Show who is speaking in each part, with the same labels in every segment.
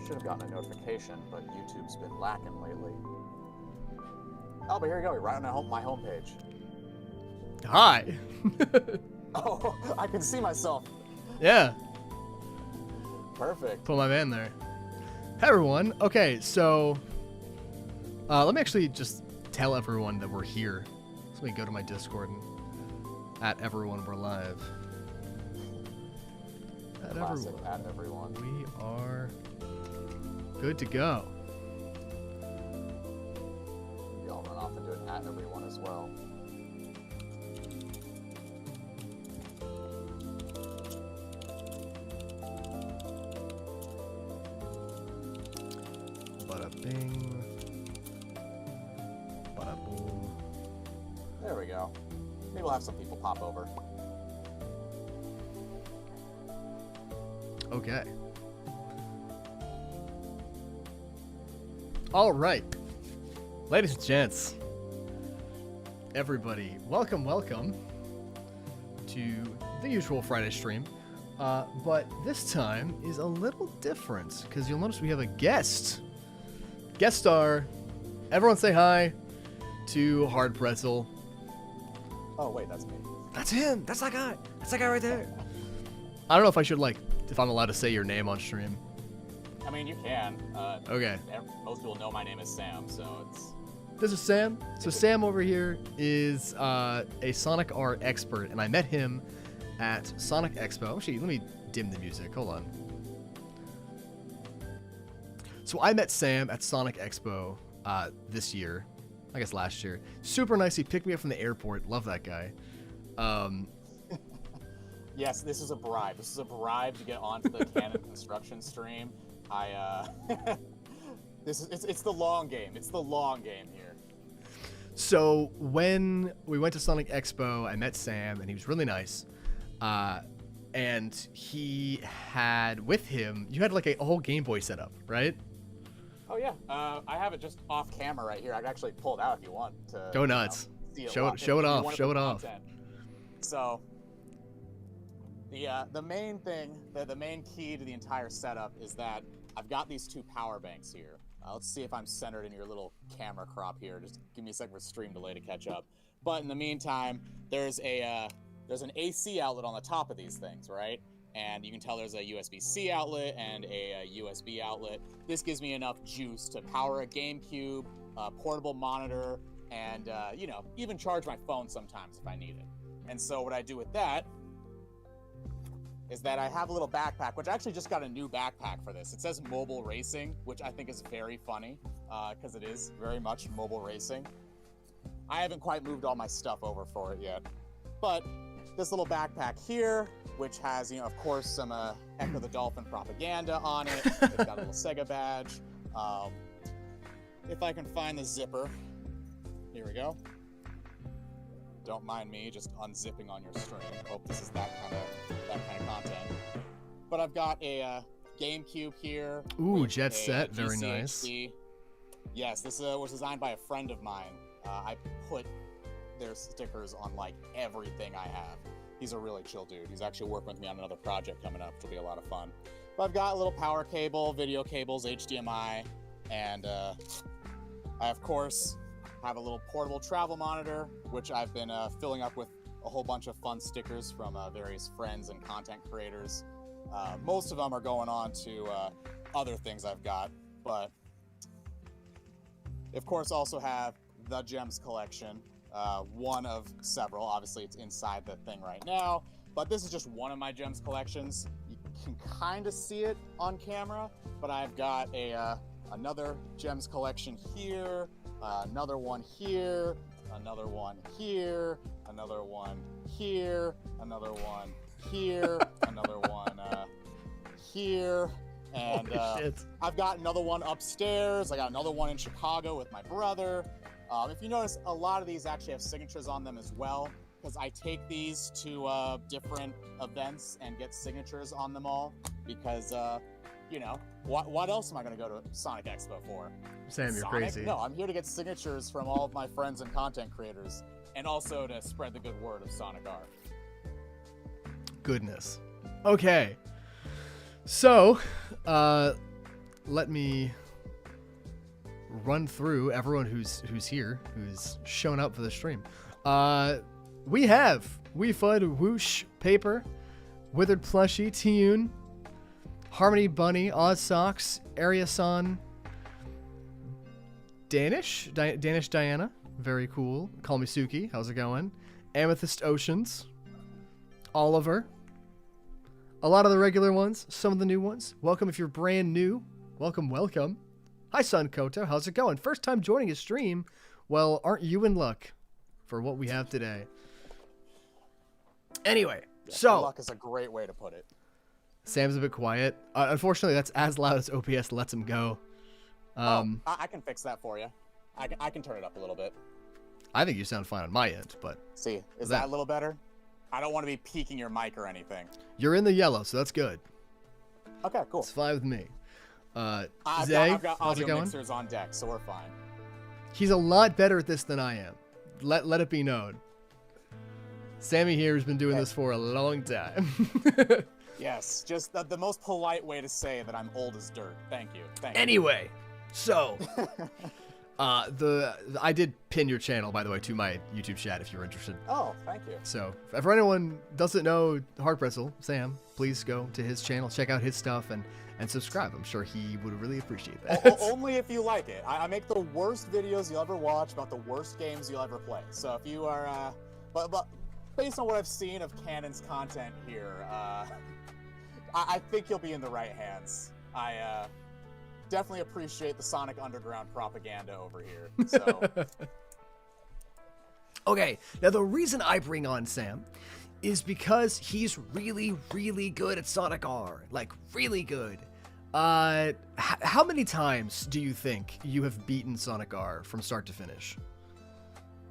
Speaker 1: should have gotten a notification, but YouTube's been lacking lately. Oh, but here we go. We're right on my homepage.
Speaker 2: Hi.
Speaker 1: Oh, I can see myself.
Speaker 2: Yeah.
Speaker 1: Perfect.
Speaker 2: Put my man there. Hey, everyone. Okay, so let me actually just tell everyone that we're here. So let me go to my Discord and at everyone we're live.
Speaker 1: Classic, at everyone.
Speaker 2: We are good to go.
Speaker 1: Maybe I'll run off and do it at everyone as well.
Speaker 2: Bada bing. Bada boom.
Speaker 1: There we go. Maybe we'll have some people pop over.
Speaker 2: Okay. All right. Ladies and gents, everybody, welcome to the usual Friday stream. But this time is a little different because you'll notice we have a guest star. Everyone say hi to Hard Pretzel.
Speaker 1: Oh, wait, that's me.
Speaker 2: That's him. That's that guy. That's that guy right there. I don't know if I should, if I'm allowed to say your name on stream.
Speaker 1: I mean, you can.
Speaker 2: Okay.
Speaker 1: Most people know my name is Sam, so it's...
Speaker 2: This is Sam. So Sam over here is a Sonic art expert, and I met him at Sonic Expo. Actually, let me dim the music. Hold on. So I met Sam at Sonic Expo this year. I guess last year. Super nice. He picked me up from the airport. Love that guy.
Speaker 1: Yes, this is a bribe. This is a bribe to get onto the Canon construction stream. It's the long game. It's the long game here.
Speaker 2: So when we went to Sonic Expo, I met Sam, and he was really nice. And he had with him, you had a whole Game Boy setup, right?
Speaker 1: Oh yeah, I have it just off camera right here. I can actually pull it out if you want to.
Speaker 2: Go nuts.
Speaker 1: See it
Speaker 2: Show it off. Show it off.
Speaker 1: So the main thing, the main key to the entire setup is that I've got these two power banks here. Let's see if I'm centered in your little camera crop here. Just give me a second for stream delay to catch up. But in the meantime, there's an AC outlet on the top of these things, right? And you can tell there's a USB-C outlet and a USB outlet. This gives me enough juice to power a GameCube, a portable monitor, and even charge my phone sometimes if I need it. And so what I do with that is that I have a little backpack, which I actually just got a new backpack for this. It says mobile racing, which I think is very funny because it is very much mobile racing. I haven't quite moved all my stuff over for it yet. But this little backpack here, which has, of course, some Echo the Dolphin propaganda on it. It's got a little Sega badge. If I can find the zipper, here we go. Don't mind me just unzipping on your stream. Hope this is that kind of content. But I've got a GameCube here.
Speaker 2: Ooh, Jet Set, very nice.
Speaker 1: Yes, this was designed by a friend of mine. I put their stickers on everything I have. He's a really chill dude. He's actually working with me on another project coming up, which will be a lot of fun. But I've got a little power cable, video cables, HDMI, and I, of course, have a little portable travel monitor, which I've been filling up with a whole bunch of fun stickers from various friends and content creators. Most of them are going on to other things I've got, but of course also have the Gems collection, one of several. Obviously it's inside the thing right now, but this is just one of my Gems collections. You can kind of see it on camera, but I've got another Gems collection here, another one here, another one here, another one here, another one here, another one here, and I've got another one upstairs. I got another one in Chicago with my brother. If you notice, a lot of these actually have signatures on them as well, because I take these to different events and get signatures on them all, because what else am I going to go to Sonic Expo for?
Speaker 2: Sam, you're
Speaker 1: Sonic?
Speaker 2: crazy.
Speaker 1: No, I'm here to get signatures from all of my friends and content creators, and also to spread the good word of Sonic art.
Speaker 2: Goodness. Okay. So, let me run through everyone who's here, who's shown up for the stream. We have WeFud, Whoosh, Paper, Withered Plushie, Tiyun, Harmony Bunny, Oz Socks, Ariasan, Danish Diana, very cool. Call me Suki, how's it going? Amethyst Oceans, Oliver, a lot of the regular ones, some of the new ones. Welcome if you're brand new. Welcome, welcome. Hi, Sun Koto, how's it going? First time joining a stream. Well, aren't you in luck for what we have today? Anyway,
Speaker 1: Yeah,
Speaker 2: so
Speaker 1: luck is a great way to put it.
Speaker 2: Sam's a bit quiet. Unfortunately, that's as loud as OPS lets him go.
Speaker 1: I can fix that for you. I can turn it up a little bit.
Speaker 2: I think you sound fine on my end, but
Speaker 1: See, is that a little better? I don't want to be peeking your mic or anything.
Speaker 2: you're in the yellow, so that's good.
Speaker 1: Okay, cool.
Speaker 2: It's fine with me.
Speaker 1: I've
Speaker 2: Zay,
Speaker 1: got
Speaker 2: how's it
Speaker 1: audio
Speaker 2: going?
Speaker 1: mixers on deck, so we're fine.
Speaker 2: He's a lot better at this than I am. Let it be known. Sammy here has been doing this for a long time.
Speaker 1: Yes, just the most polite way to say that I'm old as dirt. Thank you. Thank you.
Speaker 2: Anyway, so I did pin your channel, by the way, to my YouTube chat if you're interested.
Speaker 1: Oh, thank you.
Speaker 2: So if anyone doesn't know Hard Pretzel, Sam, please go to his channel, check out his stuff, and subscribe. I'm sure he would really appreciate that.
Speaker 1: Only if you like it. I make the worst videos you'll ever watch about the worst games you'll ever play. So if you are, but based on what I've seen of Canon's content here, I think you'll be in the right hands. I definitely appreciate the Sonic Underground propaganda over here. So.
Speaker 2: Okay, now the reason I bring on Sam is because he's really, really good at Sonic R. Like, really good. How many times do you think you have beaten Sonic R from start to finish?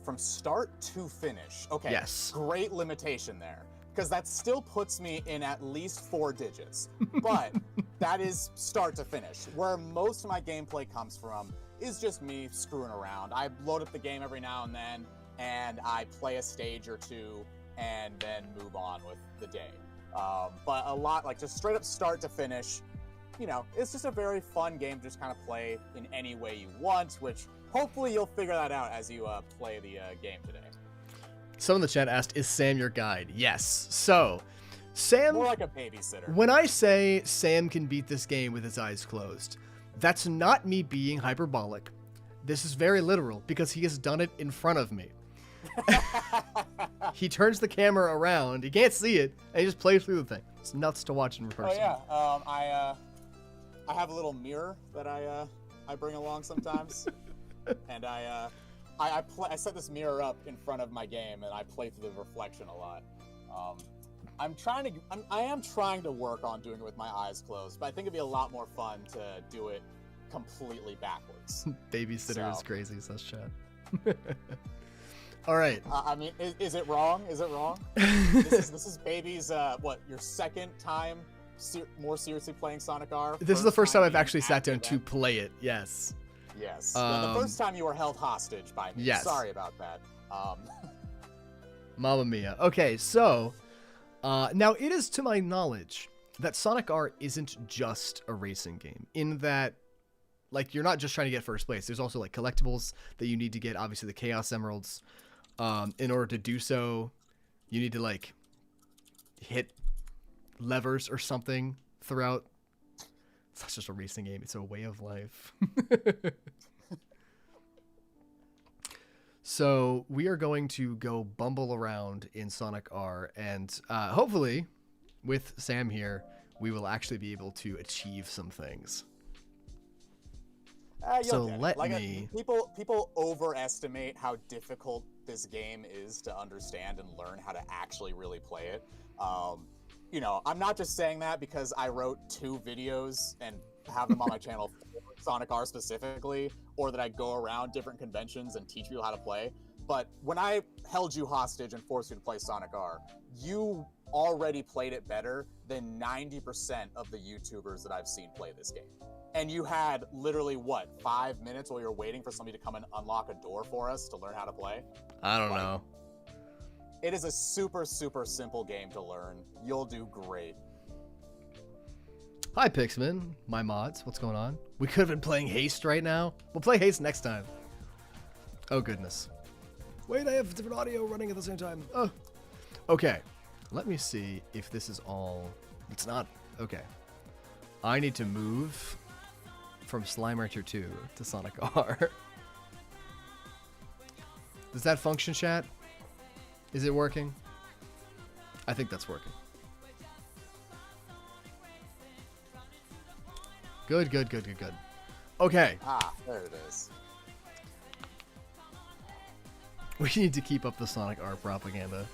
Speaker 1: From start to finish. Okay.
Speaker 2: Yes.
Speaker 1: Great limitation there. Because that still puts me in at least 4 digits. But that is start to finish. Where most of my gameplay comes from is just me screwing around. I load up the game every now and then, and I play a stage or two, and then move on with the day. But a lot, like just straight up start to finish, you know, it's just a very fun game to just kind of play in any way you want, which hopefully you'll figure that out as you play the game today.
Speaker 2: Someone in the chat asked, is Sam your guide? Yes. So, Sam...
Speaker 1: More like a babysitter.
Speaker 2: When I say Sam can beat this game with his eyes closed, that's not me being hyperbolic. This is very literal, because he has done it in front of me. He turns the camera around, he can't see it, and he just plays through the thing. It's nuts to watch in person.
Speaker 1: Oh yeah, I have a little mirror that I bring along sometimes, and I set this mirror up in front of my game, and I play through the reflection a lot. I am trying to work on doing it with my eyes closed, but I think it'd be a lot more fun to do it completely backwards.
Speaker 2: Babysitter is crazy, says chat. All right.
Speaker 1: I mean, is it wrong? Is it wrong? This is Baby's, your second time more seriously playing Sonic R?
Speaker 2: This is the first time I've actually sat down to play it, yes.
Speaker 1: Yes. The first time you were held hostage by me.
Speaker 2: Yes.
Speaker 1: Sorry about that.
Speaker 2: Mamma mia. Okay, so, now it is to my knowledge that Sonic R isn't just a racing game, in that, like, you're not just trying to get first place. There's also, like, collectibles that you need to get, obviously the Chaos Emeralds. In order to do so, you need to, like, hit levers or something throughout. It's not just a racing game, it's a way of life. So we are going to go bumble around in Sonic R, and hopefully with Sam here, we will actually be able to achieve some things. So let me...
Speaker 1: People overestimate how difficult this game is to understand and learn how to actually really play it. You know, I'm not just saying that because I wrote 2 videos and have them on my channel for Sonic R specifically, or that I go around different conventions and teach people how to play. But when I held you hostage and forced you to play Sonic R, you already played it better than 90% of the YouTubers that I've seen play this game. And you had literally, what, 5 minutes while you were waiting for somebody to come and unlock a door for us to learn how to play?
Speaker 2: I don't know.
Speaker 1: It is a super, super simple game to learn. You'll do great.
Speaker 2: Hi, Pixman. My mods. What's going on? We could have been playing Haste right now. We'll play Haste next time. Oh, goodness. Wait, I have different audio running at the same time. Oh. Okay. Let me see if this is all... It's not... Okay. I need to move from Slime Rancher 2 to Sonic R. Does that function, chat? Is it working? I think that's working. Good, good, good, good, good. Okay.
Speaker 1: Ah, there it is.
Speaker 2: We need to keep up the Sonic R propaganda.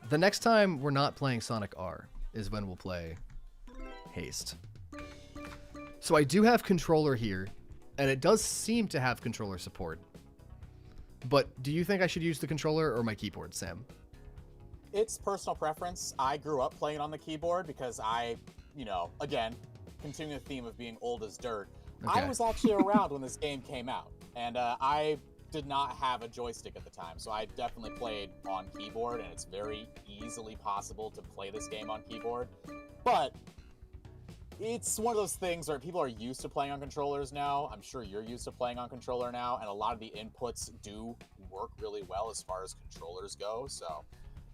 Speaker 2: The next time we're not playing Sonic R is when we'll play Haste. So I do have controller here, and it does seem to have controller support. But do you think I should use the controller or my keyboard, Sam?
Speaker 1: It's personal preference. I grew up playing on the keyboard because I, you know, again, continuing the theme of being old as dirt.
Speaker 2: Okay.
Speaker 1: I was actually around when this game came out, and I did not have a joystick at the time, so I definitely played on keyboard, and it's very easily possible to play this game on keyboard. But it's one of those things where people are used to playing on controllers now. I'm sure you're used to playing on controller now, and a lot of the inputs do work really well as far as controllers go, so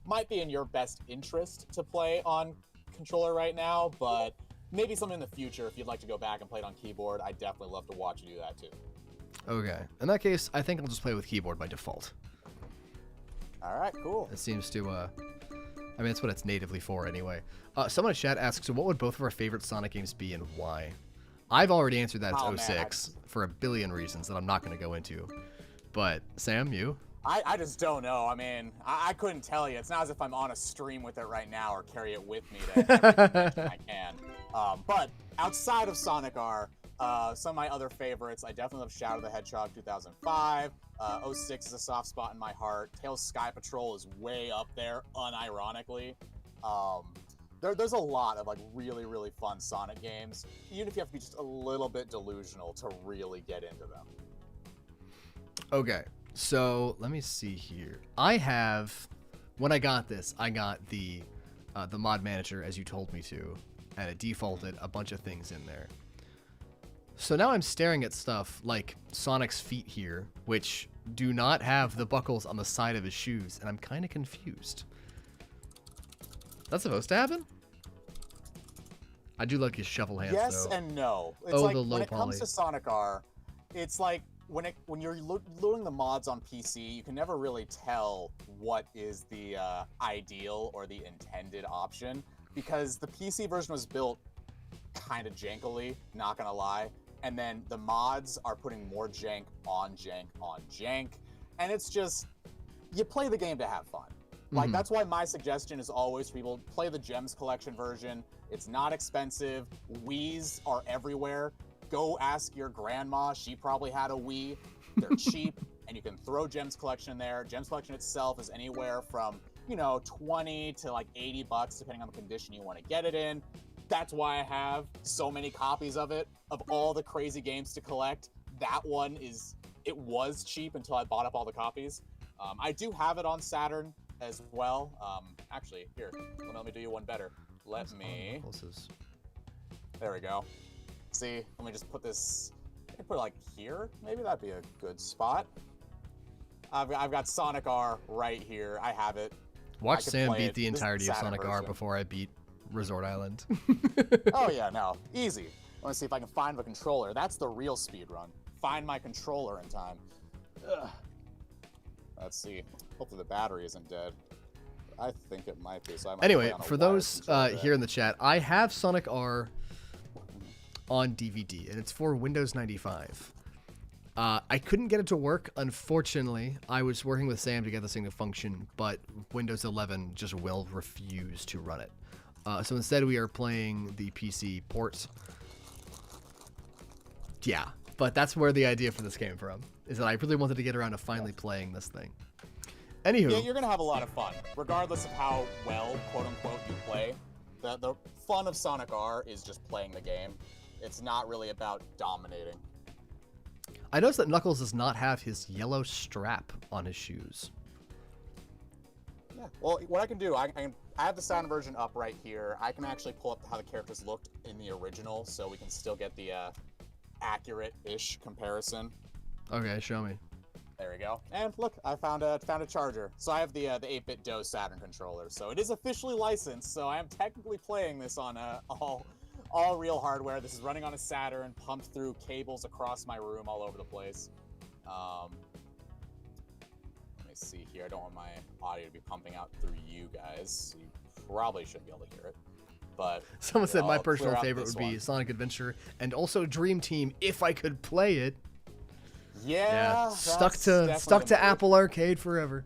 Speaker 1: might be in your best interest to play on controller right now, but maybe something in the future if you'd like to go back and play it on keyboard. I'd definitely love to watch you do that too.
Speaker 2: Okay. In that case, I think I'll just play with keyboard by default.
Speaker 1: All right, cool.
Speaker 2: It seems to, I mean, that's what it's natively for anyway. Someone in chat asks, so what would both of our favorite Sonic games be and why? I've already answered that. It's 06 for a billion reasons that I'm not going to go into. But, Sam, you?
Speaker 1: I just don't know. I mean, I couldn't tell you. It's not as if I'm on a stream with it right now or carry it with me to every I can. But outside of Sonic R, some of my other favorites, I definitely love Shadow the Hedgehog 2005. 06 is a soft spot in my heart. Tails Sky Patrol is way up there, unironically. There's a lot of like really, really fun Sonic games, even if you have to be just a little bit delusional to really get into them.
Speaker 2: Okay. So let me see here. I have, when I got this, I got the mod manager as you told me to, and it defaulted a bunch of things in there. So now I'm staring at stuff like Sonic's feet here, which do not have the buckles on the side of his shoes, and I'm kind of confused. That's supposed to happen? I do like his shovel hands,
Speaker 1: yes
Speaker 2: though.
Speaker 1: And no. It's
Speaker 2: oh,
Speaker 1: like,
Speaker 2: the low
Speaker 1: when it
Speaker 2: poly.
Speaker 1: comes to Sonic R, it's like when you're loading the mods on PC, you can never really tell what is the ideal or the intended option, because the PC version was built kind of jankily, not gonna lie, and then the mods are putting more jank on jank on jank, and it's just, you play the game to have fun. Like, that's why my suggestion is always for people, play the Gems Collection version. It's not expensive. Wiis are everywhere. Go ask your grandma. She probably had a Wii. They're cheap, and you can throw Gems Collection in there. Gems Collection itself is anywhere from, you know, 20 to like $80, depending on the condition you want to get it in. That's why I have so many copies of it, of all the crazy games to collect. That one is, it was cheap until I bought up all the copies. I do have it on Saturn as well. Actually, here, let me do you one better. Let me, there we go. See, let me just put this, I can put it like here. Maybe that'd be a good spot. I've got Sonic R right here. I have it.
Speaker 2: Watch Sam beat the entirety of Sonic R before I beat Resort Island.
Speaker 1: Oh yeah, no, easy. I want to see if I can find the controller. That's the real speed run. Find my controller in time. Ugh. Let's see. Hopefully the battery isn't dead. I think it might be. So I might
Speaker 2: anyway, for those here in the chat, I have Sonic R on DVD, and it's for Windows 95. I couldn't get it to work, unfortunately. I was working with Sam to get this thing to function, but Windows 11 just will refuse to run it. So instead, we are playing the PC port. Yeah, but that's where the idea for this came from, is that I really wanted to get around to finally playing this thing. Anywho.
Speaker 1: Yeah, you're going to have a lot of fun, regardless of how well, quote-unquote, you play. The fun of Sonic R is just playing the game. It's not really about dominating.
Speaker 2: I noticed that Knuckles does not have his yellow strap on his shoes.
Speaker 1: Yeah. Well, what I can do, I have the Saturn version up right here. I can actually pull up how the characters looked in the original, so we can still get the accurate-ish comparison.
Speaker 2: Okay, show me.
Speaker 1: There we go. And look, I found a charger. So I have the 8-bit DOS Saturn controller. So it is officially licensed. So I am technically playing this on all real hardware. This is running on a Saturn, pumped through cables across my room all over the place. Let me see here. I don't want my audio to be pumping out through you guys. You probably should be able to hear it. But
Speaker 2: someone said my
Speaker 1: I'll
Speaker 2: personal
Speaker 1: clear out
Speaker 2: favorite
Speaker 1: this
Speaker 2: would be
Speaker 1: one.
Speaker 2: Sonic Adventure and also Dream Team if I could play it.
Speaker 1: Yeah,
Speaker 2: stuck
Speaker 1: that's
Speaker 2: to
Speaker 1: definitely the move.
Speaker 2: Apple Arcade forever.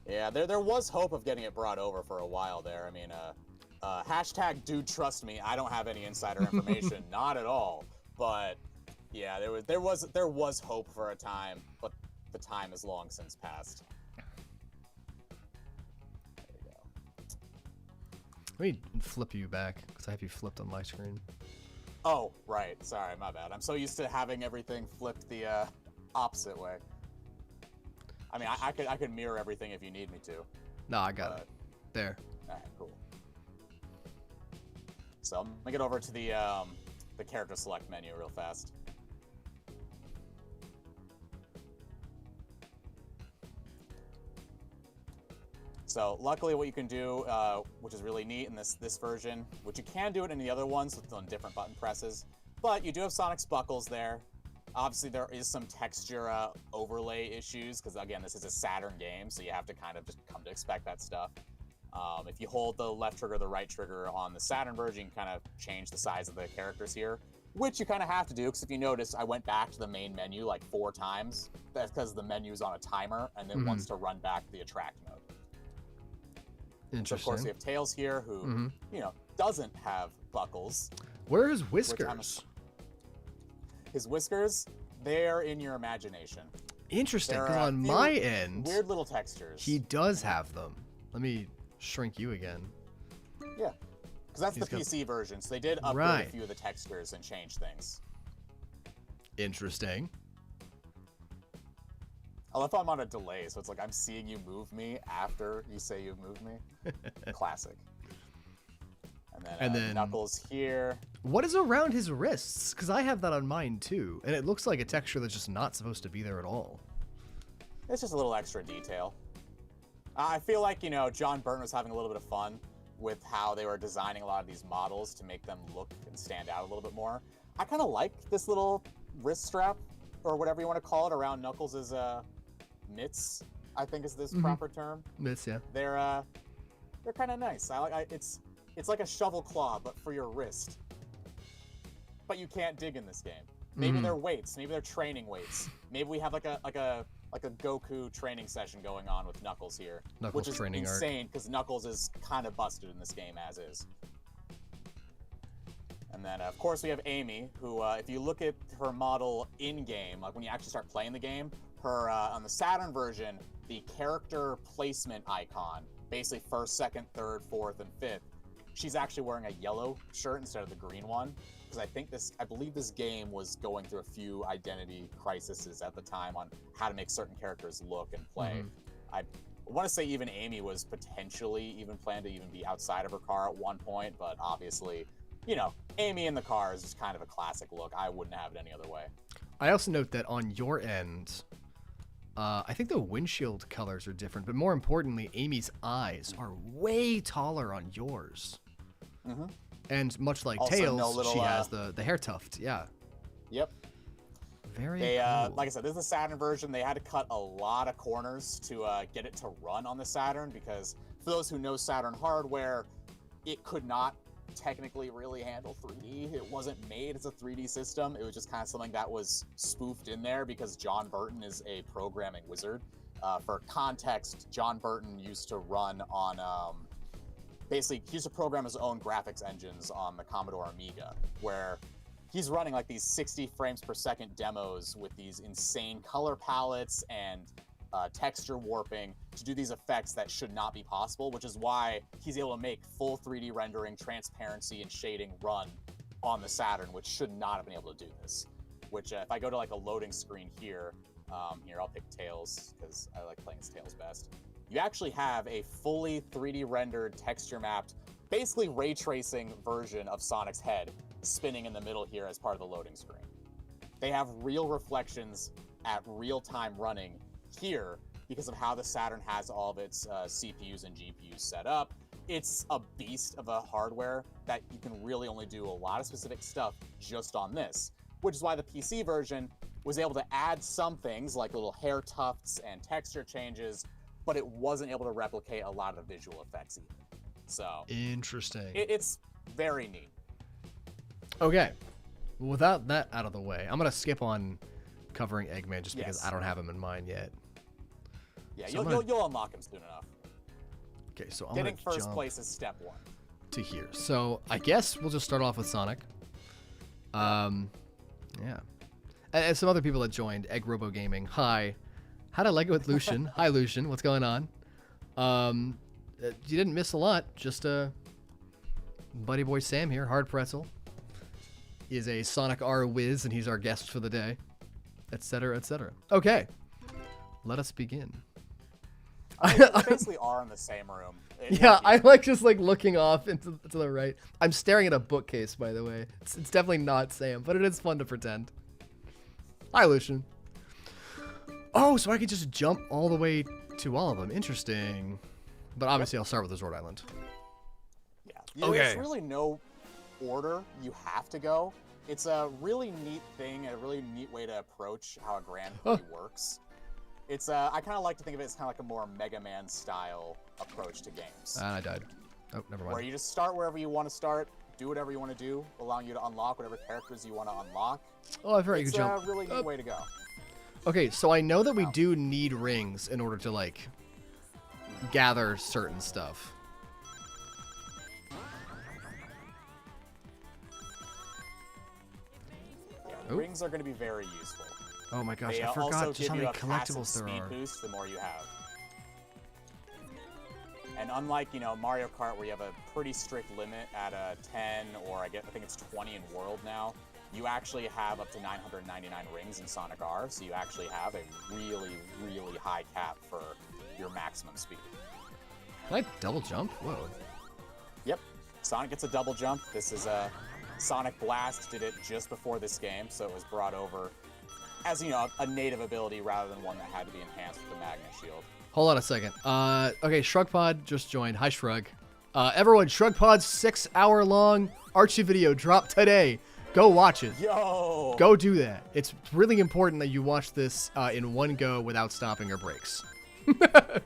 Speaker 1: Yeah, there was hope of getting it brought over for a while there. I mean, hashtag dude trust me, I don't have any insider information, not at all. But yeah, there was hope for a time, but the time has long since passed. There we go.
Speaker 2: Let me flip you back because I have you flipped on my screen.
Speaker 1: Oh, right. Sorry, my bad. I'm so used to having everything flipped the opposite way. I mean, I could mirror everything if you need me to.
Speaker 2: No, I got it. There.
Speaker 1: All right, cool. So I'm gonna get over to the character select menu real fast. So luckily what you can do, which is really neat in this version, which you can do it in the other ones with on different button presses, but you do have Sonic's buckles there. Obviously there is some texture overlay issues, because again, this is a Saturn game, so you have to kind of just come to expect that stuff. If you hold the left trigger or the right trigger on the Saturn version, you can kind of change the size of the characters here, which you kind of have to do, because if you notice, I went back to the main menu like 4 times. That's because the menu's on a timer, and then wants to run back to the attract mode. So of course we have Tails here, who, you know, doesn't have buckles.
Speaker 2: Where are his whiskers?
Speaker 1: His whiskers, they're in your imagination.
Speaker 2: Interesting,
Speaker 1: They're,
Speaker 2: because on my end,
Speaker 1: weird little textures.
Speaker 2: he does have them. Let me shrink you again.
Speaker 1: Yeah, because that's
Speaker 2: He's
Speaker 1: the
Speaker 2: got-
Speaker 1: PC version, so they did upgrade
Speaker 2: Right.
Speaker 1: a few of the textures and change things.
Speaker 2: Interesting.
Speaker 1: I love how I'm on a delay, so it's like I'm seeing you move me after you say you moved me. Classic. And then Knuckles here.
Speaker 2: What is around his wrists? Because I have that on mine too, and it looks like a texture that's just not supposed to be there at all.
Speaker 1: It's just a little extra detail. I feel like, you know, John Burton was having a little bit of fun with how they were designing a lot of these models to make them look and stand out a little bit more. I kind of like this little wrist strap, or whatever you want to call it, around Knuckles' mitts, I think is this proper term.
Speaker 2: Mitts, yeah.
Speaker 1: They're kind of nice. It's like a shovel claw, but for your wrist. But you can't dig in this game. Maybe they're weights. Maybe they're training weights. Maybe we have like a Goku training session going on with Knuckles here,
Speaker 2: Knuckles
Speaker 1: which is
Speaker 2: training arc.
Speaker 1: insane because Knuckles is kind of busted in this game as is. And then of course we have Amy, who if you look at her model in game, like when you actually start playing the game, her on the Saturn version, the character placement icon, basically first, second, third, fourth, and fifth, she's actually wearing a yellow shirt instead of the green one. Because I believe this game was going through a few identity crises at the time on how to make certain characters look and play. I want to say even Amy was potentially even planned to even be outside of her car at one point, but obviously, you know, Amy in the car is just kind of a classic look. I wouldn't have it any other way.
Speaker 2: I also note that on your end, I think the windshield colors are different, but more importantly, Amy's eyes are way taller on yours. And much like
Speaker 1: Also,
Speaker 2: Tails,
Speaker 1: no little,
Speaker 2: she has the hair tuft. Yeah.
Speaker 1: Yep.
Speaker 2: Very
Speaker 1: They,
Speaker 2: cool.
Speaker 1: like I said, this is the Saturn version. They had to cut a lot of corners to get it to run on the Saturn, because for those who know Saturn hardware, it could not technically really handle 3D. It wasn't made as a 3D system. It was just kind of something that was spoofed in there because John Burton is a programming wizard. For context, John Burton used to run on, basically, he used to program his own graphics engines on the Commodore Amiga, where he's running like these 60 frames per second demos with these insane color palettes and texture warping to do these effects that should not be possible, which is why he's able to make full 3D rendering, transparency, and shading run on the Saturn, which should not have been able to do this. Which, if I go to like a loading screen here, here I'll pick Tails, because I like playing as Tails best. you actually have a fully 3D rendered, texture mapped, basically ray tracing version of Sonic's head spinning in the middle here as part of the loading screen. They have real reflections at real time running here because of how the Saturn has all of its CPUs and GPUs set up. It's a beast of a hardware that you can really only do a lot of specific stuff just on this, which is why the PC version was able to add some things like little hair tufts and texture changes, but it wasn't able to replicate a lot of the visual effects either. So
Speaker 2: interesting.
Speaker 1: It's very neat.
Speaker 2: Okay, without that out of the way, I'm gonna skip on covering Eggman just because I don't have him in mind yet.
Speaker 1: Yeah,
Speaker 2: so
Speaker 1: you'll unlock him soon enough.
Speaker 2: Okay, so I'm
Speaker 1: getting
Speaker 2: gonna
Speaker 1: first
Speaker 2: jump
Speaker 1: place is step 1.
Speaker 2: to here. So I guess we'll just start off with Sonic. Yeah. And some other people that joined, Egg Robo Gaming. Hi. How'd I like it with Lucian? Hi, Lucian. What's going on? You didn't miss a lot. Just buddy boy Sam here, Hard Pretzel. He is a Sonic R whiz, and he's our guest for the day, etc., etc. Okay, let us begin.
Speaker 1: I mean, we basically are in the same room.
Speaker 2: Yeah, I like just like looking off into to the right. I'm staring at a bookcase, by the way. It's definitely not Sam, but it is fun to pretend. Hi, Lucian. Oh, so I can just jump all the way to all of them. Interesting. But obviously, I'll start with Resort Island.
Speaker 1: Yeah.
Speaker 2: Okay.
Speaker 1: There's really no order you have to go. It's a really neat thing, a really neat way to approach how a Grand Prix works. It's I kind of like to think of it as kind of like a more Mega Man style approach to games.
Speaker 2: And I died. Oh, never mind.
Speaker 1: Where you just start wherever you want to start, do whatever you want to do, allowing you to unlock whatever characters you want to unlock.
Speaker 2: Oh, I've heard you can jump.
Speaker 1: It's a really neat way to go.
Speaker 2: Okay, so I know that we do need rings in order to like gather certain stuff.
Speaker 1: Yeah, rings are going to be very useful.
Speaker 2: Oh my gosh,
Speaker 1: They
Speaker 2: I forgot
Speaker 1: also
Speaker 2: just how
Speaker 1: give
Speaker 2: many
Speaker 1: you a passive
Speaker 2: collectibles there
Speaker 1: speed
Speaker 2: are.
Speaker 1: boost the more you have. And unlike, Mario Kart where you have a pretty strict limit at 10 or I think it's 20 in World now, you actually have up to 999 rings in Sonic R, so you actually have a really, really high cap for your maximum speed.
Speaker 2: Can I double jump? Whoa.
Speaker 1: Yep, Sonic gets a double jump. This is Sonic Blast did it just before this game, so it was brought over as, a native ability rather than one that had to be enhanced with the Magnet Shield.
Speaker 2: Hold on a second. Okay, ShrugPod just joined. Hi, Shrug. Everyone, ShrugPod's 6-hour-long Archie video dropped today. Go watch it.
Speaker 1: Yo!
Speaker 2: Go do that. It's really important that you watch this in one go without stopping or breaks. Okay,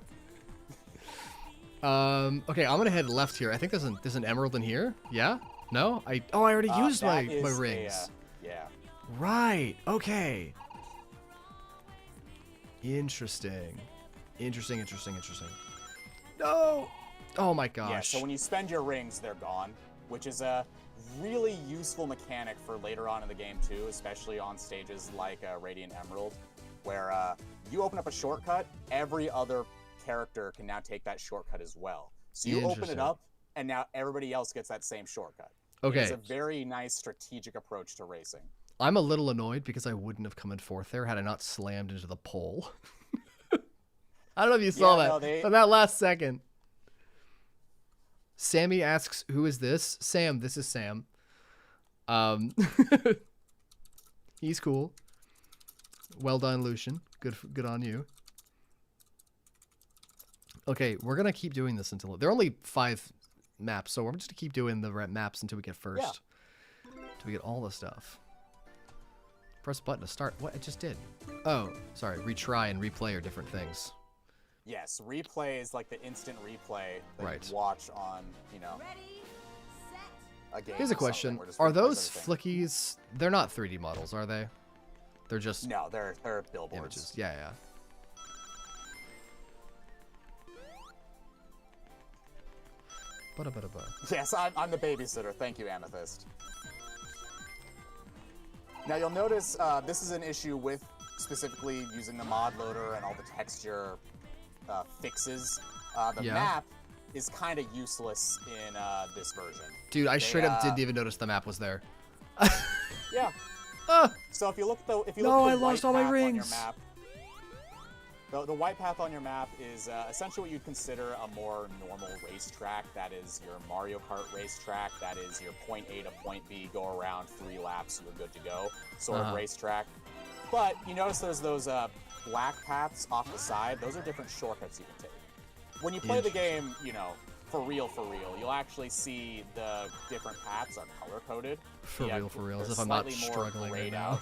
Speaker 2: I'm gonna head left here. I think there's an emerald in here. Yeah? No? I already used my rings.
Speaker 1: Yeah.
Speaker 2: Right. Okay. Interesting. Interesting. No! Oh my gosh.
Speaker 1: Yeah, so when you spend your rings, they're gone, which is a really useful mechanic for later on in the game too, especially on stages like Radiant Emerald, where you open up a shortcut, every other character can now take that shortcut as well. So you open it up, and now everybody else gets that same shortcut.
Speaker 2: Okay.
Speaker 1: It's a very nice strategic approach to racing.
Speaker 2: I'm a little annoyed because I wouldn't have come in fourth there had I not slammed into the pole. I don't know if you saw that. From that last second. Sammy asks, who is this? Sam, this is Sam. He's cool. Well done, Lucian. Good on you. Okay, we're going to keep doing this until... There are only 5 maps, so we're just going to keep doing the maps until we get first. Yeah. Until we get all the stuff. Press button to start. What? I just did. Oh, sorry. Retry and replay are different things.
Speaker 1: Yes, replay is like the instant replay that you watch on, a game.
Speaker 2: Here's a question. Are those flickies... They're not 3D models, are they? They're just...
Speaker 1: No, they're billboards.
Speaker 2: Images. Yeah.
Speaker 1: Yes, I'm the babysitter. Thank you, Amethyst. Now you'll notice this is an issue with specifically using the mod loader and all the texture fixes. The map is kind of useless in this version.
Speaker 2: Dude, I straight up didn't even notice the map was there.
Speaker 1: Yeah. So if you look at the
Speaker 2: I lost all my rings.
Speaker 1: On your map, The white path on your map is essentially what you'd consider a more normal racetrack. That is your Mario Kart racetrack. That is your point A to point B, go around 3 laps, you're good to go sort of racetrack. But you notice there's those black paths off the side. Those are different shortcuts you can take. When you play the game, you know, for real, you'll actually see the different paths are color-coded.
Speaker 2: For real, as if I'm not struggling right now.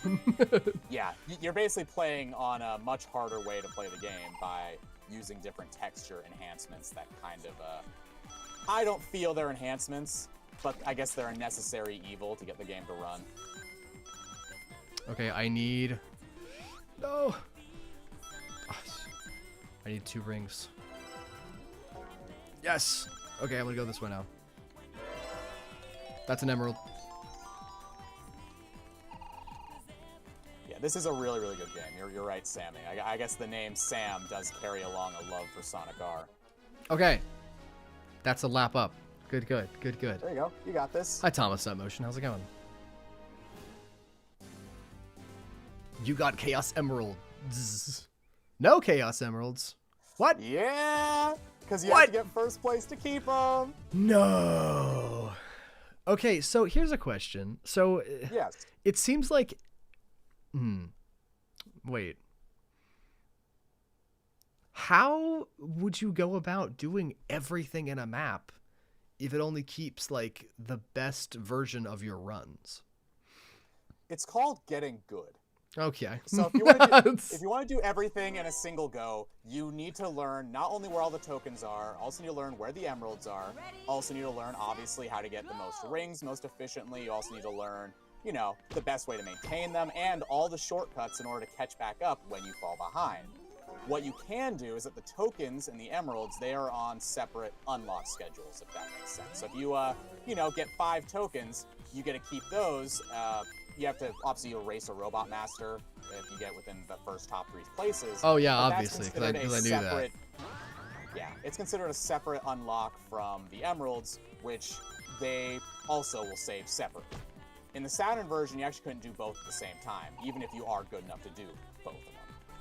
Speaker 1: Yeah, you're basically playing on a much harder way to play the game by using different texture enhancements that kind of, I don't feel they're enhancements, but I guess they're a necessary evil to get the game to run.
Speaker 2: Okay, I need... No! I need 2 rings. Yes! Okay, I'm gonna go this way now. That's an emerald.
Speaker 1: Yeah, this is a really good game. You're right, Sammy. I guess the name Sam does carry along a love for Sonic R.
Speaker 2: Okay. That's a lap up. Good.
Speaker 1: There you go. You got this.
Speaker 2: Hi, Thomas Stop Motion. How's it going? You got Chaos Emeralds. No Chaos Emeralds. What?
Speaker 1: Yeah! Because you have to get first place to keep them.
Speaker 2: No. Okay, so here's a question. So
Speaker 1: yes,
Speaker 2: it seems like... Wait. How would you go about doing everything in a map if it only keeps, like, the best version of your runs?
Speaker 1: It's called getting good.
Speaker 2: Okay.
Speaker 1: So if you want to do everything in a single go, you need to learn not only where all the tokens are, also need to learn where the emeralds are, also need to learn, obviously, how to get the most rings most efficiently. You also need to learn, you know, the best way to maintain them, and all the shortcuts in order to catch back up when you fall behind. What you can do is that the tokens and the emeralds, they are on separate unlock schedules, if that makes sense. So if you, you know, get 5 tokens, you get to keep those. You have to, obviously, you'll race a Robot Master if you get within the first top 3 places.
Speaker 2: Oh, yeah, obviously, because I knew that.
Speaker 1: Yeah, it's considered a separate unlock from the emeralds, which they also will save separately. In the Saturn version, you actually couldn't do both at the same time, even if you are good enough to do both of them.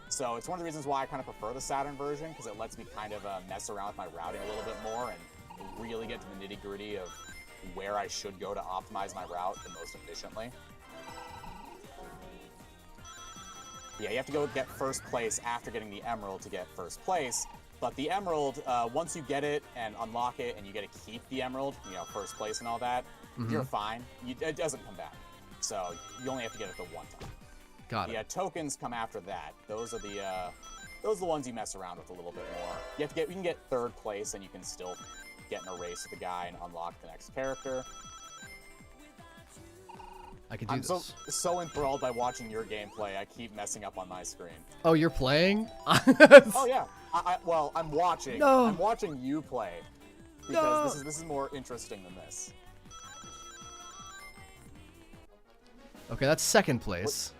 Speaker 1: So it's one of the reasons why I kind of prefer the Saturn version, because it lets me kind of mess around with my routing a little bit more and really get to the nitty-gritty of where I should go to optimize my route the most efficiently. Yeah, you have to go get first place after getting the emerald to get first place. But the emerald, once you get it and unlock it and you get to keep the emerald, you know, first place and all that, you're fine. It doesn't come back. So you only have to get it the one time.
Speaker 2: Got it.
Speaker 1: Yeah, tokens come after that. Those are the ones you mess around with a little bit more. You can get 3rd place and you can still get in a race with the guy and unlock the next character.
Speaker 2: I can do this.
Speaker 1: I'm so enthralled by watching your gameplay, I keep messing up on my screen.
Speaker 2: Oh, you're playing?
Speaker 1: Oh yeah. Well, I'm watching.
Speaker 2: No.
Speaker 1: I'm watching you play because this is more interesting than this.
Speaker 2: Okay, that's 2nd place.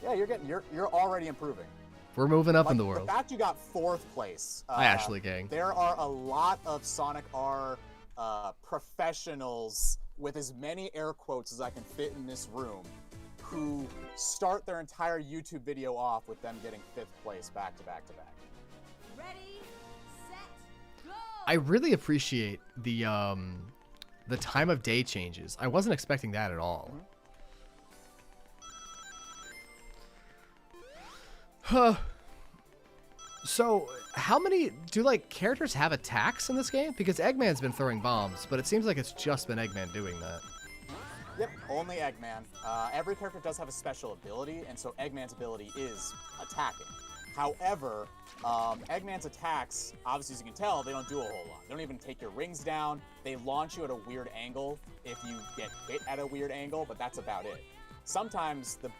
Speaker 1: Yeah, you're already improving.
Speaker 2: We're moving up in the world.
Speaker 1: The fact you got 4th place.
Speaker 2: Ashley gang.
Speaker 1: There are a lot of Sonic R professionals with as many air quotes as I can fit in this room, who start their entire YouTube video off with them getting 5th place back to back to back.
Speaker 3: Ready, set, go!
Speaker 2: I really appreciate the time of day changes. I wasn't expecting that at all. So, how many do characters have attacks in this game? Because Eggman's been throwing bombs, but it seems like it's just been Eggman doing that.
Speaker 1: Yep, only Eggman. Every character does have a special ability, and so Eggman's ability is attacking. However, Eggman's attacks, obviously as you can tell, they don't do a whole lot. They don't even take your rings down. They launch you at a weird angle if you get hit at a weird angle, but that's about it. Sometimes the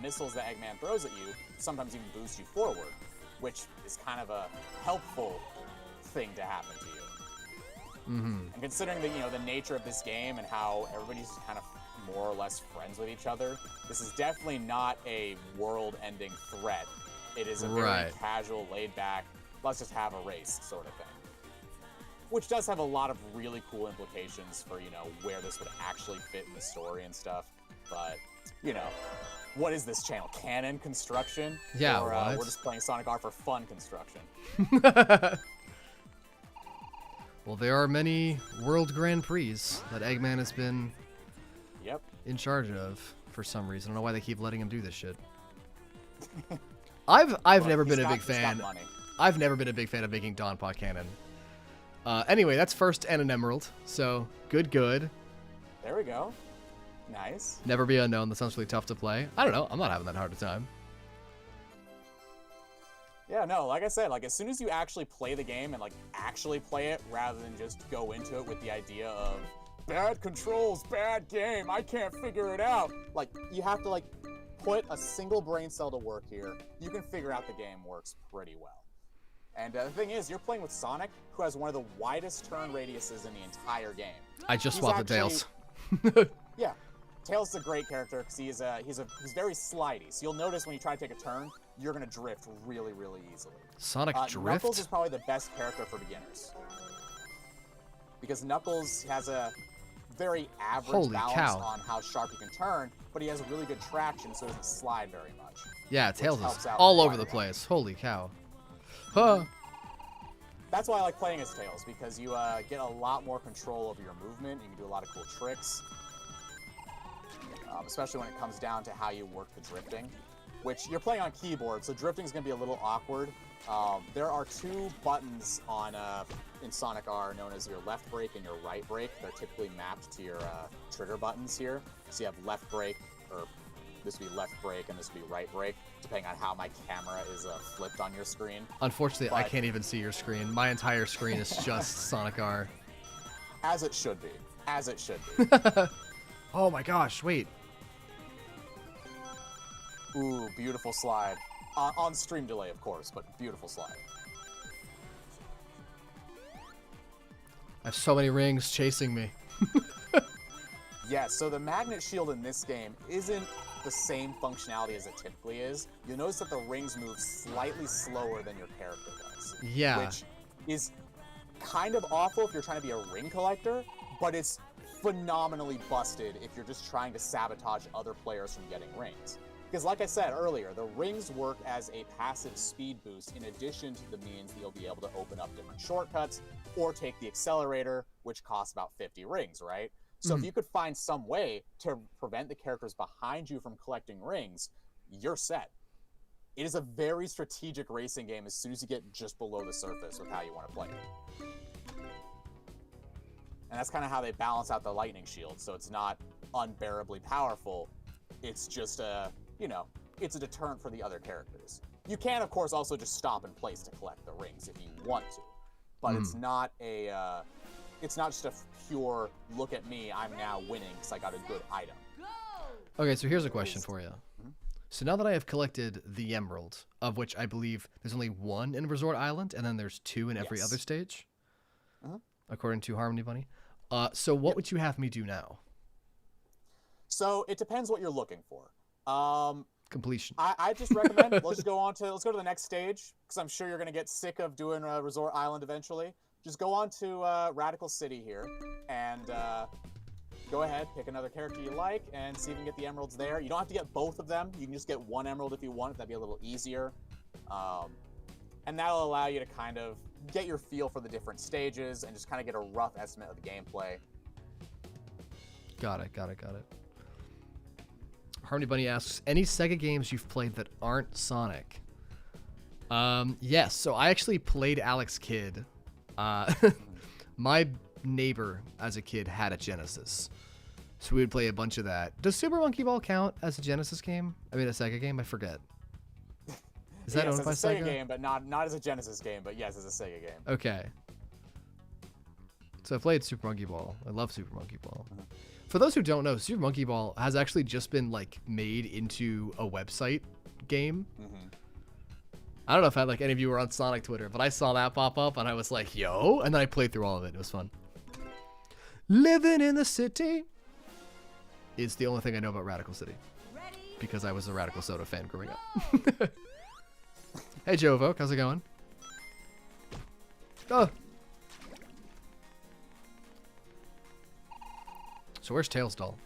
Speaker 1: missiles that Eggman throws at you sometimes even boost you forward, which is kind of a helpful thing to happen to you. And considering the nature of this game and how everybody's kind of more or less friends with each other, this is definitely not a world-ending threat. It is a very casual, laid-back, let's just have a race sort of thing. Which does have a lot of really cool implications for, where this would actually fit in the story and stuff. But, what is this channel? Canon construction?
Speaker 2: Yeah,
Speaker 1: or
Speaker 2: what?
Speaker 1: we're just playing Sonic R for fun construction.
Speaker 2: Well, there are many World Grand Prix that Eggman has been
Speaker 1: Yep.
Speaker 2: in charge of for some reason. I don't know why they keep letting him do this shit. I've never been a big fan.
Speaker 1: He's got money.
Speaker 2: I've never been a big fan of making Donpa canon. Anyway, that's first and an emerald. So good.
Speaker 1: There we go. Nice.
Speaker 2: Never be unknown. That sounds really tough to play. I don't know. I'm not having that hard a time.
Speaker 1: Yeah, no, like I said, like as soon as you actually play the game and like actually play it rather than just go into it with the idea of bad controls, bad game, I can't figure it out. Like you have to like put a single brain cell to work here. You can figure out the game works pretty well. And the thing is, you're playing with Sonic, who has one of the widest turn radiuses in the entire game.
Speaker 2: I just swapped the Tails.
Speaker 1: Yeah, Tails is a great character because he's very slidey. So you'll notice when you try to take a turn, you're gonna drift really, really easily.
Speaker 2: Sonic drift?
Speaker 1: Knuckles is probably the best character for beginners because Knuckles has a very average
Speaker 2: Holy
Speaker 1: balance
Speaker 2: cow.
Speaker 1: on how sharp he can turn, but he has really good traction, so he doesn't slide very much.
Speaker 2: Yeah, Tails
Speaker 1: helps
Speaker 2: is
Speaker 1: out
Speaker 2: all
Speaker 1: quite
Speaker 2: over
Speaker 1: a
Speaker 2: the
Speaker 1: lot.
Speaker 2: place. Holy cow. Huh.
Speaker 1: That's why I like playing as Tails, because you get a lot more control over your movement. You can do a lot of cool tricks, especially when it comes down to how you work the drifting, which you're playing on keyboard, so drifting is going to be a little awkward. There are two buttons on in Sonic R known as your left brake and your right brake. They're typically mapped to your trigger buttons here. So you have left brake, or this would be left brake and this would be right brake, depending on how my camera is flipped on your screen.
Speaker 2: Unfortunately, I
Speaker 1: But-
Speaker 2: can't even see your screen. My entire screen is just Sonic R.
Speaker 1: As it should be. As it should be.
Speaker 2: Oh my gosh, wait.
Speaker 1: Ooh, beautiful slide. On stream delay, of course, but beautiful slide.
Speaker 2: I have so many rings chasing me.
Speaker 1: Yeah, so the magnet shield in this game isn't the same functionality as it typically is. You'll notice that the rings move slightly slower than your character does.
Speaker 2: Yeah.
Speaker 1: Which is kind of awful if you're trying to be a ring collector, but it's phenomenally busted if you're just trying to sabotage other players from getting rings. Because like I said earlier, the rings work as a passive speed boost in addition to the means that you'll be able to open up different shortcuts or take the accelerator, which costs about 50 rings, right? So if you could find some way to prevent the characters behind you from collecting rings, you're set. It is a very strategic racing game as soon as you get just below the surface with how you want to play it. And that's kind of how they balance out the lightning shield, so it's not unbearably powerful. It's just a, you know, it's a deterrent for the other characters. You can, of course, also just stop in place to collect the rings if you want to, but it's not a, it's not just a pure look at me, I'm now winning because I got a good item.
Speaker 2: Okay, so here's a question for you. So now that I have collected the emerald, of which I believe there's only one in Resort Island, and then there's two in every
Speaker 1: Yes.
Speaker 2: other stage, according to Harmony Bunny. So what would you have me do now?
Speaker 1: So it depends what you're looking for.
Speaker 2: Completion.
Speaker 1: I just recommend let's go to the next stage because I'm sure you're gonna get sick of doing Resort Island eventually. Just go on to Radical City here and go ahead, pick another character you like, and see if you can get the emeralds there. You don't have to get both of them. You can just get one emerald if you want. That'd be a little easier, and that'll allow you to kind of get your feel for the different stages and just kind of get a rough estimate of the gameplay.
Speaker 2: Got it. Harmony Bunny asks, any Sega games you've played that aren't Sonic? Yes, so I actually played Alex Kidd. My neighbor as a kid had a Genesis, so we would play a bunch of that. Does Super Monkey Ball count as a Genesis game? I mean, a Sega game? I forget. Is that
Speaker 1: Yes,
Speaker 2: owned by
Speaker 1: as a Sega
Speaker 2: Sega?
Speaker 1: game, but not as a Genesis game, but yes, as a Sega game.
Speaker 2: Okay. So I played Super Monkey Ball. I love Super Monkey Ball. For those who don't know, Super Monkey Ball has actually just been like made into a website game. I don't know if any of you were on Sonic Twitter, but I saw that pop up and I was like, yo, and then I played through all of it. It was fun. Living in the city is the only thing I know about Radical City because I was a Radical Soda fan growing up. Hey, Jovo, how's it going? Oh. So where's Tails Doll?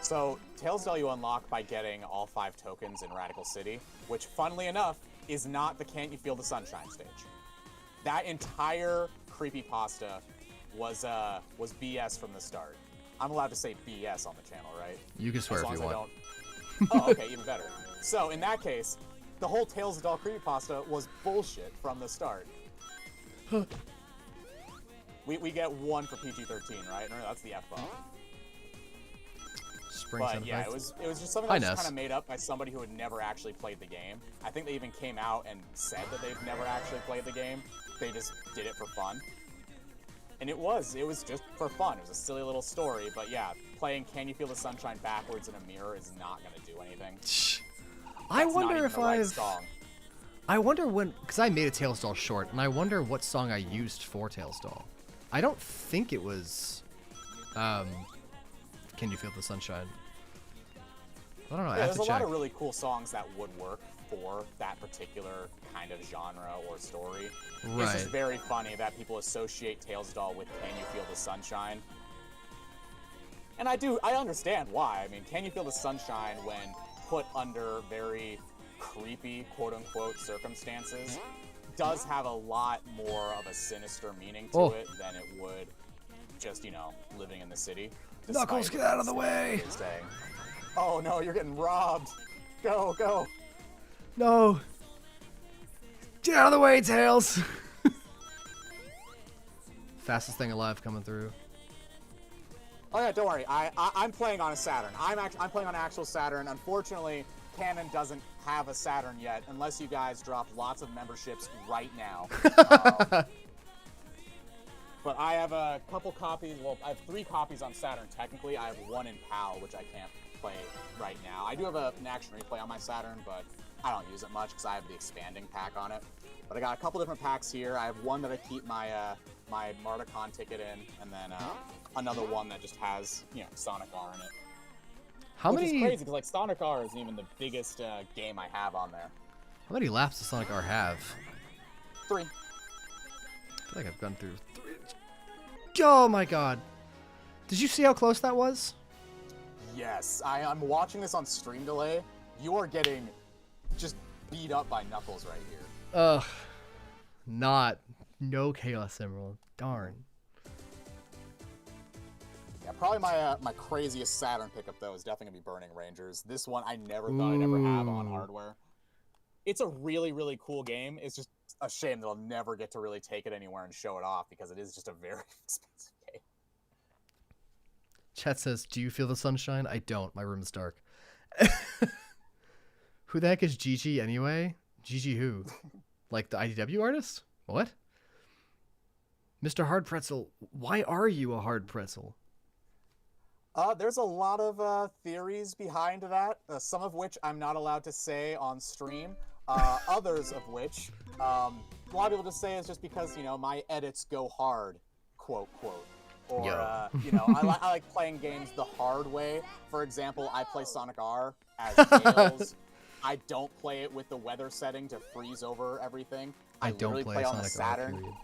Speaker 1: So, Tailsdale you unlock by getting all 5 tokens in Radical City, which, funnily enough, is not the Can't You Feel the Sunshine stage. That entire creepypasta was BS from the start. I'm allowed to say BS on the channel, right?
Speaker 2: You can swear
Speaker 1: As long
Speaker 2: if you
Speaker 1: as I
Speaker 2: want.
Speaker 1: don't... Oh, okay, even better. So, in that case, the whole Tales of Doll creepypasta was bullshit from the start. We get 1 for PG-13, right? No, that's the F-bomb.
Speaker 2: Spring
Speaker 1: But
Speaker 2: sound
Speaker 1: yeah,
Speaker 2: effect.
Speaker 1: it was just something
Speaker 2: Hi,
Speaker 1: that was
Speaker 2: Ness.
Speaker 1: kind of made up by somebody who had never actually played the game. I think they even came out and said that they've never actually played the game. They just did it for fun. And it was just for fun. It was a silly little story, but yeah, playing Can You Feel the Sunshine backwards in a mirror is not going to do anything.
Speaker 2: I
Speaker 1: That's not
Speaker 2: wonder
Speaker 1: even
Speaker 2: if
Speaker 1: the right
Speaker 2: I've.
Speaker 1: song.
Speaker 2: I wonder when, because I made a Tailsdall short, and I wonder what song I used for Tailsdall. I don't think it was. Can You Feel the Sunshine? I don't know. I
Speaker 1: Yeah,
Speaker 2: have
Speaker 1: there's
Speaker 2: to
Speaker 1: a lot
Speaker 2: check.
Speaker 1: of really cool songs that would work for that particular kind of genre or story. It's just
Speaker 2: Right.
Speaker 1: very funny that people associate Tailsdall with Can You Feel the Sunshine. And I understand why. I mean, Can You Feel the Sunshine, when put under very creepy, quote-unquote, circumstances, does have a lot more of a sinister meaning to it than it would just, living in the city.
Speaker 2: Knuckles,
Speaker 1: despite
Speaker 2: get out of
Speaker 1: what
Speaker 2: the way!
Speaker 1: it's saying. Oh no, you're getting robbed! Go, go!
Speaker 2: No! Get out of the way, Tails! Fastest thing alive coming through.
Speaker 1: Oh yeah, don't worry. I'm playing on a Saturn. I'm playing on an actual Saturn. Unfortunately, Canon doesn't have a Saturn yet, unless you guys drop lots of memberships right now. But I have a couple copies. Well, I have 3 copies on Saturn. Technically, I have 1 in PAL, which I can't play right now. I do have an action replay on my Saturn, but I don't use it much because I have the expanding pack on it. But I got a couple different packs here. I have one that I keep my my Marticon ticket in, and then another one that just has Sonic R in it.
Speaker 2: How
Speaker 1: Which
Speaker 2: many?
Speaker 1: is crazy because like Sonic R isn't even the biggest game I have on there.
Speaker 2: How many laps does Sonic R have?
Speaker 1: 3.
Speaker 2: I feel like I've gone through 3. Oh my god! Did you see how close that was?
Speaker 1: Yes, I'm watching this on stream delay. You are getting just beat up by Knuckles right here.
Speaker 2: Ugh. No Chaos Emerald. Darn.
Speaker 1: Yeah, probably my craziest Saturn pickup though is definitely gonna be Burning Rangers. This one I never thought I'd ever have on hardware. It's a really, really cool game. It's just a shame that I'll never get to really take it anywhere and show it off because it is just a very expensive game.
Speaker 2: Chat says, "Do you feel the sunshine?" I don't. My room is dark. Who the heck is Gigi anyway? Gigi who? Like the IDW artist? What? Mr. Hard Pretzel, why are you a hard pretzel?
Speaker 1: There's a lot of theories behind that, some of which I'm not allowed to say on stream. Others of which, a lot of people just say it's just because, my edits go hard, quote, quote. Or,
Speaker 2: Yo.
Speaker 1: I like playing games the hard way. For example, I play Sonic R as Tails. I don't play it with the weather setting to freeze over everything.
Speaker 2: I don't
Speaker 1: literally
Speaker 2: play
Speaker 1: on the
Speaker 2: Sonic R,
Speaker 1: Saturn.
Speaker 2: period.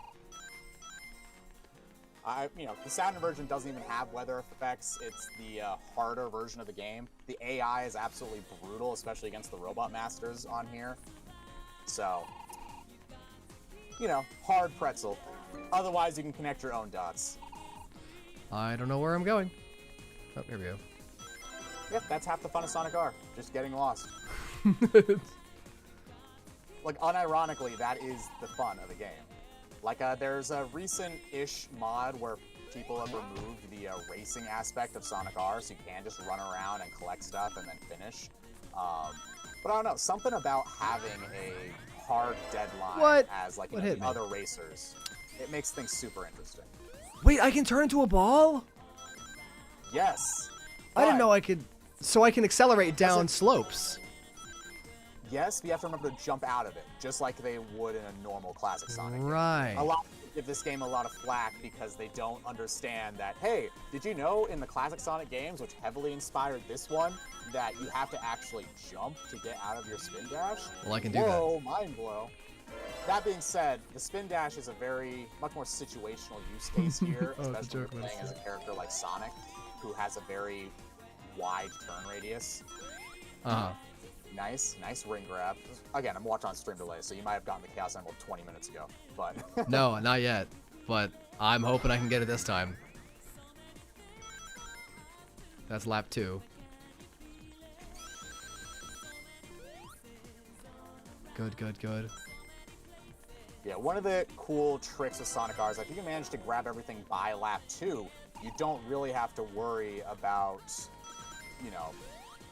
Speaker 1: The Saturn version doesn't even have weather effects. It's the harder version of the game. The AI is absolutely brutal, especially against the Robot Masters on here. So, hard pretzel. Otherwise, you can connect your own dots.
Speaker 2: I don't know where I'm going. Oh, here we go.
Speaker 1: Yep, that's half the fun of Sonic R. Just getting lost. Like, unironically, that is the fun of the game. Like, there's a recent-ish mod where people have removed the racing aspect of Sonic R, so you can just run around and collect stuff and then finish. But I don't know, something about having a hard deadline as, like, the other racers, it makes things super interesting.
Speaker 2: Wait, I can turn into a ball?
Speaker 1: Yes.
Speaker 2: I didn't know I could. So I can accelerate down slopes.
Speaker 1: Yes, but you have to remember to jump out of it, just like they would in a normal classic Sonic game.
Speaker 2: Right.
Speaker 1: A lot of people give this game a lot of flack because they don't understand that, hey, did you know in the classic Sonic games, which heavily inspired this one, that you have to actually jump to get out of your spin dash?
Speaker 2: Well, I can do that.
Speaker 1: Whoa, mind blow. That being said, the spin dash is a much more situational use case here, especially when you're playing as a character like Sonic, who has a very wide turn radius.
Speaker 2: Uh-huh.
Speaker 1: Nice ring grab. Again, I'm watching on stream delay, so you might have gotten the Chaos Emerald 20 minutes ago, but...
Speaker 2: No, not yet. But I'm hoping I can get it this time. That's lap 2. Good.
Speaker 1: Yeah, one of the cool tricks with Sonic R is if you can manage to grab everything by lap 2, you don't really have to worry about, you know,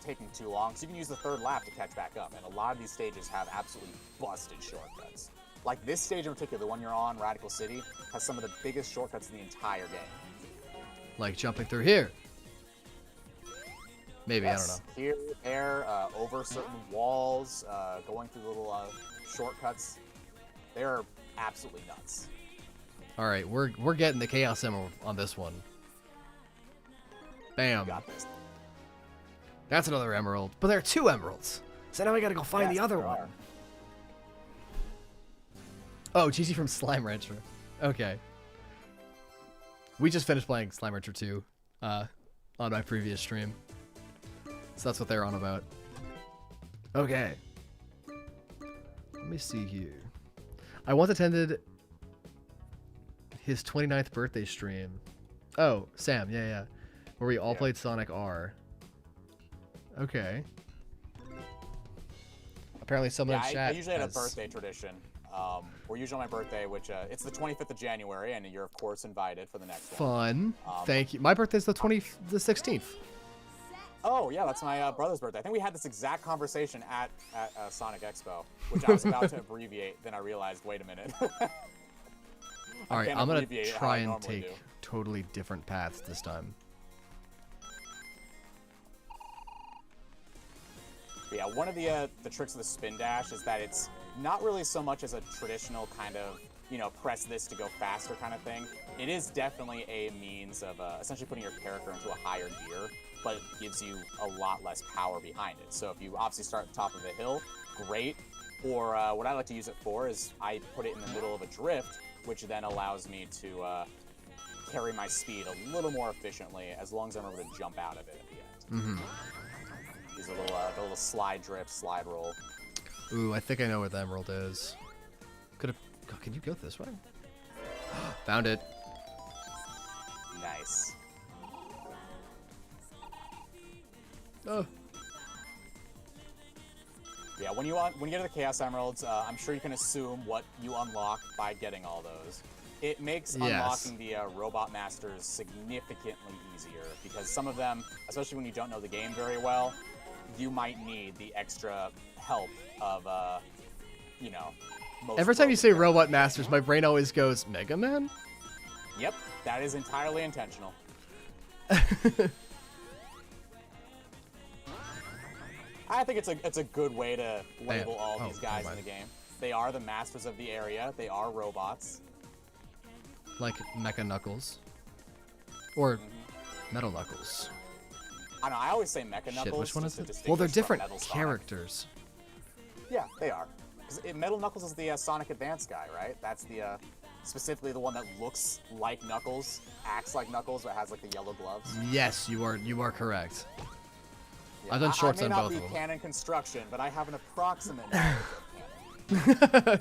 Speaker 1: taking too long. So you can use the 3rd lap to catch back up. And a lot of these stages have absolutely busted shortcuts. Like this stage in particular, the one you're on, Radical City, has some of the biggest shortcuts in the entire game.
Speaker 2: Like jumping through here. Maybe,
Speaker 1: Yes,
Speaker 2: I don't know.
Speaker 1: Here, there, over certain walls, going through little shortcuts. They're absolutely nuts.
Speaker 2: All right, we're getting the Chaos Emerald on this one. Bam.
Speaker 1: You got this.
Speaker 2: That's another emerald. But there are 2 emeralds. So now we gotta go find
Speaker 1: Yes,
Speaker 2: the other
Speaker 1: there
Speaker 2: one.
Speaker 1: are.
Speaker 2: Oh, GG from Slime Rancher. Okay. We just finished playing Slime Rancher 2 on my previous stream. So that's what they're on about. Okay. Let me see here. I once attended his 29th birthday stream. Oh, Sam, yeah. Where we all played Sonic R. Okay. Apparently someone in chat
Speaker 1: I usually had a
Speaker 2: has-
Speaker 1: birthday tradition. We're usually on my birthday, which it's the 25th of January, and you're of course invited for the next one.
Speaker 2: Fun. Thank you. My birthday's the 16th.
Speaker 1: Oh yeah, that's my brother's birthday. I think we had this exact conversation at Sonic Expo, which I was about to abbreviate. Then I realized, wait a minute.
Speaker 2: All right,
Speaker 1: can't
Speaker 2: I'm gonna
Speaker 1: abbreviate it how
Speaker 2: try
Speaker 1: I
Speaker 2: and
Speaker 1: normally
Speaker 2: take
Speaker 1: do.
Speaker 2: totally different paths this time.
Speaker 1: But yeah, one of the tricks of the spin dash is that it's not really so much as a traditional kind of, you know, press this to go faster kind of thing. It is definitely a means of essentially putting your character into a higher gear, but it gives you a lot less power behind it. So if you obviously start at the top of the hill, great. Or what I like to use it for is I put it in the middle of a drift, which then allows me to carry my speed a little more efficiently as long as I'm able to jump out of it at the end.
Speaker 2: Mm-hmm.
Speaker 1: Use a little slide drift, slide roll.
Speaker 2: Ooh, I think I know where the emerald is. Can you go this way? Found it.
Speaker 1: Nice.
Speaker 2: Oh.
Speaker 1: Yeah, when you get to the Chaos Emeralds, I'm sure you can assume what you unlock by getting all those. It makes
Speaker 2: Yes.
Speaker 1: unlocking the Robot Masters significantly easier, because some of them, especially when you don't know the game very well, you might need the extra help of, you know, most
Speaker 2: Every time you say
Speaker 1: broken
Speaker 2: Robot Masters, my brain always goes, Mega Man?
Speaker 1: Yep, that is entirely intentional. I think it's a good way to label all
Speaker 2: Oh,
Speaker 1: these guys
Speaker 2: never
Speaker 1: in the
Speaker 2: mind.
Speaker 1: game. They are the masters of the area. They are robots.
Speaker 2: Like Mecha Knuckles. Or Metal Knuckles.
Speaker 1: I know. I always say Mecha Knuckles.
Speaker 2: Shit, which one
Speaker 1: just
Speaker 2: is
Speaker 1: to
Speaker 2: it? Well, they're
Speaker 1: distinguish from
Speaker 2: different
Speaker 1: Metal Sonic.
Speaker 2: characters.
Speaker 1: Yeah, they are. 'Cause Metal Knuckles is the Sonic Advance guy, right? That's the specifically the one that looks like Knuckles, acts like Knuckles, but has like the yellow gloves.
Speaker 2: Yes, you are correct.
Speaker 1: Yeah,
Speaker 2: I've done shorts
Speaker 1: I
Speaker 2: on
Speaker 1: may not
Speaker 2: both
Speaker 1: be
Speaker 2: of them.
Speaker 1: canon construction, but I have an approximate knowledge of canon.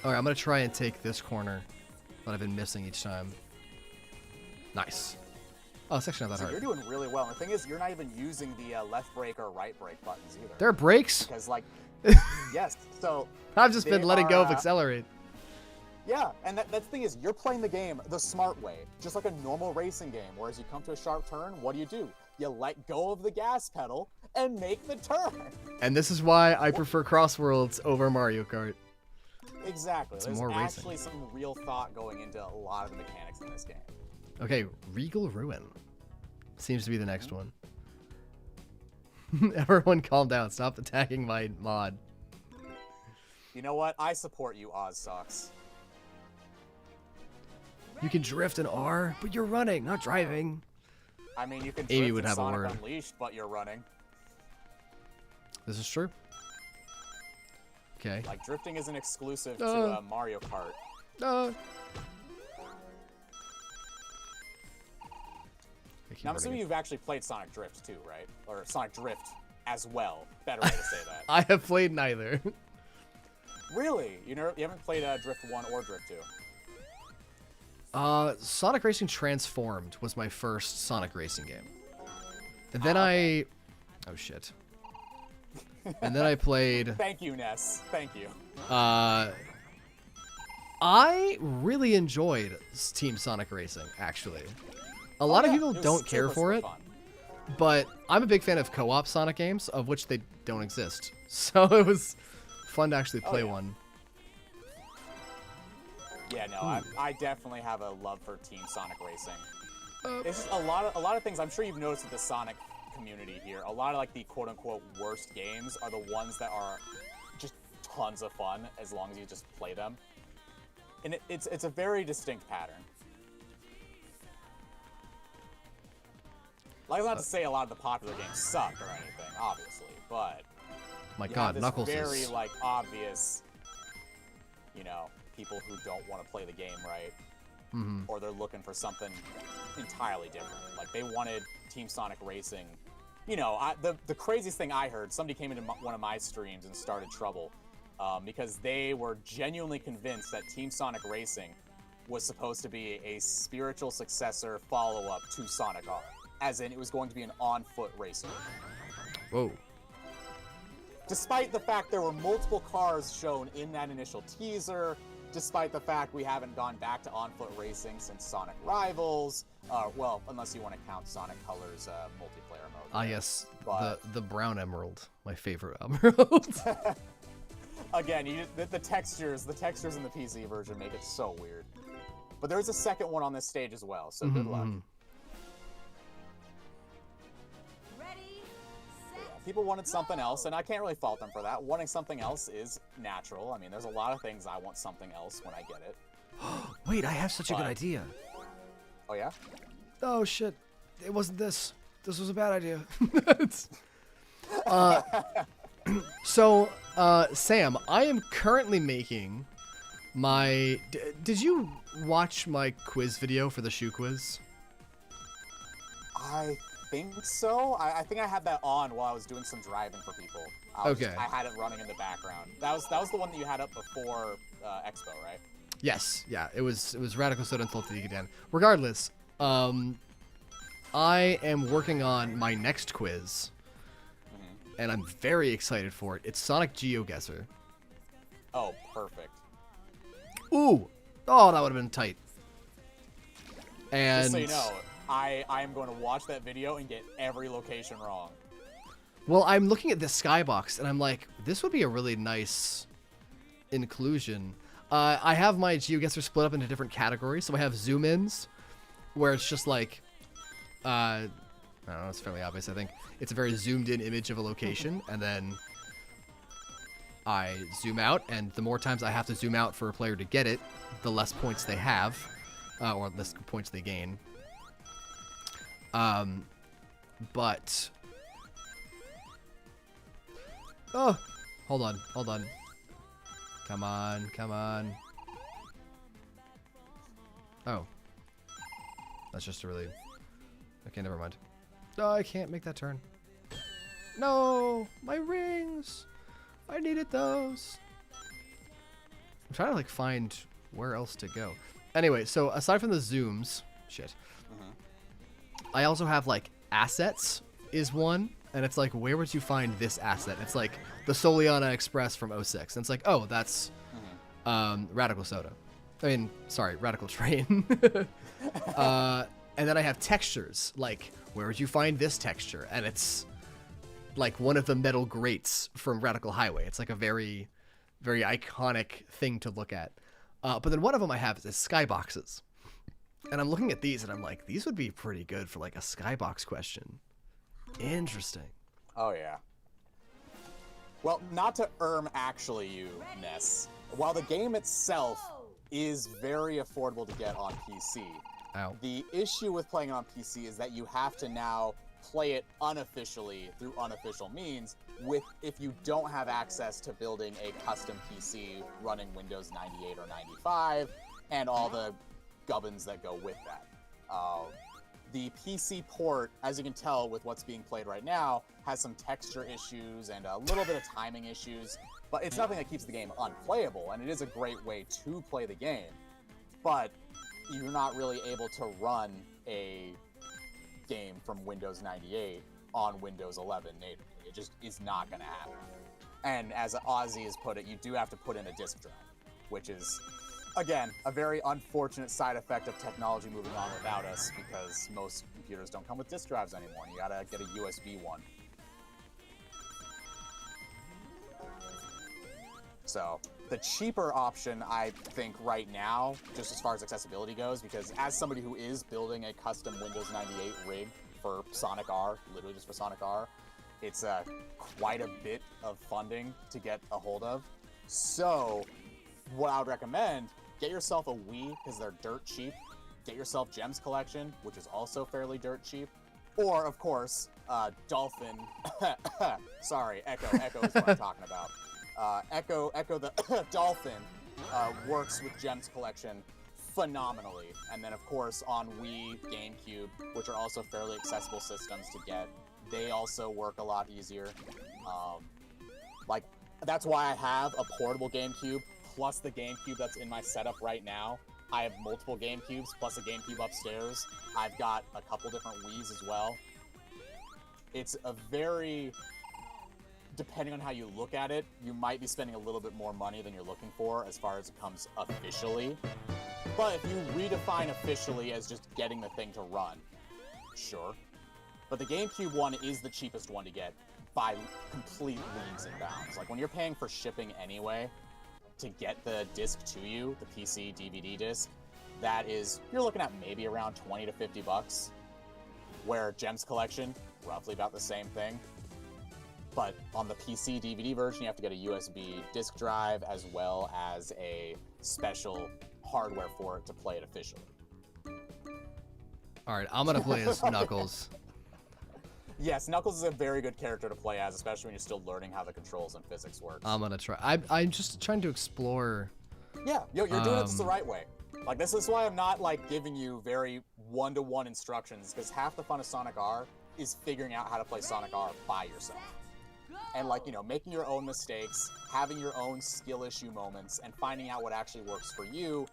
Speaker 2: Alright, I'm gonna try and take this corner that I've been missing each time. Nice. Oh, it's actually not that
Speaker 1: So you're
Speaker 2: hard.
Speaker 1: doing really well. And the thing is, you're not even using the left brake or right brake buttons either.
Speaker 2: There are brakes?
Speaker 1: Because, like, yes, so...
Speaker 2: I've just been
Speaker 1: they
Speaker 2: letting go of
Speaker 1: are,
Speaker 2: accelerate.
Speaker 1: Yeah, and that's the thing is, you're playing the game the smart way, just like a normal racing game. Whereas you come to a sharp turn, what do? You let go of the gas pedal and make the turn.
Speaker 2: And this is why I prefer Crossworlds over Mario Kart.
Speaker 1: Exactly. There's
Speaker 2: more racing.
Speaker 1: actually some real thought going into a lot of the mechanics in this game.
Speaker 2: Okay, Regal Ruin. Seems to be the next one. Everyone calm down. Stop attacking my mod.
Speaker 1: You know what? I support you, Oz Socks.
Speaker 2: You can drift in R, but you're running, not driving.
Speaker 1: I mean, you can
Speaker 2: Amy
Speaker 1: drift
Speaker 2: would
Speaker 1: in
Speaker 2: have a
Speaker 1: Sonic
Speaker 2: word.
Speaker 1: Unleashed, but you're running.
Speaker 2: This is true. Okay.
Speaker 1: Like, drifting isn't exclusive
Speaker 2: Uh.
Speaker 1: to Mario Kart. Now, I'm assuming you've actually played Sonic Drift too, right? Or Sonic Drift as well. Better way to say that.
Speaker 2: I have played neither.
Speaker 1: Really? You haven't played Drift 1 or Drift 2?
Speaker 2: Sonic Racing Transformed was my first Sonic Racing game. And then oh shit. And then I played...
Speaker 1: Thank you, Ness. Thank you.
Speaker 2: I really enjoyed Team Sonic Racing, actually. A lot of people don't care for it,
Speaker 1: fun.
Speaker 2: but I'm a big fan of co-op Sonic games, of which they don't exist. So it was fun to actually play one.
Speaker 1: Yeah, no, I definitely have a love for Team Sonic Racing. It's just a lot of things. I'm sure you've noticed with the Sonic community here. A lot of like the quote-unquote worst games are the ones that are just tons of fun as long as you just play them. And it's a very distinct pattern. Like, not to say a lot of the popular games suck or anything, obviously, but
Speaker 2: My God, Knuckles
Speaker 1: very
Speaker 2: is...
Speaker 1: like obvious, people who don't want to play the game right, or they're looking for something entirely different. Like they wanted Team Sonic Racing. The craziest thing I heard, somebody came into one of my streams and started trouble because they were genuinely convinced that Team Sonic Racing was supposed to be a spiritual successor follow-up to Sonic R. As in, it was going to be an on-foot racer.
Speaker 2: Whoa.
Speaker 1: Despite the fact there were multiple cars shown in that initial teaser, despite the fact we haven't gone back to on-foot racing since Sonic Rivals, well, unless you want to count Sonic Colors multiplayer mode.
Speaker 2: Ah, yes,
Speaker 1: but...
Speaker 2: the brown emerald, my favorite emerald.
Speaker 1: Again, the textures in the PC version make it so weird. But there's a second one on this stage as well, so good luck. People wanted something else, and I can't really fault them for that. Wanting something else is natural. I mean, there's a lot of things I want something else when I get it.
Speaker 2: Wait, I have such a good idea.
Speaker 1: Oh, yeah?
Speaker 2: Oh, shit. It wasn't this. This was a bad idea. Sam, I am currently making my... Did you watch my quiz video for the shoe quiz?
Speaker 1: I think so. I think I had that on while I was doing some driving for people. I had it running in the background. That was the one that you had up before Expo, right? Yes.
Speaker 2: Yeah. It was Radical Soda and Salty again. Regardless, I am working on my next quiz, and I'm very excited for it. It's Sonic GeoGuessr.
Speaker 1: Oh, perfect.
Speaker 2: Ooh. Oh, that would have been tight. And
Speaker 1: just so you know, I am going to watch that video and get every location wrong.
Speaker 2: Well, I'm looking at this skybox, and I'm like, this would be a really nice inclusion. I have my GeoGuessr split up into different categories. So I have zoom-ins, where it's just like, I don't know, it's fairly obvious, I think. It's a very zoomed-in image of a location, and then I zoom out, and the more times I have to zoom out for a player to get it, the less points they have, or less points they gain. But... Oh! Hold on. Come on. Oh. That's just a really... Okay, never mind. No, I can't make that turn. No! My rings! I needed those! I'm trying to, like, find where else to go. Anyway, so aside from the zooms... Shit. I also have, like, assets is one. And it's like, where would you find this asset? It's like the Soliana Express from 06. And it's like, oh, that's Radical Soda. I mean, sorry, Radical Train. And then I have textures. Like, where would you find this texture? And it's like one of the metal grates from Radical Highway. It's like a very, very iconic thing to look at. But then one of them I have is skyboxes. And I'm looking at these and I'm like, these would be pretty good for like a skybox question. Interesting.
Speaker 1: Oh, yeah. Well, not to actually you, Ness. While the game itself is very affordable to get on PC, the issue with playing it on PC is that you have to now play it unofficially through unofficial means if you don't have access to building a custom PC running Windows 98 or 95 and all the gubbins that go with that. The PC port, as you can tell with what's being played right now, has some texture issues and a little bit of timing issues, but it's nothing that keeps the game unplayable, and it is a great way to play the game. But you're not really able to run a game from Windows 98 on Windows 11 natively. It just is not going to happen. And as Ozzy has put it, you do have to put in a disk drive, which is, again, a very unfortunate side effect of technology moving on without us, because most computers don't come with disk drives anymore. You gotta get a USB one. So the cheaper option, I think, right now, just as far as accessibility goes, because as somebody who is building a custom Windows 98 rig for Sonic R, literally just for Sonic R, it's quite a bit of funding to get a hold of. So what I would recommend, get yourself a Wii, because they're dirt cheap. Get yourself Gems Collection, which is also fairly dirt cheap. Or, of course, Dolphin. Sorry, Echo is what I'm talking about. Echo the Dolphin works with Gems Collection phenomenally. And then, of course, on Wii, GameCube, which are also fairly accessible systems to get, they also work a lot easier. Like, that's why I have a portable GameCube, plus the GameCube that's in my setup right now. I have multiple GameCubes, plus a GameCube upstairs. I've got a couple different Wiis as well. It's a very... Depending on how you look at it, you might be spending a little bit more money than you're looking for as far as it comes officially. But if you redefine officially as just getting the thing to run, sure. But the GameCube one is the cheapest one to get by complete leagues and bounds. Like, when you're paying for shipping anyway, to get the disc to you, the PC DVD disc, that is, you're looking at maybe around 20 to 50 bucks. Where Gems Collection, roughly about the same thing. But on the PC DVD version, you have to get a USB disk drive as well as a special hardware for it to play it officially.
Speaker 2: All right, I'm gonna play as Knuckles.
Speaker 1: Yes, Knuckles is a very good character to play as, especially when you're still learning how the controls and physics work.
Speaker 2: I'm gonna try. I'm just trying to explore.
Speaker 1: Yeah, you're doing it the right way. Like, this is why I'm not, like, giving you very one-to-one instructions, because half the fun of Sonic R is figuring out how to play Sonic R by yourself. And, like, you know, making your own mistakes, having your own skill issue moments, and finding out what actually works for you,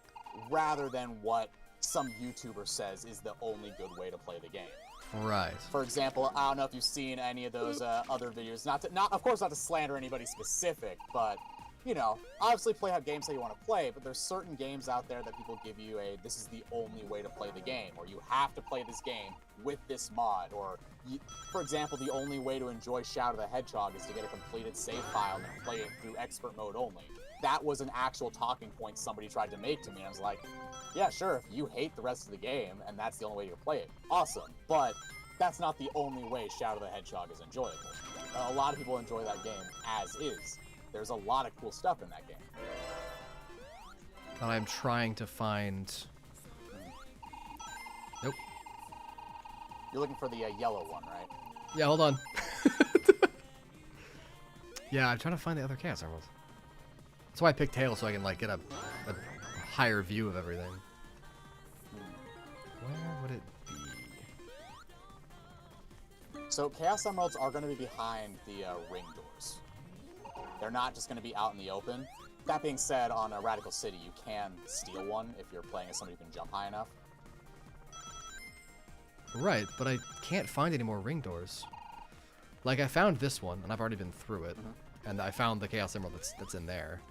Speaker 1: rather than what some YouTuber says is the only good way to play the game.
Speaker 2: Right.
Speaker 1: For example, I don't know if you've seen any of those other videos. Of course, not to slander anybody specific, but, you know, obviously play games that you want to play, but there's certain games out there that people give you this is the only way to play the game, or you have to play this game with this mod, or, for example, the only way to enjoy Shadow the Hedgehog is to get a completed save file and play it through expert mode only. That was an actual talking point somebody tried to make to me, and I was like, yeah, sure, if you hate the rest of the game, and that's the only way you play it, awesome, but that's not the only way Shadow the Hedgehog is enjoyable. A lot of people enjoy that game as is. There's a lot of cool stuff in that game.
Speaker 2: But I'm trying to find... Nope.
Speaker 1: You're looking for the yellow one, right?
Speaker 2: Yeah, hold on. Yeah, I'm trying to find the other Chaos Emeralds. That's why I picked Tails, so I can, like, get a higher view of everything. Where would it be?
Speaker 1: So Chaos Emeralds are going to be behind the ring doors. They're not just going to be out in the open. That being said, on Radical City, you can steal one if you're playing as somebody who can jump high enough.
Speaker 2: Right, but I can't find any more ring doors. Like, I found this one, and I've already been through it. And I found the Chaos Emerald that's in there.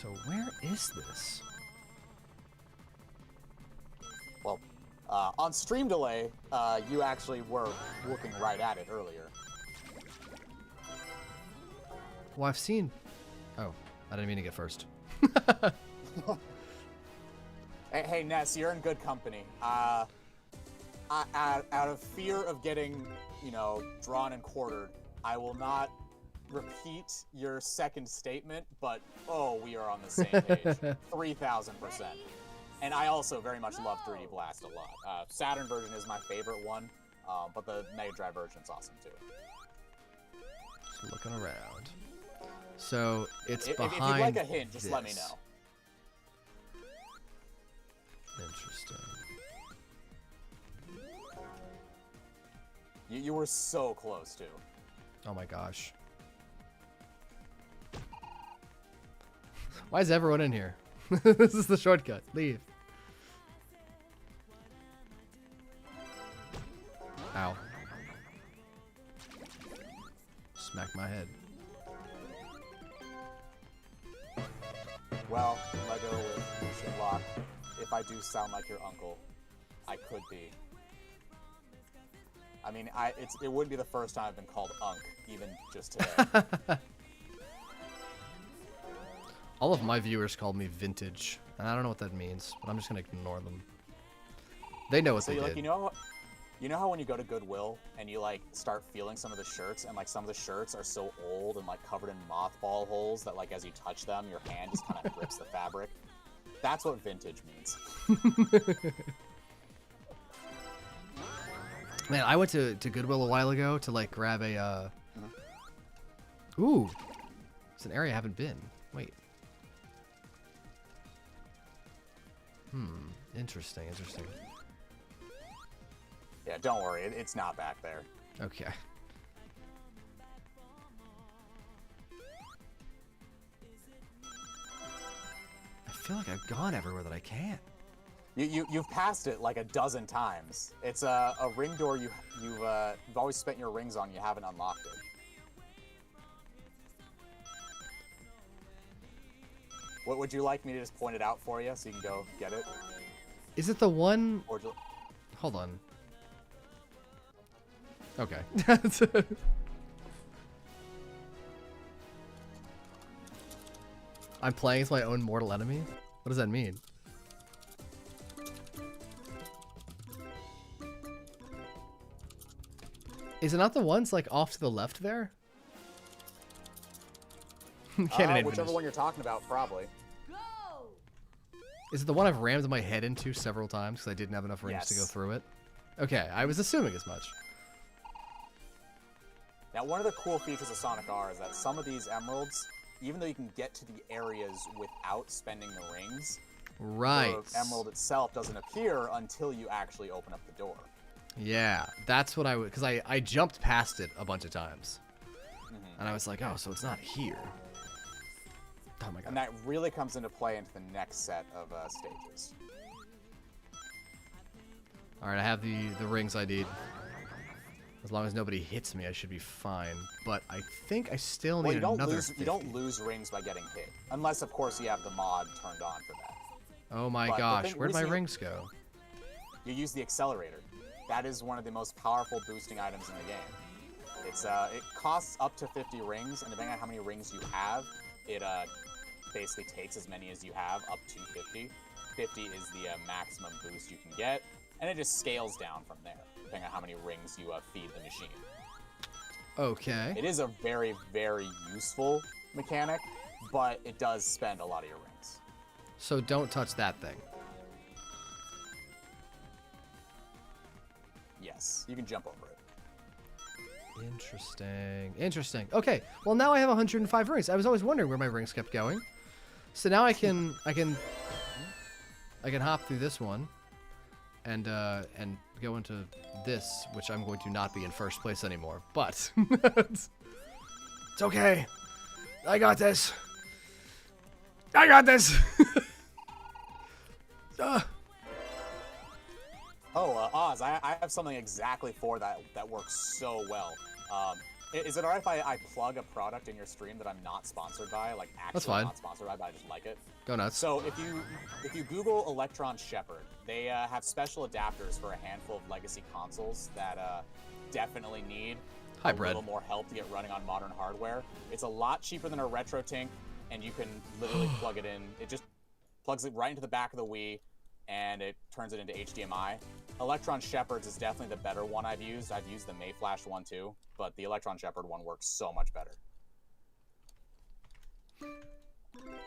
Speaker 2: So where is this?
Speaker 1: Well, on stream delay, you actually were looking right at it earlier.
Speaker 2: Well, I've seen... Oh, I didn't mean to get first.
Speaker 1: Hey, Ness, you're in good company. Out of fear of getting, you know, drawn and quartered, I will not repeat your second statement, but, oh, we are on the same page. 3,000%. And I also very much love 3D Blast a lot. Saturn version is my favorite one, but the Mega Drive version is awesome, too.
Speaker 2: Just looking around. So, it's behind
Speaker 1: If you'd like a hint, just let me know.
Speaker 2: Interesting.
Speaker 1: You were so close to.
Speaker 2: Oh my gosh. Why is everyone in here? This is the shortcut. Leave. Ow. Smack my head.
Speaker 1: Well, Lego with Shinlock, if I do sound like your uncle, I could be. I mean, it wouldn't be the first time I've been called Unk, even just today.
Speaker 2: All of my viewers called me vintage, and I don't know what that means, but I'm just gonna ignore them. They know what
Speaker 1: So
Speaker 2: they
Speaker 1: like,
Speaker 2: did.
Speaker 1: you know how when you go to Goodwill and you like start feeling some of the shirts, and like some of the shirts are so old and like covered in mothball holes that like as you touch them, your hand just kind of rips the fabric. That's what vintage means.
Speaker 2: Man, I went to Goodwill a while ago to like grab a. Ooh, it's an area I haven't been. Wait. Interesting.
Speaker 1: Yeah, don't worry, it's not back there.
Speaker 2: Okay. I feel like I've gone everywhere that I can.
Speaker 1: You've passed it like a dozen times. It's a ring door you've always spent your rings on. You haven't unlocked it. What would you like me to just point it out for you so you can go get it?
Speaker 2: Is it the one?
Speaker 1: Or
Speaker 2: Hold on. Okay. I'm playing as my own mortal enemy? What does that mean? Is it not the ones like off to the left there?
Speaker 1: whichever one you're talking about, probably.
Speaker 3: Go!
Speaker 2: Is it the one I've rammed my head into several times because I didn't have enough rings to go
Speaker 1: Yes.
Speaker 2: through it? Okay, I was assuming as much.
Speaker 1: Now, one of the cool features of Sonic R is that some of these emeralds, even though you can get to the areas without spending the rings,
Speaker 2: Right.
Speaker 1: the emerald itself doesn't appear until you actually open up the door.
Speaker 2: Yeah, that's what I would, because I jumped past it a bunch of times. And I was like, oh, so it's not here. Oh my god.
Speaker 1: And that really comes into play into the next set of stages.
Speaker 2: Alright, I have the rings I need. As long as nobody hits me, I should be fine. But I think I still need another 50.
Speaker 1: You don't lose rings by getting hit. Unless, of course, you have the mod turned on for that.
Speaker 2: Oh my
Speaker 1: But the
Speaker 2: gosh,
Speaker 1: thing-
Speaker 2: where'd my
Speaker 1: reason you-
Speaker 2: rings go?
Speaker 1: You use the accelerator. That is one of the most powerful boosting items in the game. It costs up to 50 rings, and depending on how many rings you have, it basically takes as many as you have, up to 50. 50 is the maximum boost you can get, and it just scales down from there, depending on how many rings you feed the machine.
Speaker 2: Okay.
Speaker 1: It is a very, very useful mechanic, but it does spend a lot of your rings.
Speaker 2: So don't touch that thing.
Speaker 1: Yes, you can jump over it.
Speaker 2: Interesting. Okay, well now I have 105 rings. I was always wondering where my rings kept going. So now I can hop through this one and go into this, which I'm going to not be in first place anymore. But it's okay. I got this.
Speaker 1: Oh, Oz, I have something exactly for that works so well. Is it alright if I plug a product in your stream that I'm not sponsored by? Like, actually
Speaker 2: fine.
Speaker 1: not sponsored by, but I just like it?
Speaker 2: Go nuts.
Speaker 1: So if you Google Electron Shepherd, they have special adapters for a handful of legacy consoles that definitely need a little more help to get running on modern hardware. It's a lot cheaper than a RetroTink, and you can literally plug it in. It just plugs it right into the back of the Wii, and it turns it into HDMI. Electron Shepherd's is definitely the better one I've used. I've used the Mayflash one too, but the Electron Shepherd one works so much better.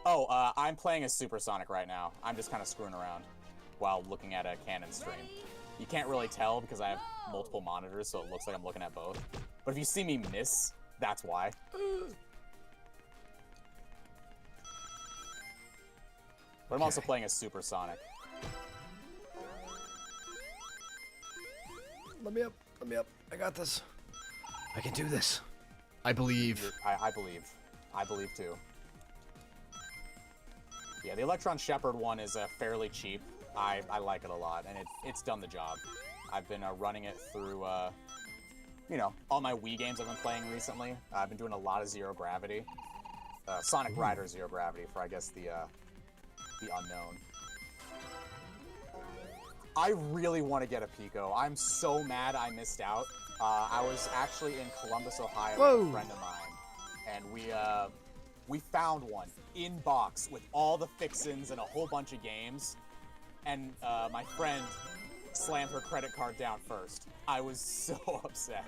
Speaker 1: Oh, I'm playing as Supersonic right now. I'm just kind of screwing around while looking at a Canon stream. You can't really tell because I have multiple monitors, so it looks like I'm looking at both. But if you see me miss, that's why. But I'm also playing as Supersonic.
Speaker 2: Let me up. Let me up. I got this. I can do this. I believe.
Speaker 1: I believe. I believe too. Yeah, the Electron Shepherd one is fairly cheap. I like it a lot, and it's done the job. I've been running it through, you know, all my Wii games I've been playing recently. I've been doing a lot of Zero Gravity. Sonic Rider Zero Gravity for, I guess, the unknown. I really want to get a Pico. I'm so mad I missed out. I was actually in Columbus, Ohio with a friend of mine, and we found one in box with all the fixins and a whole bunch of games, and my friend slammed her credit card down first. I was so upset.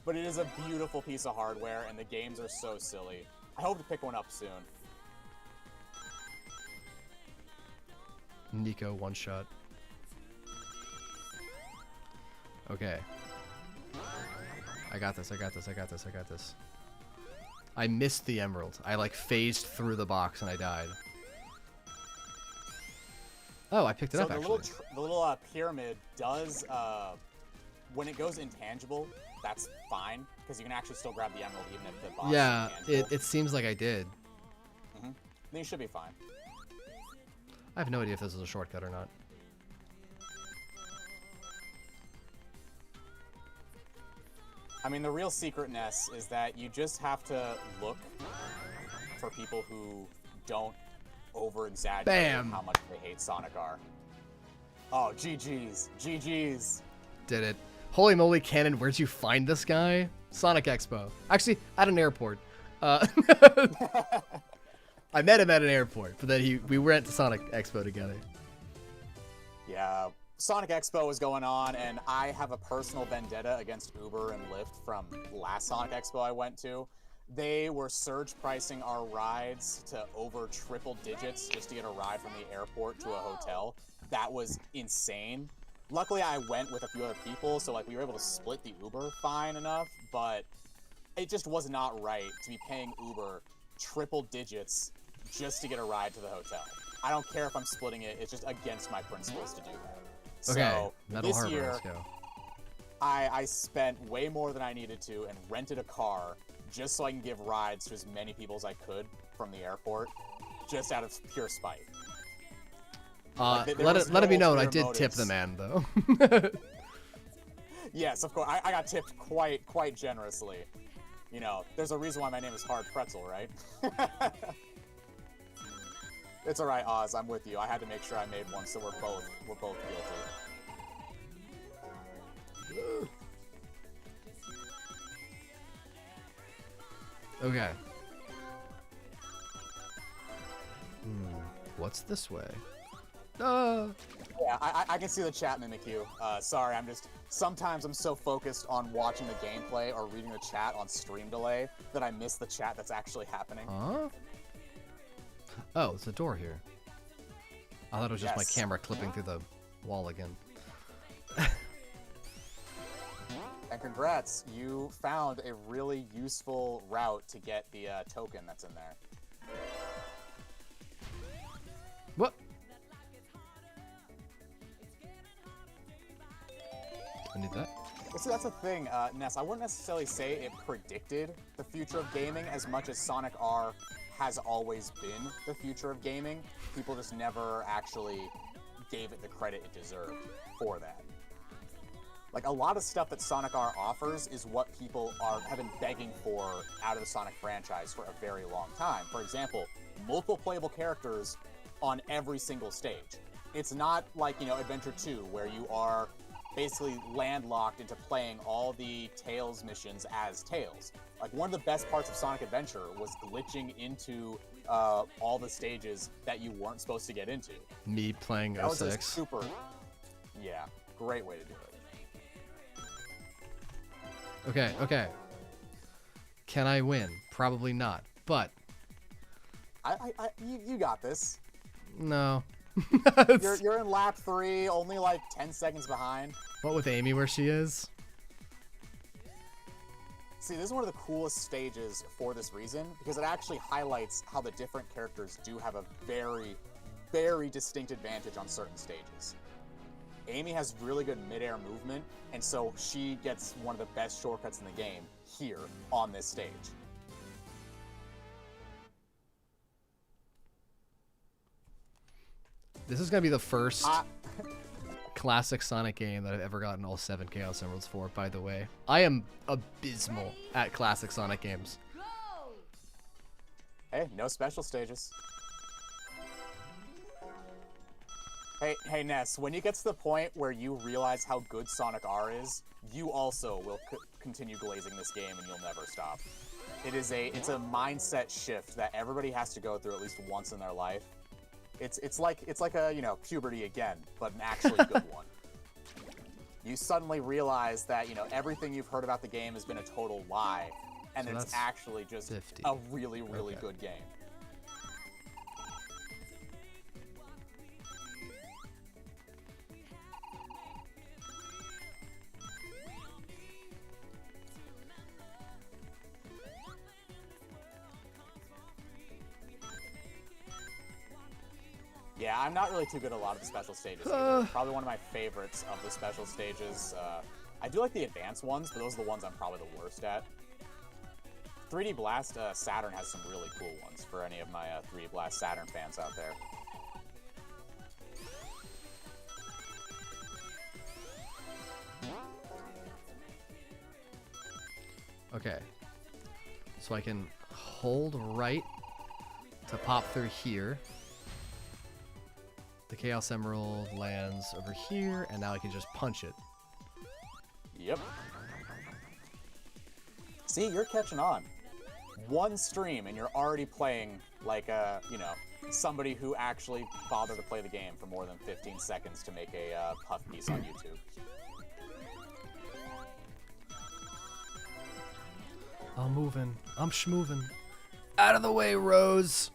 Speaker 1: But it is a beautiful piece of hardware, and the games are so silly. I hope to pick one up soon.
Speaker 2: Nico, one shot. Okay. I got this, I got this, I got this, I got this. I missed the emerald. I like phased through the box and I died. Oh, I picked it up actually.
Speaker 1: The little pyramid does, when it goes intangible, that's fine, because you can actually still grab the emerald even if the box is intangible.
Speaker 2: it seems like I did.
Speaker 1: Then you should be fine.
Speaker 2: I have no idea if this is a shortcut or not.
Speaker 1: I mean, the real secret, Ness, is that you just have to look for people who don't over-exaggerate how much they hate Sonic R. Oh, GG's. GG's.
Speaker 2: Did it. Holy moly, Cannon, where'd you find this guy? Sonic Expo. Actually, at an airport. I met him at an airport, but then we went to Sonic Expo together.
Speaker 1: Yeah, Sonic Expo was going on, and I have a personal vendetta against Uber and Lyft from last Sonic Expo I went to. They were surge pricing our rides to over triple digits just to get a ride from the airport to a hotel. That was insane. Luckily, I went with a few other people, so like we were able to split the Uber fine enough, but it just was not right to be paying Uber triple digits just to get a ride to the hotel. I don't care if I'm splitting it, it's just against my principles to do that.
Speaker 2: Okay,
Speaker 1: So
Speaker 2: Metal
Speaker 1: this
Speaker 2: Harbor,
Speaker 1: year,
Speaker 2: let's go.
Speaker 1: I spent way more than I needed to and rented a car just so I can give rides to as many people as I could from the airport, just out of pure spite.
Speaker 2: Let it be known, I did tip the man, though.
Speaker 1: Yes, of course. I got tipped quite generously. You know, there's a reason why my name is Hard Pretzel, right? It's all right, Oz. I'm with you. I had to make sure I made one, so we're both guilty.
Speaker 2: Okay. What's this way?
Speaker 1: Yeah, I can see the chat mimic you. Sorry, sometimes I'm so focused on watching the gameplay or reading the chat on stream delay that I miss the chat that's actually happening.
Speaker 2: Huh? Oh, there's a door here. I thought it was just my camera clipping through the wall again.
Speaker 1: And congrats, you found a really useful route to get the token that's in there.
Speaker 2: What? I need that.
Speaker 1: Well, see, that's the thing, Ness. I wouldn't necessarily say it predicted the future of gaming as much as Sonic R has always been the future of gaming. People just never actually gave it the credit it deserved for that. Like, a lot of stuff that Sonic R offers is what people have been begging for out of the Sonic franchise for a very long time. For example, multiple playable characters on every single stage. It's not like, you know, Adventure 2, where you are basically landlocked into playing all the Tails missions as Tails. Like, one of the best parts of Sonic Adventure was glitching into all the stages that you weren't supposed to get into.
Speaker 2: Me playing
Speaker 1: that
Speaker 2: 06.
Speaker 1: Was a super, yeah, great way to do it.
Speaker 2: Okay. Can I win? Probably not, but...
Speaker 1: You got this.
Speaker 2: No.
Speaker 1: You're in lap 3, only like 10 seconds behind.
Speaker 2: What with Amy where she is?
Speaker 1: See, this is one of the coolest stages for this reason, because it actually highlights how the different characters do have a very, very distinct advantage on certain stages. Amy has really good midair movement, and so she gets one of the best shortcuts in the game here on this stage.
Speaker 2: This is gonna be the first classic Sonic game that I've ever gotten all 7 Chaos Emeralds for, by the way. I am abysmal at classic Sonic games.
Speaker 3: Go!
Speaker 1: Hey, no special stages. Hey, Ness, when you get to the point where you realize how good Sonic R is, you also will continue glazing this game and you'll never stop. It's a mindset shift that everybody has to go through at least once in their life. It's like a, you know, puberty again, but an actually good one. You suddenly realize that, you know, everything you've heard about the game has been a total lie, and
Speaker 2: So
Speaker 1: it's
Speaker 2: that's
Speaker 1: actually just
Speaker 2: 50.
Speaker 1: a really
Speaker 2: Okay.
Speaker 1: good game. Yeah, I'm not really too good at a lot of the special stages. Either. Probably one of my favorites of the special stages. I do like the advanced ones, but those are the ones I'm probably the worst at. 3D Blast Saturn has some really cool ones for any of my 3D Blast Saturn fans out there.
Speaker 2: Okay. So I can hold right to pop through here. The Chaos Emerald lands over here, and now I can just punch it.
Speaker 1: Yep. See, you're catching on. One stream and you're already playing like you know, somebody who actually bothered to play the game for more than 15 seconds to make a puff piece on YouTube.
Speaker 2: I'm moving. I'm schmoving. Out of the way, Rose.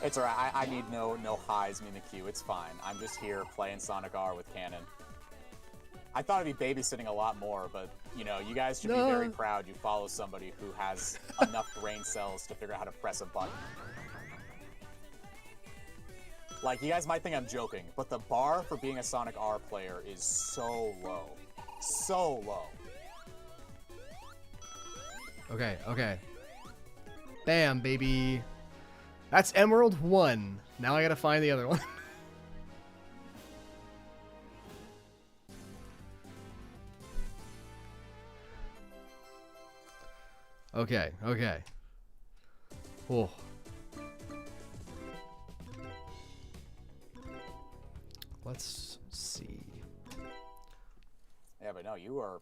Speaker 1: It's alright, I need no highs, Mimikyu, it's fine. I'm just here playing Sonic R with Canon. I thought I'd be babysitting a lot more, but, you know, you guys should be very proud you follow somebody who has enough brain cells to figure out how to press a button. Like, you guys might think I'm joking, but the bar for being a Sonic R player is so low. So low.
Speaker 2: Okay, okay. Bam, baby. That's Emerald 1. Now I gotta find the other one. Okay, okay. Oh. Let's see.
Speaker 1: Yeah, but no, you are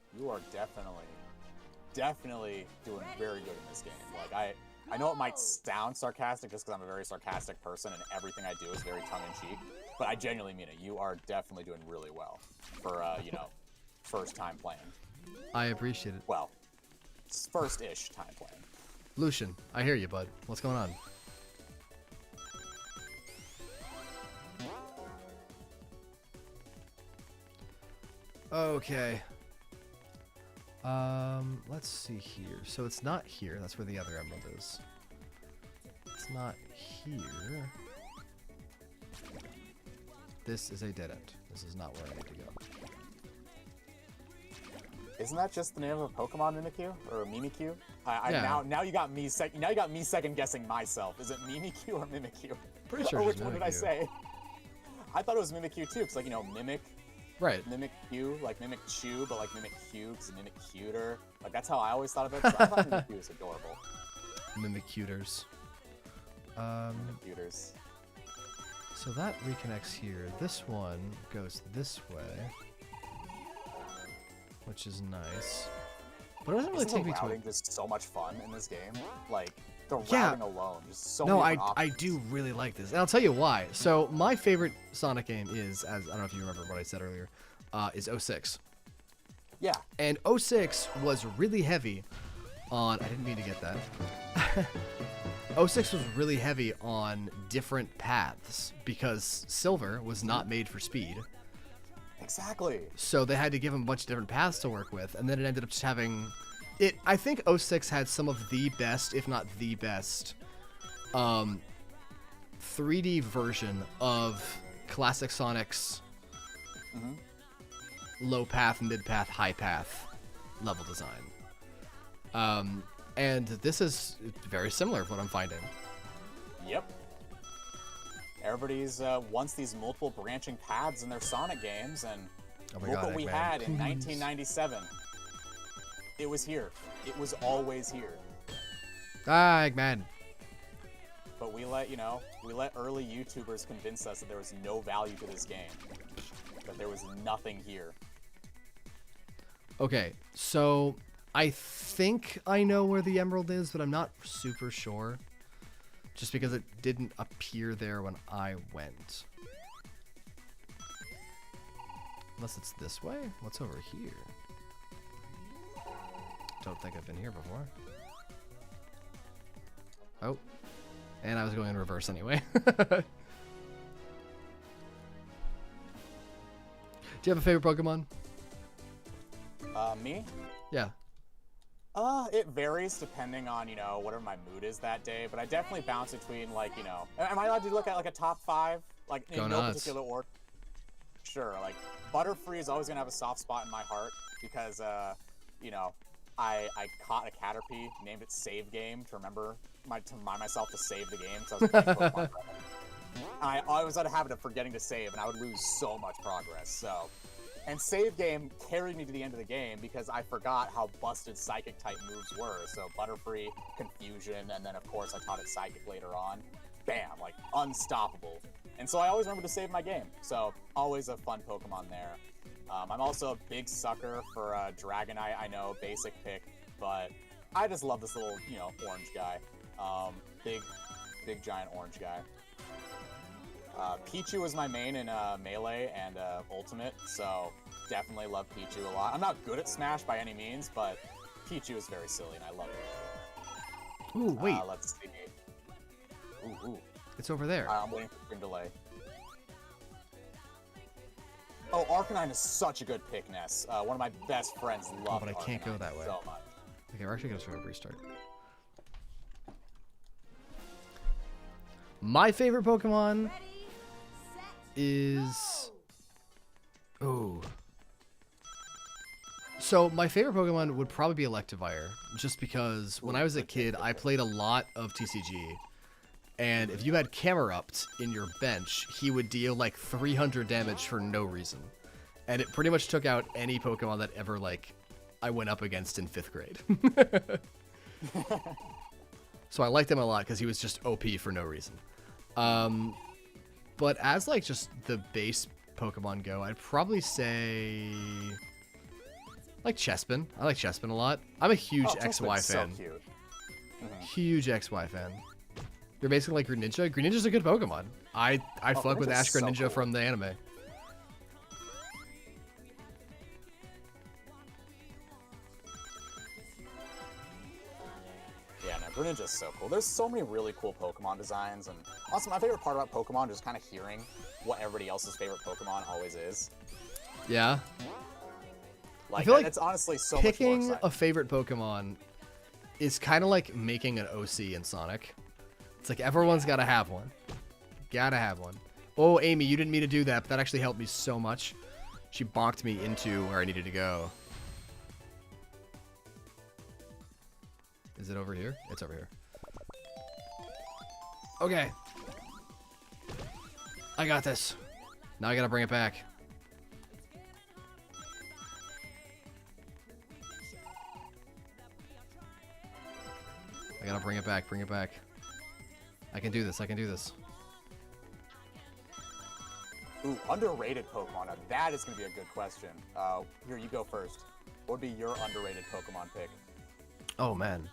Speaker 1: definitely doing very good in this game. Like, I know it might sound sarcastic just because I'm a very sarcastic person and everything I do is very tongue-in-cheek, but I genuinely mean it. You are definitely doing really well for, you know, first time playing.
Speaker 2: I appreciate it.
Speaker 1: Well, first-ish time playing.
Speaker 2: Lucian, I hear you, bud. What's going on? Okay. Let's see here. So it's not here. That's where the other emerald is. It's not here. This is a dead end. This is not where I need to go.
Speaker 1: Isn't that just the name of a Pokemon, Mimikyu or Mimikyu?
Speaker 2: Yeah.
Speaker 1: Now you got me second guessing myself. Is it Mimikyu or Mimikyu?
Speaker 2: Pretty sure
Speaker 1: Or
Speaker 2: it's
Speaker 1: which one did I
Speaker 2: Mimikyu.
Speaker 1: say? I thought it was Mimikyu too, because like, you know, mimic,
Speaker 2: Right.
Speaker 1: Mimikyu, like Mimikyu, but like Mimikyu because Mimikcuter. Like that's how I always thought of it. So I thought Mimikyu was adorable.
Speaker 2: Mimikuters.
Speaker 1: Mimikuters.
Speaker 2: So that reconnects here. This one goes this way, which is nice. But it doesn't really
Speaker 1: Isn't
Speaker 2: take
Speaker 1: the
Speaker 2: me to.
Speaker 1: routing just so much fun in this game? Like the
Speaker 2: Yeah.
Speaker 1: routing alone, just so
Speaker 2: No,
Speaker 1: many
Speaker 2: I
Speaker 1: options.
Speaker 2: do really like this, and I'll tell you why. So my favorite Sonic game is, as I don't know if you remember what I said earlier, is 06.
Speaker 1: Yeah.
Speaker 2: And 06 was really heavy on. I didn't mean to get that. 06 was really heavy on different paths because Silver was not made for speed.
Speaker 1: Exactly.
Speaker 2: So they had to give him a bunch of different paths to work with, and then it ended up just having it. I think 06 had some of the best, if not the best, 3D version of classic Sonic's low path, mid path, high path level design. And this is very similar to what I'm finding.
Speaker 1: Yep. Everybody's wants these multiple branching paths in their Sonic games, and
Speaker 2: Oh my
Speaker 1: look
Speaker 2: God,
Speaker 1: what we
Speaker 2: Eggman,
Speaker 1: had in
Speaker 2: please.
Speaker 1: 1997. It was here. It was always here.
Speaker 2: Ah, Eggman.
Speaker 1: But we let early YouTubers convince us that there was no value to this game. That there was nothing here.
Speaker 2: Okay, so I think I know where the emerald is, but I'm not super sure. Just because it didn't appear there when I went. Unless it's this way? What's over here? Don't think I've been here before. Oh. And I was going in reverse anyway. Do you have a favorite Pokemon?
Speaker 1: Me?
Speaker 2: Yeah.
Speaker 1: It varies depending on, whatever my mood is that day, but I definitely bounce between, am I allowed to look at, a top 5? Like, in
Speaker 2: Go
Speaker 1: no
Speaker 2: nuts.
Speaker 1: particular order? Sure, Butterfree is always gonna have a soft spot in my heart because, I caught a Caterpie, named it Save Game to remind myself to save the game, because I was playing Pokemon forever. I always had a habit of forgetting to save, and I would lose so much progress, so... And Save Game carried me to the end of the game because I forgot how busted Psychic-type moves were. So Butterfree, Confusion, and then of course I taught it Psychic later on. Bam, unstoppable. And so I always remember to save my game. So always a fun Pokemon there. I'm also a big sucker for Dragonite. I know, basic pick, but I just love this little, orange guy. Big giant orange guy. Pichu was my main in Melee and Ultimate, so definitely love Pichu a lot. I'm not good at Smash by any means, but Pichu is very silly and I love it.
Speaker 2: Ooh, wait.
Speaker 1: Let's see. Ooh.
Speaker 2: It's over there.
Speaker 1: I'm waiting for stream delay. Oh, Arcanine is such a good pick, Ness. One of my best friends loves
Speaker 2: but I can't go
Speaker 1: Arcanine
Speaker 2: that way.
Speaker 1: so much.
Speaker 2: Okay, we're actually going to sort of restart. My favorite Pokemon
Speaker 3: Ready, set,
Speaker 2: is...
Speaker 3: go.
Speaker 2: Ooh. So, my favorite Pokemon would probably be Electivire, just because when I was a kid, I played a lot of TCG, and if you had Camerupt in your bench, he would deal 300 damage for no reason. And it pretty much took out any Pokemon that ever, I went up against in 5th grade. So I liked him a lot because he was just OP for no reason. But as just the base Pokemon go, I'd probably say Chespin. I like Chespin a lot. I'm a huge XY
Speaker 1: Chespin's
Speaker 2: fan.
Speaker 1: So cute.
Speaker 2: Huge XY fan. You're basically like Greninja. Greninja's a good Pokemon. I fuck with
Speaker 1: Greninja's
Speaker 2: Ash
Speaker 1: so
Speaker 2: Greninja
Speaker 1: cool.
Speaker 2: from the anime.
Speaker 1: Yeah, no, Greninja's so cool. There's so many really cool Pokemon designs, and also my favorite part about Pokemon is kind of hearing what everybody else's favorite Pokemon always is.
Speaker 2: Yeah.
Speaker 1: Like,
Speaker 2: feel like
Speaker 1: it's honestly so much
Speaker 2: Picking
Speaker 1: more
Speaker 2: a
Speaker 1: exciting.
Speaker 2: favorite Pokemon is kind of like making an OC in Sonic. It's like everyone's got to have one. Gotta have one. Oh, Amy, you didn't mean to do that, but that actually helped me so much. She bonked me into where I needed to go. Is it over here? It's over here. Okay. I got this. Now I gotta bring it back. I gotta bring it back, bring it back. I can do this, I can do this.
Speaker 1: Ooh, underrated Pokemon. Now, that is going to be a good question. Here, you go first. What would be your underrated Pokemon pick?
Speaker 2: Oh, man.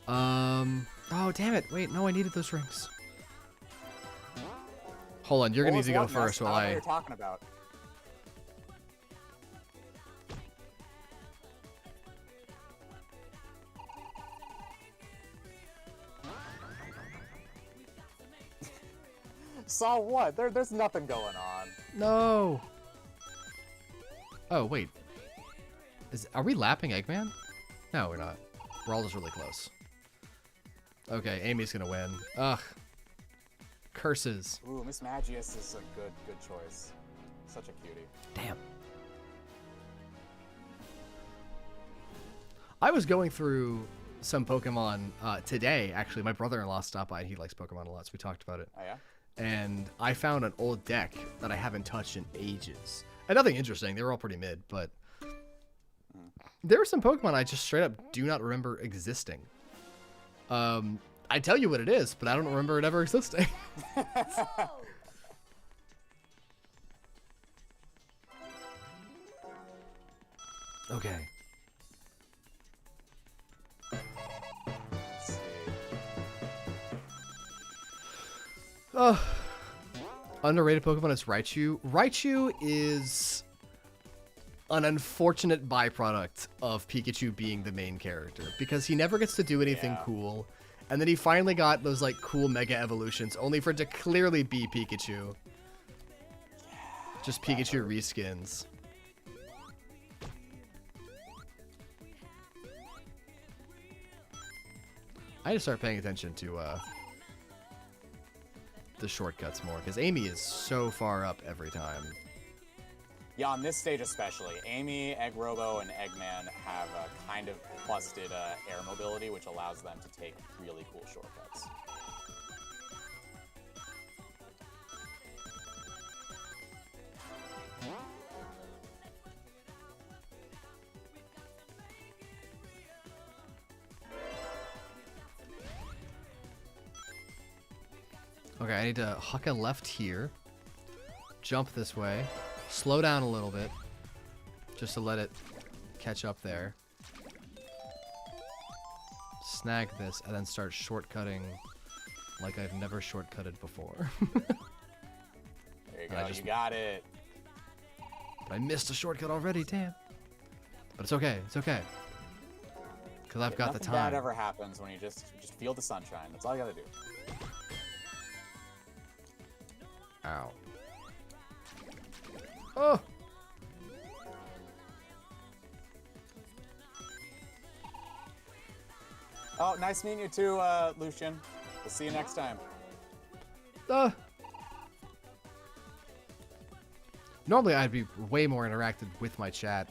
Speaker 2: Oh, damn it. Wait, no, I needed those rings. Hold on, you're gonna need to go first while
Speaker 1: I don't know what
Speaker 2: I...
Speaker 1: you're talking about. Saw what? There's nothing going on.
Speaker 2: No! Oh, wait. Are we lapping Eggman? No, we're not. We're all just really close. Okay, Amy's gonna win. Ugh. Curses.
Speaker 1: Ooh, Miss Magius is a good choice. Such a cutie.
Speaker 2: Damn. I was going through some Pokemon today, actually. My brother-in-law stopped by, and he likes Pokemon a lot, so we talked about it.
Speaker 1: Oh, yeah?
Speaker 2: And I found an old deck that I haven't touched in ages. And nothing interesting. They were all pretty mid, but there were some Pokemon I just straight up do not remember existing. I tell you what it is, but I don't remember it ever existing. Okay.
Speaker 1: Let's see.
Speaker 2: Underrated Pokemon is Raichu. Raichu is an unfortunate byproduct of Pikachu being the main character because he never gets to do anything cool. And then he finally got those like cool mega evolutions only for it to clearly be Pikachu. Just Pikachu reskins. I need to start paying attention to the shortcuts more because Amy is so far up every time.
Speaker 1: Yeah, on this stage especially, Amy, Egg Robo, and Eggman have a kind of busted air mobility, which allows them to take really cool shortcuts.
Speaker 2: Okay, I need to huck a left here, jump this way, slow down a little bit, just to let it catch up there. Snag this, and then start shortcutting like I've never shortcutted before.
Speaker 1: There you go, you got it.
Speaker 2: But I missed a shortcut already, damn. But it's okay, it's okay. Because I've got the time.
Speaker 1: Nothing bad ever happens when you just feel the sunshine. That's all you gotta do.
Speaker 2: Ow. Oh!
Speaker 1: Oh, nice meeting you too, Lucian. We'll see you next time.
Speaker 2: Normally I'd be way more interactive with my chat.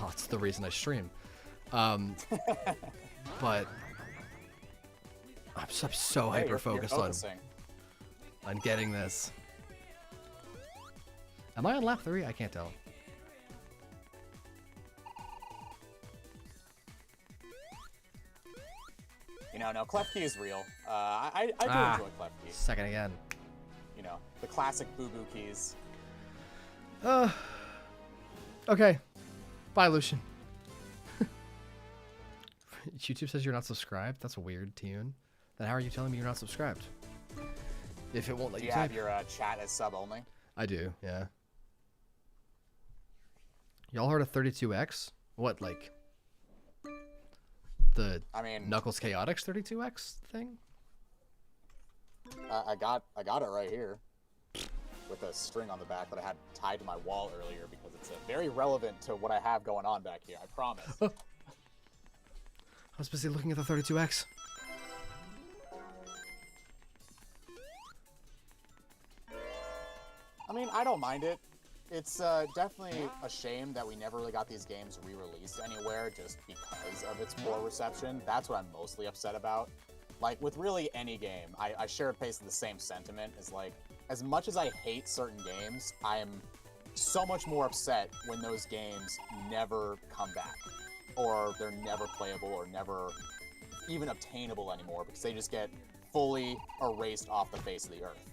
Speaker 2: That's the reason I stream. But I'm so
Speaker 1: Hey,
Speaker 2: hyper focused on getting this. Am I on lap 3? I can't tell.
Speaker 1: You know, no, Klefki is real. I do enjoy Klefki.
Speaker 2: Second again.
Speaker 1: You know, the classic boo-boo keys.
Speaker 2: Okay. Bye, Lucian. YouTube says you're not subscribed? That's a weird tune. Then how are you telling me you're not subscribed? If it won't let
Speaker 1: Do
Speaker 2: you
Speaker 1: you have
Speaker 2: type.
Speaker 1: your chat as sub only?
Speaker 2: I do, yeah. Y'all heard of 32X? What, like the Knuckles Chaotix 32X thing?
Speaker 1: I got it right here with a string on the back that I had tied to my wall earlier because it's very relevant to what I have going on back here. I promise.
Speaker 2: I was busy looking at the 32X.
Speaker 1: I mean, I don't mind it. It's definitely a shame that we never really got these games re-released anywhere just because of its poor reception. That's what I'm mostly upset about. Like, with really any game, I share basically the same sentiment. Is like, as much as I hate certain games, I am so much more upset when those games never come back. Or they're never playable or never even obtainable anymore because they just get fully erased off the face of the earth.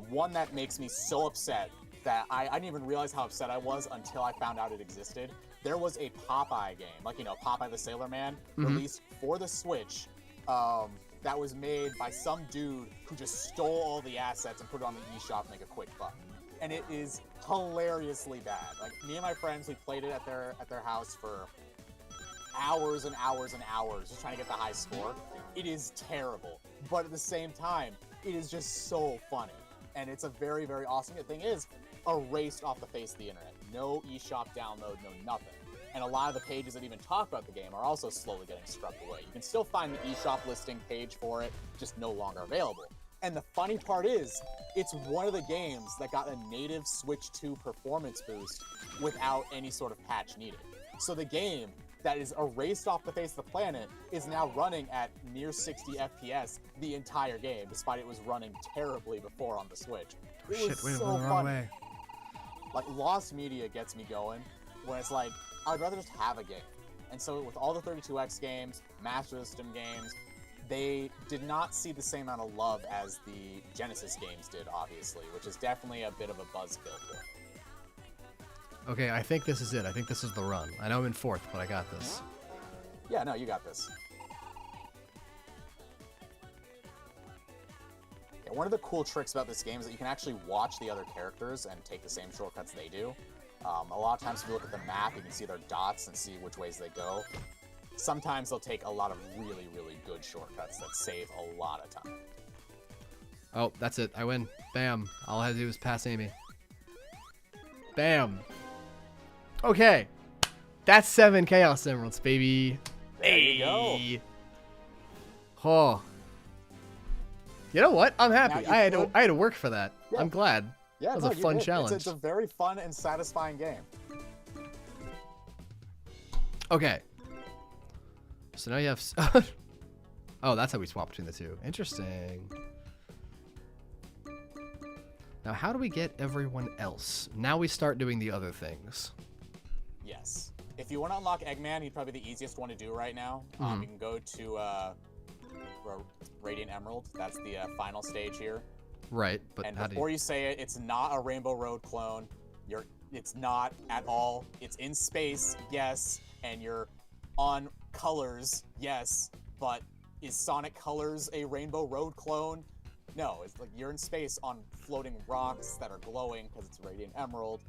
Speaker 1: One that makes me so upset that I didn't even realize how upset I was until I found out it existed. There was a Popeye game, like, you know, Popeye the Sailor Man, released for the Switch, that was made by some dude who just stole all the assets and put it on the eShop to make a quick buck. And it is hilariously bad. Like, me and my friends, we played it at their house for hours and hours and hours just trying to get the high score. It is terrible, but at the same time, it is just so funny. And it's a very, very awesome. The thing is, erased off the face of the internet. No eShop download, no nothing. And a lot of the pages that even talk about the game are also slowly getting scrubbed away. You can still find the eShop listing page for it, just no longer available. And the funny part is, it's one of the games that got a native Switch 2 performance boost without any sort of patch needed. So the game that is erased off the face of the planet is now running at near 60 FPS the entire game, despite it was running terribly before on the Switch. It
Speaker 2: Shit,
Speaker 1: was
Speaker 2: wait,
Speaker 1: so
Speaker 2: wrong
Speaker 1: funny.
Speaker 2: way.
Speaker 1: Like, Lost Media gets me going, when it's like, I'd rather just have a game. And so with all the 32X games, Master System games, they did not see the same amount of love as the Genesis games did, obviously, which is definitely a bit of a buzzkill for it.
Speaker 2: Okay, I think this is it. I think this is the run. I know I'm in 4th, but I got this.
Speaker 1: Yeah, no, you got this. Yeah, one of the cool tricks about this game is that you can actually watch the other characters and take the same shortcuts they do. A lot of times if you look at the map, you can see their dots and see which ways they go. Sometimes they'll take a lot of really, really good shortcuts that save a lot of time.
Speaker 2: Oh, that's it. I win. Bam. All I had to do was pass Amy. Bam. Okay. That's 7 Chaos Emeralds, baby.
Speaker 1: There you go.
Speaker 2: Oh. You know what? I'm happy.
Speaker 1: Now you
Speaker 2: I had to work for that.
Speaker 1: Yeah.
Speaker 2: I'm glad.
Speaker 1: Yeah,
Speaker 2: that was
Speaker 1: no,
Speaker 2: a
Speaker 1: you
Speaker 2: fun
Speaker 1: did.
Speaker 2: challenge.
Speaker 1: It's a very fun and satisfying game.
Speaker 2: Okay. So now you have... Oh, that's how we swap between the two. Interesting. Now, how do we get everyone else? Now we start doing the other things.
Speaker 1: Yes. If you want to unlock Eggman, he'd probably be the easiest one to do right now. You can go to Radiant Emerald. That's the final stage here.
Speaker 2: Right, but
Speaker 1: And
Speaker 2: how do
Speaker 1: before you say it, it's not a Rainbow Road clone. It's not at all. It's in space, yes, and you're on Colors, yes, but is Sonic Colors a Rainbow Road clone? No, it's like you're in space on floating rocks that are glowing because it's Radiant Emerald.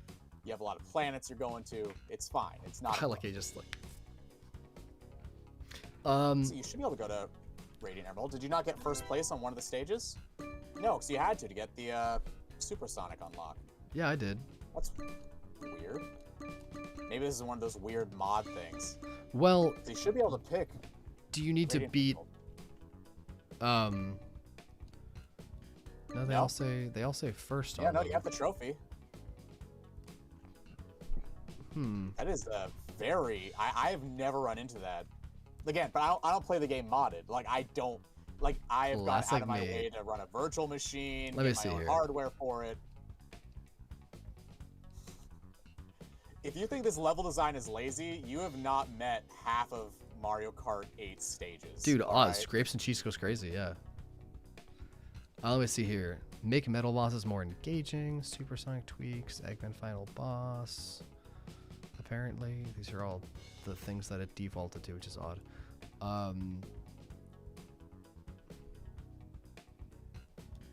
Speaker 1: You have a lot of planets you're going to. It's fine. It's not.
Speaker 2: I like it just like...
Speaker 1: So you should be able to go to Radiant Emerald. Did you not get first place on one of the stages? No, because you had to get the Supersonic unlock.
Speaker 2: Yeah, I did.
Speaker 1: That's weird. Maybe this is one of those weird mod things.
Speaker 2: Well,
Speaker 1: So you should be able to pick.
Speaker 2: do you need to
Speaker 1: Radiant
Speaker 2: beat...
Speaker 1: Emerald.
Speaker 2: No, they
Speaker 1: No.
Speaker 2: all say first on
Speaker 1: Yeah, no,
Speaker 2: them.
Speaker 1: you have the trophy. That is very. I have never run into that. Again, but I don't play the game modded. Like I don't. Like I have gone
Speaker 2: Classic
Speaker 1: out of my
Speaker 2: me.
Speaker 1: way to run a virtual machine.
Speaker 2: Let me
Speaker 1: get
Speaker 2: see
Speaker 1: my own
Speaker 2: here.
Speaker 1: hardware for it. If you think this level design is lazy, you have not met half of Mario Kart 8 stages.
Speaker 2: Dude,
Speaker 1: all
Speaker 2: Oz,
Speaker 1: right?
Speaker 2: Scrapes and Cheese goes crazy, yeah. Let me see here. Make metal bosses more engaging. Supersonic tweaks. Eggman final boss. Apparently, these are all the things that it defaulted to, which is odd.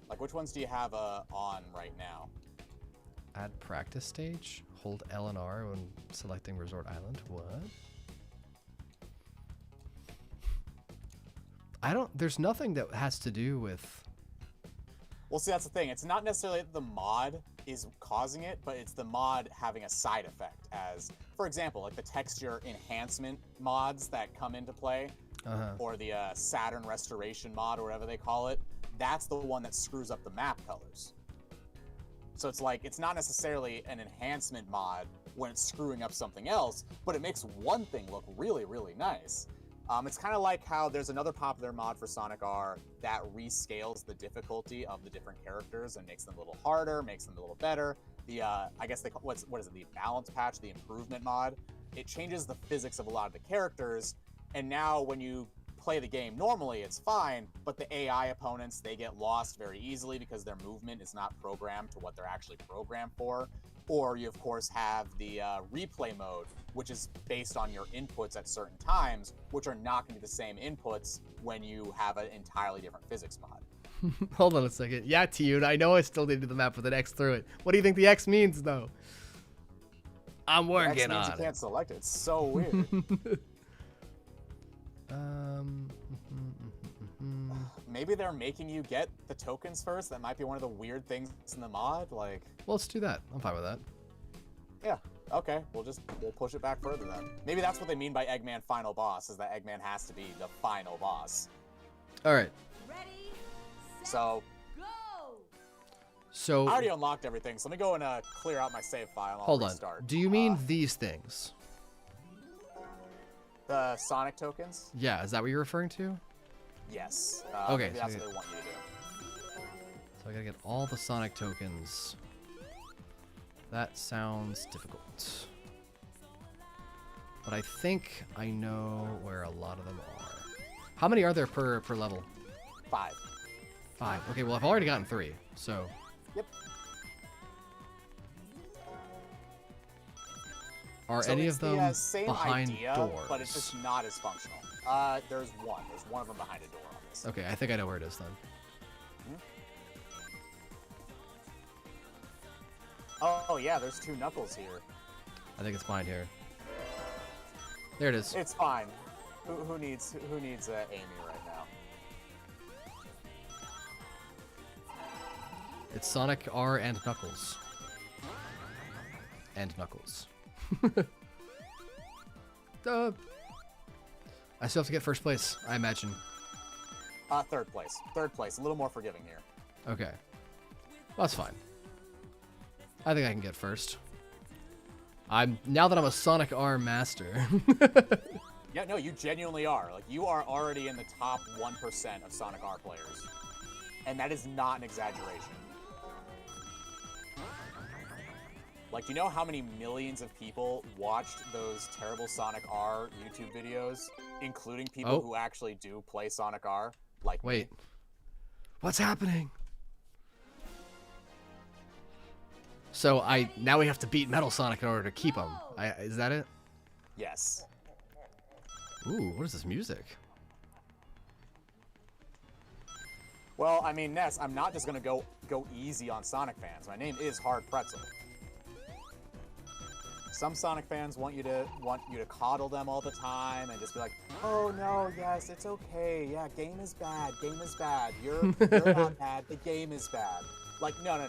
Speaker 1: Like, which ones do you have on right now?
Speaker 2: Add practice stage. Hold L and R when selecting Resort Island. What? There's nothing that has to do with...
Speaker 1: Well, see, that's the thing. It's not necessarily that the mod is causing it, but it's the mod having a side effect. As, for example, like the texture enhancement mods that come into play, or the Saturn restoration mod, or whatever they call it. That's the one that screws up the map colors. So it's like, it's not necessarily an enhancement mod when it's screwing up something else, but it makes one thing look really, really nice. It's kind of like how there's another popular mod for Sonic R that rescales the difficulty of the different characters and makes them a little harder, makes them a little better. The I guess they call, what is it? The balance patch, the improvement mod. It changes the physics of a lot of the characters, and now when you play the game normally, it's fine, but the AI opponents, they get lost very easily because their movement is not programmed to what they're actually programmed for. Or you, of course, have the replay mode, which is based on your inputs at certain times, which are not going to be the same inputs when you have an entirely different physics mod.
Speaker 2: Hold on a second. Yeah, Tune, I know I still need to do the map with an X through it. What do you think the X means, though? I'm working
Speaker 1: X means
Speaker 2: on
Speaker 1: you can't select it. It's so weird. Maybe they're making you get the tokens first. That might be one of the weird things in the mod. Like,
Speaker 2: Well, let's do that. I'm fine with that.
Speaker 1: yeah, okay, we'll push it back further then. Maybe that's what they mean by Eggman final boss, is that Eggman has to be the final boss.
Speaker 2: All right.
Speaker 3: Ready, set,
Speaker 1: So
Speaker 2: So
Speaker 1: I already unlocked everything, so let me go and clear out my save file and I'll
Speaker 2: hold on.
Speaker 1: restart.
Speaker 2: Do you mean these things?
Speaker 1: The Sonic tokens?
Speaker 2: Yeah, is that what you're referring to?
Speaker 1: Yes.
Speaker 2: Okay,
Speaker 1: maybe
Speaker 2: so
Speaker 1: that's what they want you to do.
Speaker 2: So I gotta get all the Sonic tokens. That sounds difficult. But I think I know where a lot of them are. How many are there per level?
Speaker 1: 5.
Speaker 2: 5. Okay, well I've already gotten 3, so.
Speaker 1: Yep.
Speaker 2: Are
Speaker 1: So
Speaker 2: any
Speaker 1: it's
Speaker 2: of them
Speaker 1: the same
Speaker 2: behind
Speaker 1: idea,
Speaker 2: doors?
Speaker 1: but it's just not as functional. There's one. There's one of them behind a door on this.
Speaker 2: Okay, I think I know where it is then.
Speaker 1: Oh yeah, there's 2 Knuckles here.
Speaker 2: I think it's behind here. There it is.
Speaker 1: It's fine. Who needs Amy right now?
Speaker 2: It's Sonic R and Knuckles. And Knuckles. I still have to get first place, I imagine.
Speaker 1: 3rd place. 3rd place. A little more forgiving here.
Speaker 2: Okay. Well, that's fine. I think I can get first. Now that I'm a Sonic R master.
Speaker 1: Yeah, no, you genuinely are. Like, you are already in the top 1% of Sonic R players. And that is not an exaggeration. Like, do you know how many millions of people watched those terrible Sonic R YouTube videos, including people who actually do play Sonic R? Like,
Speaker 2: wait. What's happening? So now we have to beat Metal Sonic in order to keep him. Is that it?
Speaker 1: yes.
Speaker 2: Ooh, what is this music?
Speaker 1: Well, I mean, Ness, I'm not just gonna go easy on Sonic fans. My name is Hard Pretzel. Some Sonic fans want you to coddle them all the time and just be like, oh no, yes, it's okay. Yeah, game is bad. Game is bad. You're not bad. The game is bad. Like, no.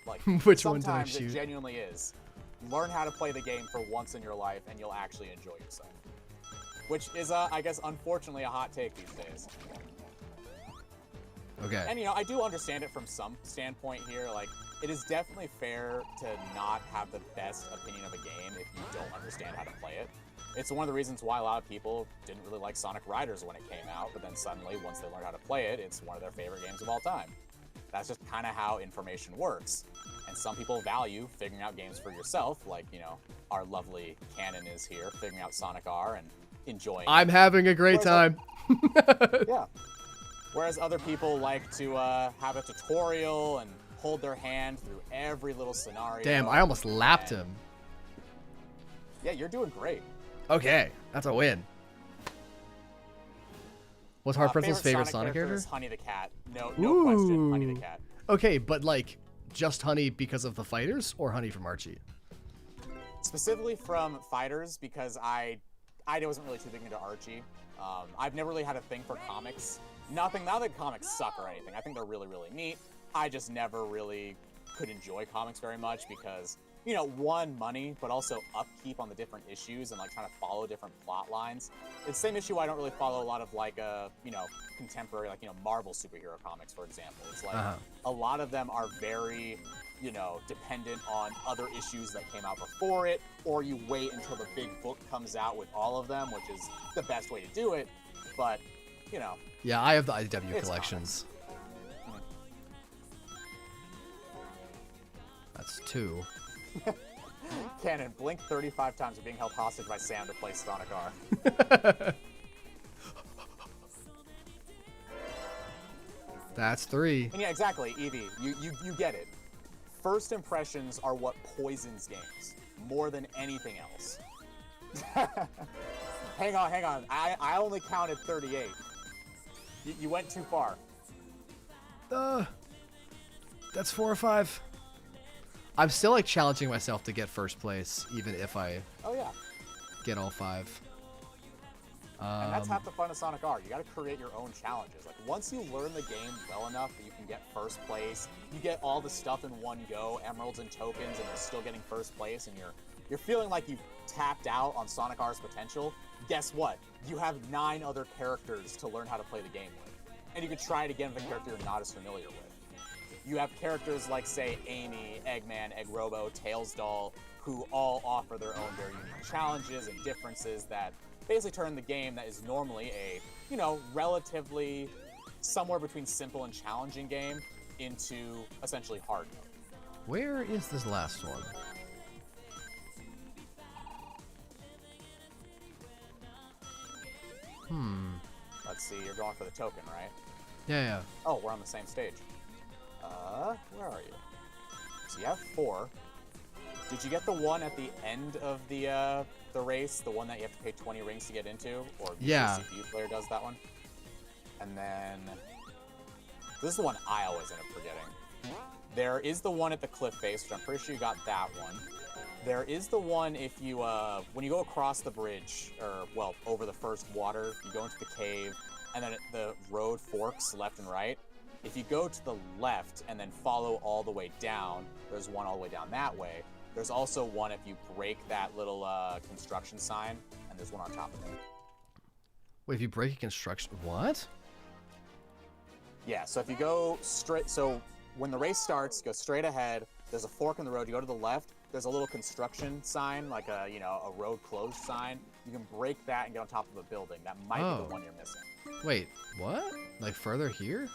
Speaker 1: Like,
Speaker 2: Which one do I
Speaker 1: sometimes it
Speaker 2: shoot?
Speaker 1: genuinely is. Learn how to play the game for once in your life, and you'll actually enjoy yourself. Which is, I guess, unfortunately, a hot take these days.
Speaker 2: Okay.
Speaker 1: And, you know, I do understand it from some standpoint here. Like, it is definitely fair to not have the best opinion of a game if you don't understand how to play it. It's one of the reasons why a lot of people didn't really like Sonic Riders when it came out, but then suddenly, once they learned how to play it, it's one of their favorite games of all time. That's just kind of how information works. And some people value figuring out games for yourself, like, you know, our lovely Canon is here, figuring out Sonic R and enjoying
Speaker 2: I'm having a great time.
Speaker 1: yeah. Whereas other people like to have a tutorial and hold their hand through every little scenario.
Speaker 2: Damn, I almost lapped him.
Speaker 1: Yeah, you're doing great.
Speaker 2: Okay, that's a win. What's Hard Pretzel's favorite Sonic character?
Speaker 1: Is Honey the Cat. No question, Honey
Speaker 2: Ooh.
Speaker 1: the Cat.
Speaker 2: Okay, but like, just Honey because of the fighters, or Honey from Archie?
Speaker 1: Specifically from fighters, because I wasn't really too big into Archie. I've never really had a thing for comics. Not that comics suck or anything. I think they're really, really neat. I just never really could enjoy comics very much because, you know, one, money, but also upkeep on the different issues and like trying to follow different plot lines. It's the same issue I don't really follow a lot of like, you know, contemporary, like, you know, Marvel superhero comics, for example. It's like a lot of them are very, you know, dependent on other issues that came out before it, or you wait until the big book comes out with all of them, which is the best way to do it. But, you know.
Speaker 2: Yeah, I have the IDW collections. That's 2.
Speaker 1: Cannon, blink 35 times of being held hostage by Sam to play Sonic R.
Speaker 2: That's 3.
Speaker 1: And yeah, exactly, Evie, you get it. First impressions are what poisons games, more than anything else. Hang on, I only counted 38. You went too far.
Speaker 2: That's 4 or 5. I'm still like challenging myself to get first place, even if I get all 5.
Speaker 1: And that's half the fun of Sonic R. You got to create your own challenges. Like, once you learn the game well enough that you can get first place, you get all the stuff in one go, emeralds and tokens, and you're still getting first place, and you're feeling like you've tapped out on Sonic R's potential. Guess what? You have 9 other characters to learn how to play the game with. And you can try it again with a character you're not as familiar with. you have characters like, say, Amy, Eggman, Egg Robo, Tails Doll, who all offer their own very unique challenges and differences that basically turn the game that is normally a, relatively somewhere between simple and challenging game into essentially hard mode.
Speaker 2: Where is this last one?
Speaker 1: Let's see, you're going for the token, right?
Speaker 2: Yeah.
Speaker 1: Oh, we're on the same stage. Where are you? So you have 4. Did you get the one at the end of the race, the one that you have to pay 20 rings to get into? Or
Speaker 2: Yeah.
Speaker 1: the CPU player does that one? And then this is the one I always end up forgetting. There is the one at the cliff face, which I'm pretty sure you got that one. There is the one if you, when you go across the bridge, or, well, over the first water, you go into the cave, and then the road forks left and right. If you go to the left and then follow all the way down, there's one all the way down that way. There's also one if you break that little construction sign, and there's one on top of it.
Speaker 2: Wait, if you break a construction... What?
Speaker 1: Yeah, so if you go straight... So when the race starts, go straight ahead. There's a fork in the road. You go to the left. There's a little construction sign, like a, a road closed sign. You can break that and get on top of a building. That might be the one you're missing.
Speaker 2: Wait, what? Like further here?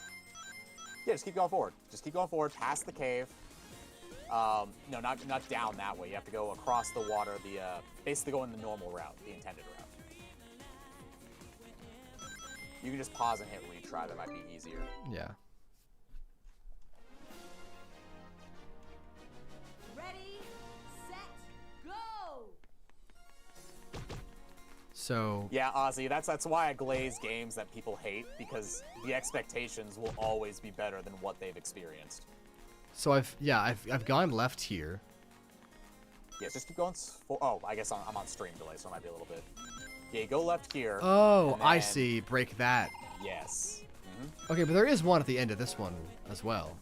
Speaker 1: Yeah, just keep going forward. Just keep going forward, past the cave. No, not down that way. You have to go across the water, basically go in the normal route, the intended route. You can just pause and hit retry. That might be easier.
Speaker 2: Yeah.
Speaker 3: Ready, set, go!
Speaker 2: So...
Speaker 1: Yeah, Ozzy, that's why I glaze games that people hate, because the expectations will always be better than what they've experienced.
Speaker 2: So I've gone left here.
Speaker 1: Yeah, just keep going. Oh, I guess I'm on stream delay, so it might be a little bit. Yeah, you go left here.
Speaker 2: Oh, I
Speaker 1: then-
Speaker 2: see. Break that.
Speaker 1: Yes.
Speaker 2: Okay, but there is one at the end of this one as well.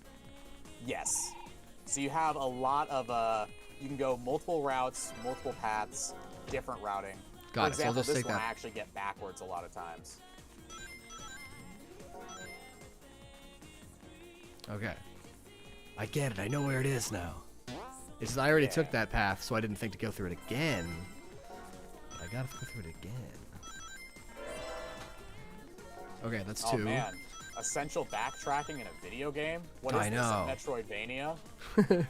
Speaker 1: Yes. So you have a lot of, you can go multiple routes, multiple paths, different routing.
Speaker 2: Got
Speaker 1: For
Speaker 2: it, so I'll
Speaker 1: example,
Speaker 2: just
Speaker 1: this
Speaker 2: take
Speaker 1: one
Speaker 2: that.
Speaker 1: I actually get backwards a lot of times.
Speaker 2: Okay. I get it. I know where it is now. It's just I already took that path, so I didn't think to go through it again. But I gotta go through it again. Okay, that's 2.
Speaker 1: Oh man, essential backtracking in a video game? What is
Speaker 2: I
Speaker 1: this,
Speaker 2: know.
Speaker 1: a Metroidvania? I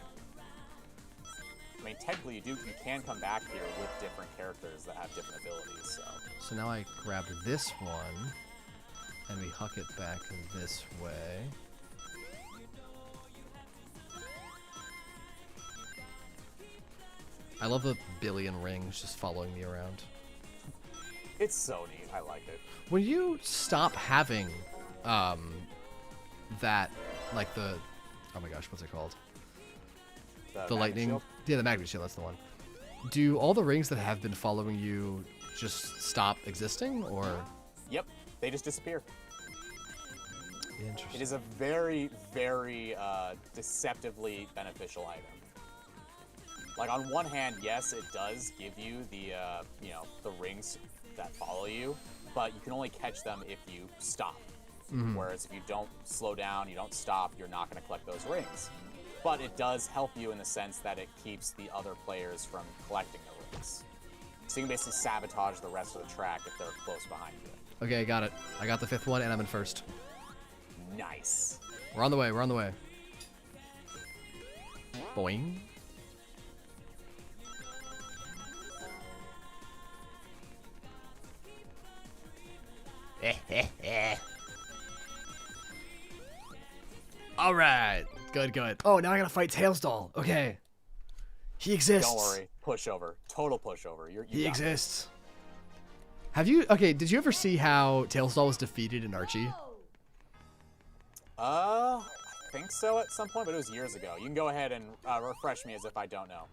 Speaker 1: mean, technically you can come back here with different characters that have different abilities, so.
Speaker 2: So now I grab this one, and we huck it back this way. I love the billion rings just following me around.
Speaker 1: It's so neat, I like it.
Speaker 2: When you stop having, that, like the, oh my gosh, what's it called? The
Speaker 1: magnet
Speaker 2: lightning,
Speaker 1: shield?
Speaker 2: yeah, the magnet shield, that's the one. Do all the rings that have been following you just stop existing, or?
Speaker 1: Yep, they just disappear.
Speaker 2: Interesting.
Speaker 1: It is a very, very deceptively beneficial item. Like, on one hand, yes, it does give you the, the rings that follow you, but you can only catch them if you stop. Whereas if you don't slow down, you don't stop, you're not going to collect those rings. But it does help you in the sense that it keeps the other players from collecting the rings. So you can basically sabotage the rest of the track if they're close behind you.
Speaker 2: Okay, got it. I got the 5th one, and I'm in first.
Speaker 1: Nice.
Speaker 2: We're on the way, we're on the way. Boing. Alright. Good, good. Oh, now I gotta fight Tails Doll. Okay. He exists.
Speaker 1: Don't worry. Pushover. Total pushover.
Speaker 2: He
Speaker 1: got
Speaker 2: exists. Have you... Okay, did you ever see how Tails Doll was defeated in Archie?
Speaker 1: I think so at some point, but it was years ago. You can go ahead and refresh me as if I don't know.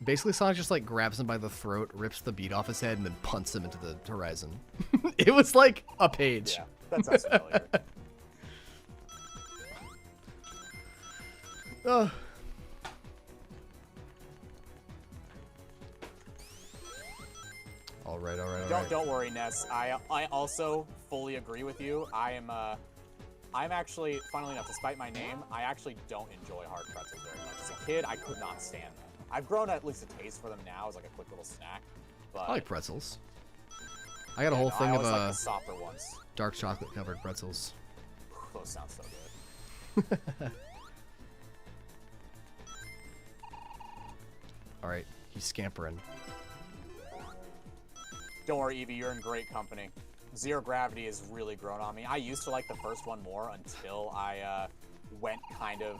Speaker 2: Basically, Sonic just, like, grabs him by the throat, rips the bead off his head, and then punts him into the horizon. It was like a page.
Speaker 1: Yeah, that sounds familiar. Alright. Don't worry, Ness. I also fully agree with you. I am I'm actually, funnily enough, despite my name, I actually don't enjoy hard pretzels very much. As a kid, I could not stand them. I've grown at least a taste for them now as like a quick little snack. But
Speaker 2: I like pretzels. I got a whole thing
Speaker 1: I
Speaker 2: of
Speaker 1: always like the softer ones.
Speaker 2: dark chocolate covered pretzels.
Speaker 1: Those sound so good.
Speaker 2: All right, he's scampering.
Speaker 1: Don't worry, Evie, you're in great company. Zero Gravity has really grown on me. I used to like the first one more until I went kind of...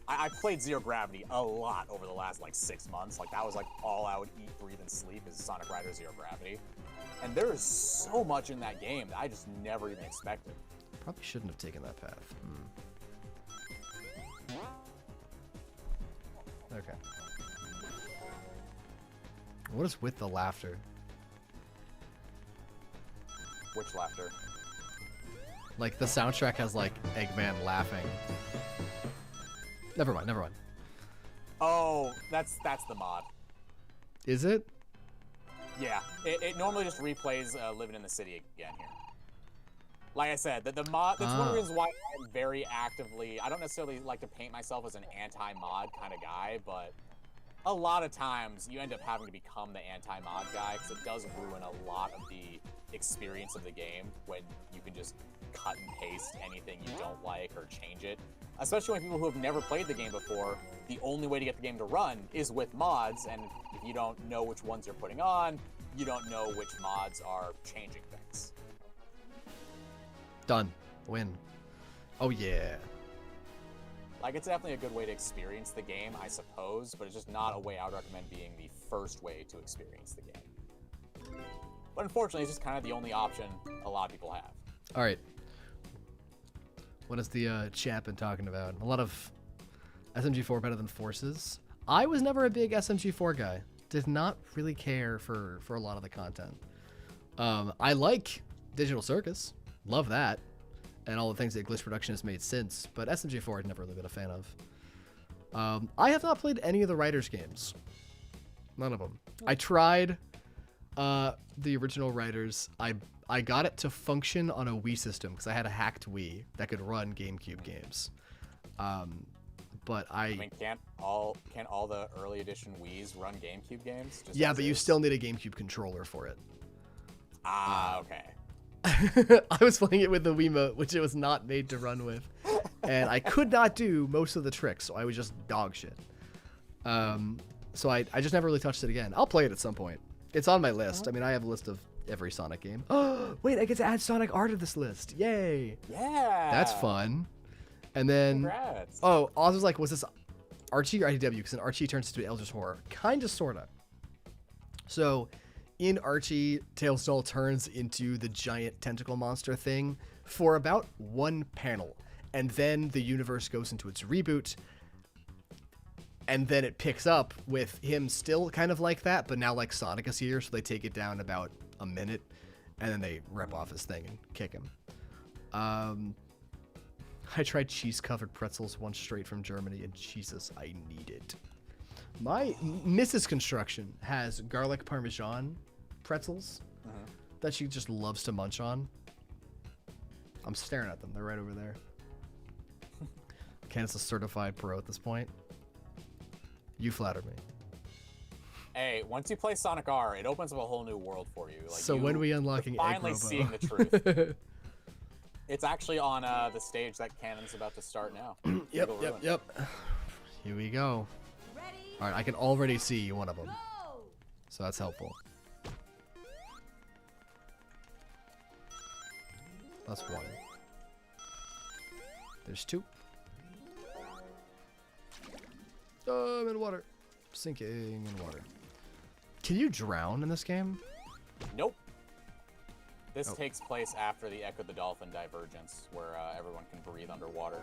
Speaker 1: I played Zero Gravity a lot over the last, like, 6 months. Like, that was, like, all I would eat, breathe, and sleep is Sonic Rider Zero Gravity. And there is so much in that game that I just never even expected.
Speaker 2: Probably shouldn't have taken that path. Okay. What is with the laughter?
Speaker 1: Which laughter?
Speaker 2: Like, the soundtrack has, like, Eggman laughing. Never mind, never mind.
Speaker 1: Oh, that's the mod.
Speaker 2: Is it?
Speaker 1: Yeah, it normally just replays Living in the City again here. Like I said, the mod, that's one of the reasons why I'm very actively, I don't necessarily like to paint myself as an anti-mod kind of guy, but a lot of times you end up having to become the anti-mod guy because it does ruin a lot of the experience of the game when you can just cut and paste anything you don't like or change it. Especially when people who have never played the game before, the only way to get the game to run is with mods, and if you don't know which ones you're putting on, you don't know which mods are changing things.
Speaker 2: Done. Win. Oh, yeah.
Speaker 1: Like, it's definitely a good way to experience the game, I suppose, but it's just not a way I would recommend being the first way to experience the game. But unfortunately, it's just kind of the only option a lot of people have.
Speaker 2: All right. What is the chat been talking about? A lot of SMG4 better than Forces. I was never a big SMG4 guy. Did not really care for a lot of the content. I like Digital Circus. Love that. And all the things that Glitch Production has made since. But SMG4 I've never really been a fan of. I have not played any of the Riders games. None of them. I tried the original Riders. I got it to function on a Wii system because I had a hacked Wii that could run GameCube games. But I
Speaker 1: mean, can't all the early edition Wiis run GameCube games? Just
Speaker 2: yeah, but you still need a GameCube controller for it.
Speaker 1: Ah, okay.
Speaker 2: I was playing it with the Wiimote, which it was not made to run with, and I could not do most of the tricks, so I was just dog shit. So I just never really touched it again. I'll play it at some point. It's on my list. I mean, I have a list of every Sonic game. Oh, wait, I get to add Sonic R to this list. Yay.
Speaker 1: Yeah.
Speaker 2: That's fun. And then,
Speaker 1: Congrats.
Speaker 2: oh, Oz was like, was this Archie or IDW? Because then Archie turns into Eldritch Horror. Kinda, sorta. So, in Archie, Tailsdoll turns into the giant tentacle monster thing for about one panel. And then the universe goes into its reboot. And then it picks up with him still kind of like that, but now like Sonic is here, so they take it down about a minute, and then they rip off his thing and kick him. I tried cheese-covered pretzels once straight from Germany, and Jesus, I need it. My Mrs. Construction has garlic parmesan pretzels that she just loves to munch on. I'm staring at them. They're right over there. Candace is a certified pro at this point. You flatter me.
Speaker 1: Hey, once you play Sonic R, it opens up a whole new world for you. Like,
Speaker 2: so when we unlocking
Speaker 1: finally
Speaker 2: Egg Robo?
Speaker 1: seeing the truth. It's actually on the stage that Canon's about to start now.
Speaker 2: Yep. Here we go.
Speaker 3: Ready?
Speaker 2: All right, I can already see one of them,
Speaker 3: Go!
Speaker 2: so that's helpful. That's one. There's two. Oh, I'm in water. Sinking in water. Can you drown in this game?
Speaker 1: Nope. This
Speaker 2: Oh.
Speaker 1: takes place after the Echo the Dolphin divergence, where everyone can breathe underwater.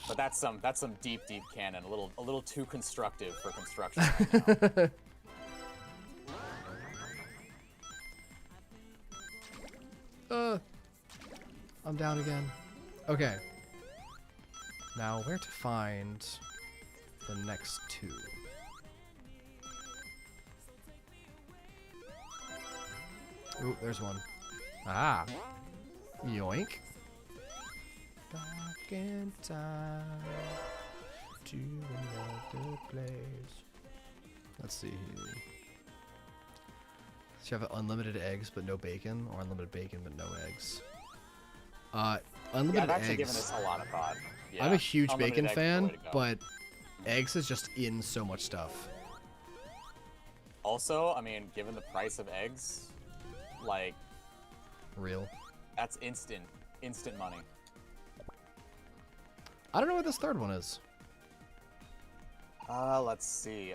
Speaker 1: But that's some deep canon, a little too constructive for construction right now.
Speaker 2: I'm down again. Okay. Now, where to find the next two? Ooh, there's one. Ah. Yoink. in time to another place. Let's see here. So you have unlimited eggs but no bacon, or unlimited bacon but no eggs. Unlimited
Speaker 1: I've actually
Speaker 2: eggs.
Speaker 1: given this a lot of thought. Yeah,
Speaker 2: I'm a huge
Speaker 1: unlimited
Speaker 2: bacon
Speaker 1: eggs is the
Speaker 2: fan,
Speaker 1: way to go.
Speaker 2: but eggs is just in so much stuff.
Speaker 1: Also, I mean, given the price of eggs, like,
Speaker 2: Real.
Speaker 1: that's instant money.
Speaker 2: I don't know what this third one is.
Speaker 1: Let's see.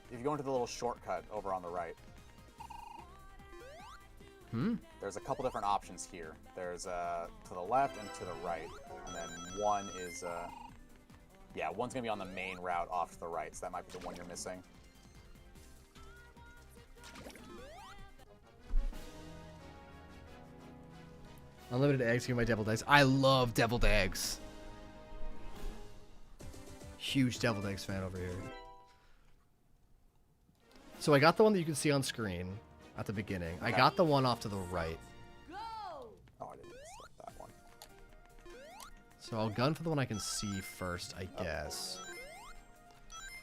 Speaker 1: If you go into the little shortcut over on the right, there's a couple different options here. There's to the left and to the right, and then one is yeah, one's gonna be on the main route off to the right, so that might be the one you're missing.
Speaker 2: Unlimited eggs, give me my deviled eggs. I love deviled eggs. Huge deviled eggs fan over here. So I got the one that you can see on screen at the beginning. I got the one off to the right.
Speaker 3: Go!
Speaker 1: Oh, I didn't select that one.
Speaker 2: So I'll gun for the one I can see first, I guess.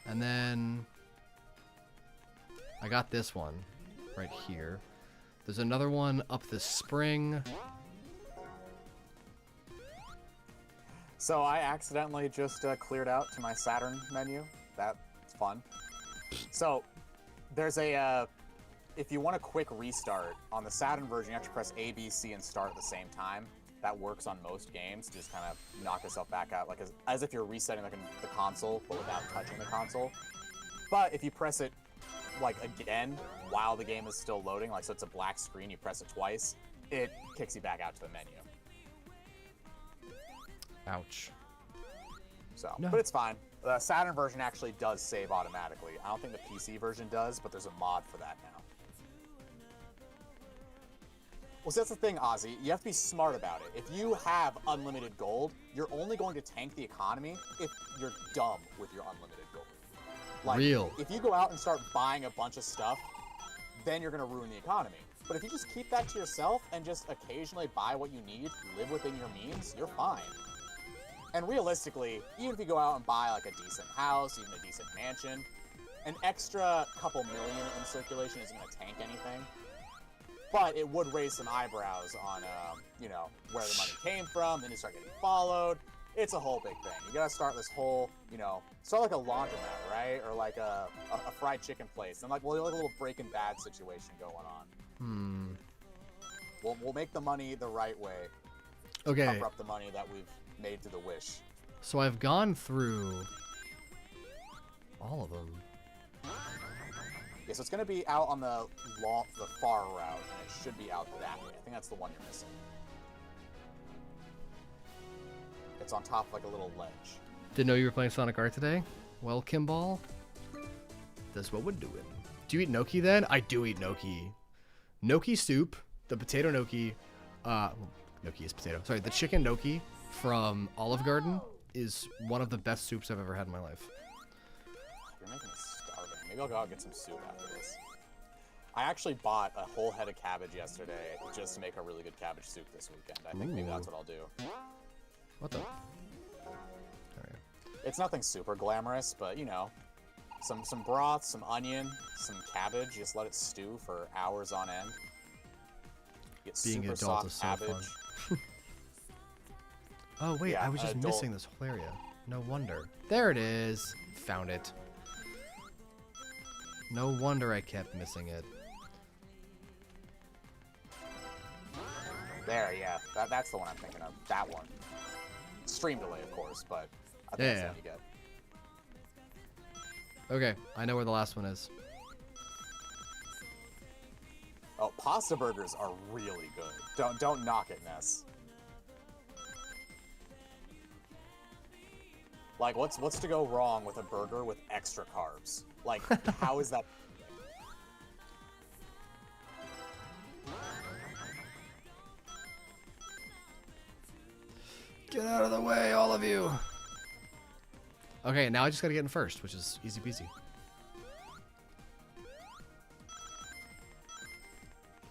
Speaker 2: And then I got this one right here. There's another one up the spring.
Speaker 1: So I accidentally just cleared out to my Saturn menu. That's fun. So there's a, if you want a quick restart, on the Saturn version, you have to press A, B, C, and start at the same time. That works on most games, just kind of knock yourself back out, like as if you're resetting like the console, but without touching the console. But if you press it like again while the game is still loading, like so it's a black screen, you press it twice, it kicks you back out to the menu.
Speaker 2: Ouch.
Speaker 1: So,
Speaker 2: No.
Speaker 1: but it's fine. The Saturn version actually does save automatically. I don't think the PC version does, but there's a mod for that now. Well, see, that's the thing, Ozzy. You have to be smart about it. If you have unlimited gold, you're only going to tank the economy if you're dumb with your unlimited gold. Like,
Speaker 2: Real.
Speaker 1: if you go out and start buying a bunch of stuff, then you're going to ruin the economy. But if you just keep that to yourself and just occasionally buy what you need, live within your means, you're fine. And realistically, even if you go out and buy like a decent house, even a decent mansion, an extra couple million in circulation isn't going to tank anything. But it would raise some eyebrows on, you know, where the money came from. Then you start getting followed. It's a whole big thing. You gotta start this whole, you know, start like a laundromat, right? Or like a fried chicken place, and like we'll like a little Breaking Bad situation going on. We'll make the money the right way.
Speaker 2: Okay.
Speaker 1: Cover up the money that we've made through the wish.
Speaker 2: So I've gone through all of them.
Speaker 1: Yeah, so it's gonna be out on the far route, and it should be out that way. I think that's the one you're missing. It's on top of like a little ledge.
Speaker 2: Didn't know you were playing Sonic Art today? Well, Kimball, that's what we're doing. Do you eat gnocchi then? I do eat gnocchi. Gnocchi soup, the potato gnocchi, gnocchi is potato. Sorry, the chicken gnocchi from Olive Garden is one of the best soups I've ever had in my life.
Speaker 1: You're making me starving. Maybe I'll go out and get some soup after this. I actually bought a whole head of cabbage yesterday just to make a really good cabbage soup this weekend. I think maybe that's what I'll do.
Speaker 2: What the? Alright.
Speaker 1: It's nothing super glamorous, but you know, some broth, some onion, some cabbage. Just let it stew for hours on end. Get
Speaker 2: Being
Speaker 1: super
Speaker 2: an adult is
Speaker 1: soft
Speaker 2: so
Speaker 1: cabbage.
Speaker 2: fun. Oh wait,
Speaker 1: Yeah,
Speaker 2: I was just
Speaker 1: adult.
Speaker 2: missing this whole area. No wonder. There it is. Found it. No wonder I kept missing it.
Speaker 1: There, yeah, that's the one I'm thinking of. That one. Stream delay, of course, but I think that's the one you get.
Speaker 2: Okay, I know where the last one is.
Speaker 1: Oh, pasta burgers are really good. Don't knock it, Ness. Like, what's to go wrong with a burger with extra carbs? Like, how is that?
Speaker 2: Get out of the way, all of you! Okay, now I just gotta get in first, which is easy peasy.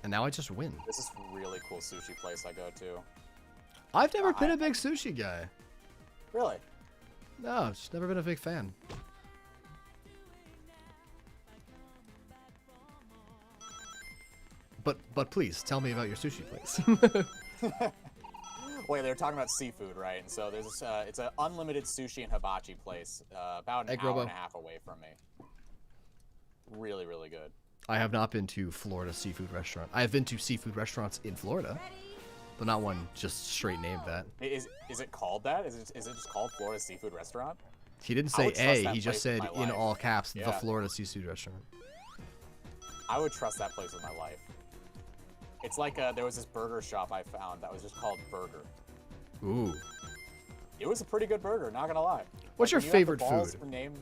Speaker 2: And now I just win.
Speaker 1: This is a really cool sushi place I go to.
Speaker 2: I've never been a big sushi guy.
Speaker 1: Really?
Speaker 2: No, I've just never been a big fan. But please tell me about your sushi place.
Speaker 1: Wait, they were talking about seafood, right? And so there's this, it's an unlimited sushi and hibachi place about an
Speaker 2: Egg
Speaker 1: hour
Speaker 2: robo.
Speaker 1: and a half away from me. Really, really good.
Speaker 2: I have not been to Florida seafood restaurant. I have been to seafood restaurants in Florida, but not one just straight named that.
Speaker 1: Is it called that? Is it just called Florida Seafood Restaurant?
Speaker 2: He didn't
Speaker 1: I
Speaker 2: say
Speaker 1: would trust
Speaker 2: A.
Speaker 1: that
Speaker 2: He just
Speaker 1: place with
Speaker 2: said
Speaker 1: my
Speaker 2: in
Speaker 1: life.
Speaker 2: all caps, the
Speaker 1: Yeah.
Speaker 2: Florida seafood restaurant.
Speaker 1: I would trust that place with my life. It's like there was this burger shop I found that was just called Burger.
Speaker 2: Ooh.
Speaker 1: It was a pretty good burger, not gonna lie.
Speaker 2: What's your
Speaker 1: When you have the
Speaker 2: favorite
Speaker 1: balls
Speaker 2: food?
Speaker 1: to name.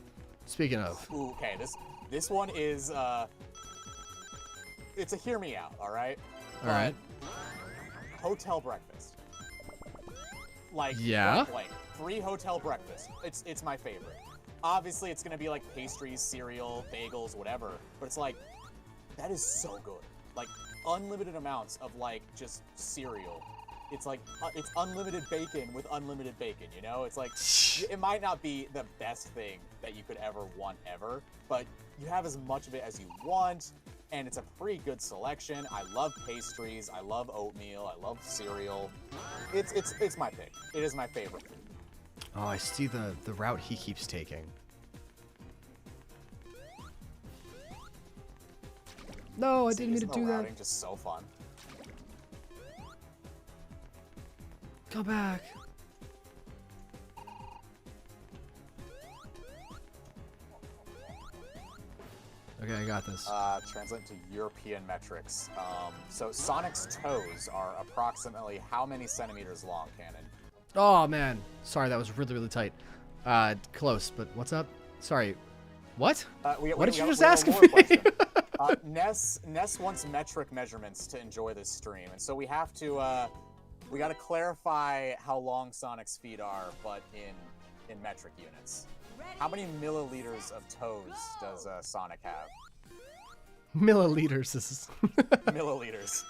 Speaker 2: Speaking of,
Speaker 1: Ooh, okay, this one is it's a hear me out, all right?
Speaker 2: all right.
Speaker 1: Hotel breakfast. Like
Speaker 2: Yeah?
Speaker 1: like free hotel breakfast. It's my favorite. Obviously, it's gonna be like pastries, cereal, bagels, whatever. But it's like that is so good. Like unlimited amounts of like just cereal. It's like it's unlimited bacon with unlimited bacon. You know, it's like it might not be the best thing that you could ever want ever, but you have as much of it as you want. And it's a pretty good selection. I love pastries. I love oatmeal. I love cereal. It's my pick. It is my favorite food.
Speaker 2: Oh, I see the route he keeps taking. No, I didn't mean to
Speaker 1: Isn't the
Speaker 2: do that.
Speaker 1: routing just so fun?
Speaker 2: Come back. Okay, I got this.
Speaker 1: Translate to European metrics. So Sonic's toes are approximately how many centimeters long, Cannon?
Speaker 2: Oh man, sorry, that was really tight. Close, but what's up? Sorry, what? What did you just ask me?
Speaker 1: Ness wants metric measurements to enjoy this stream, and so we have to we got to clarify how long Sonic's feet are, but in metric units. How many milliliters of toes does Sonic have?
Speaker 2: Milliliters. This is
Speaker 1: Milliliters.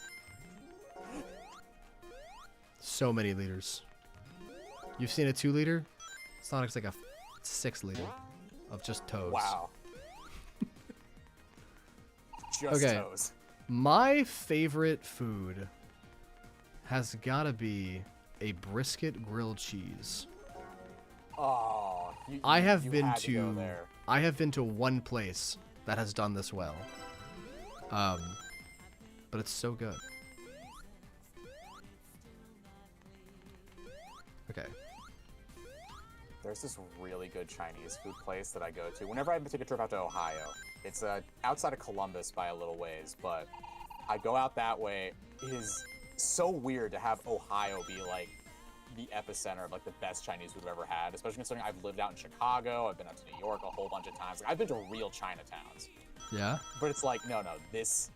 Speaker 2: so many liters. You've seen a 2-liter? Sonic's like a 6-liter of just toes.
Speaker 1: Wow. Just
Speaker 2: Okay.
Speaker 1: toes.
Speaker 2: My favorite food has gotta be a brisket grilled cheese.
Speaker 1: Oh,
Speaker 2: I have
Speaker 1: you
Speaker 2: been
Speaker 1: had go
Speaker 2: to
Speaker 1: there.
Speaker 2: I have been to one place that has done this well. But it's so good. Okay.
Speaker 1: There's this really good Chinese food place that I go to whenever I take a trip out to Ohio. It's outside of Columbus by a little ways, but I go out that way. It is so weird to have Ohio be like the epicenter of like the best Chinese food I've ever had, especially considering I've lived out in Chicago, I've been out to New York a whole bunch of times. Like, I've been to real Chinatowns.
Speaker 2: Yeah?
Speaker 1: But it's like, no, this,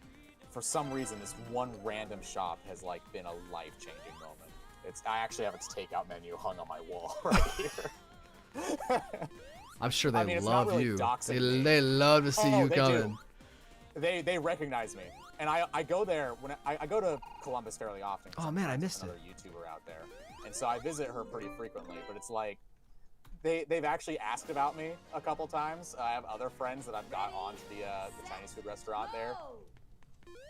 Speaker 1: for some reason, this one random shop has like been a life-changing moment. I actually have its takeout menu hung on my wall right here.
Speaker 2: I'm sure they
Speaker 1: it's not
Speaker 2: love
Speaker 1: really
Speaker 2: you.
Speaker 1: doxing me.
Speaker 2: They love to see you
Speaker 1: they
Speaker 2: coming.
Speaker 1: do. They recognize me, and I go there when I go to Columbus fairly often. 'Cause
Speaker 2: Oh,
Speaker 1: I'm
Speaker 2: man, I
Speaker 1: friends with
Speaker 2: missed it.
Speaker 1: another YouTuber out there, and so I visit her pretty frequently. But it's like they've actually asked about me a couple times. I have other friends that I've got onto the Chinese food restaurant there.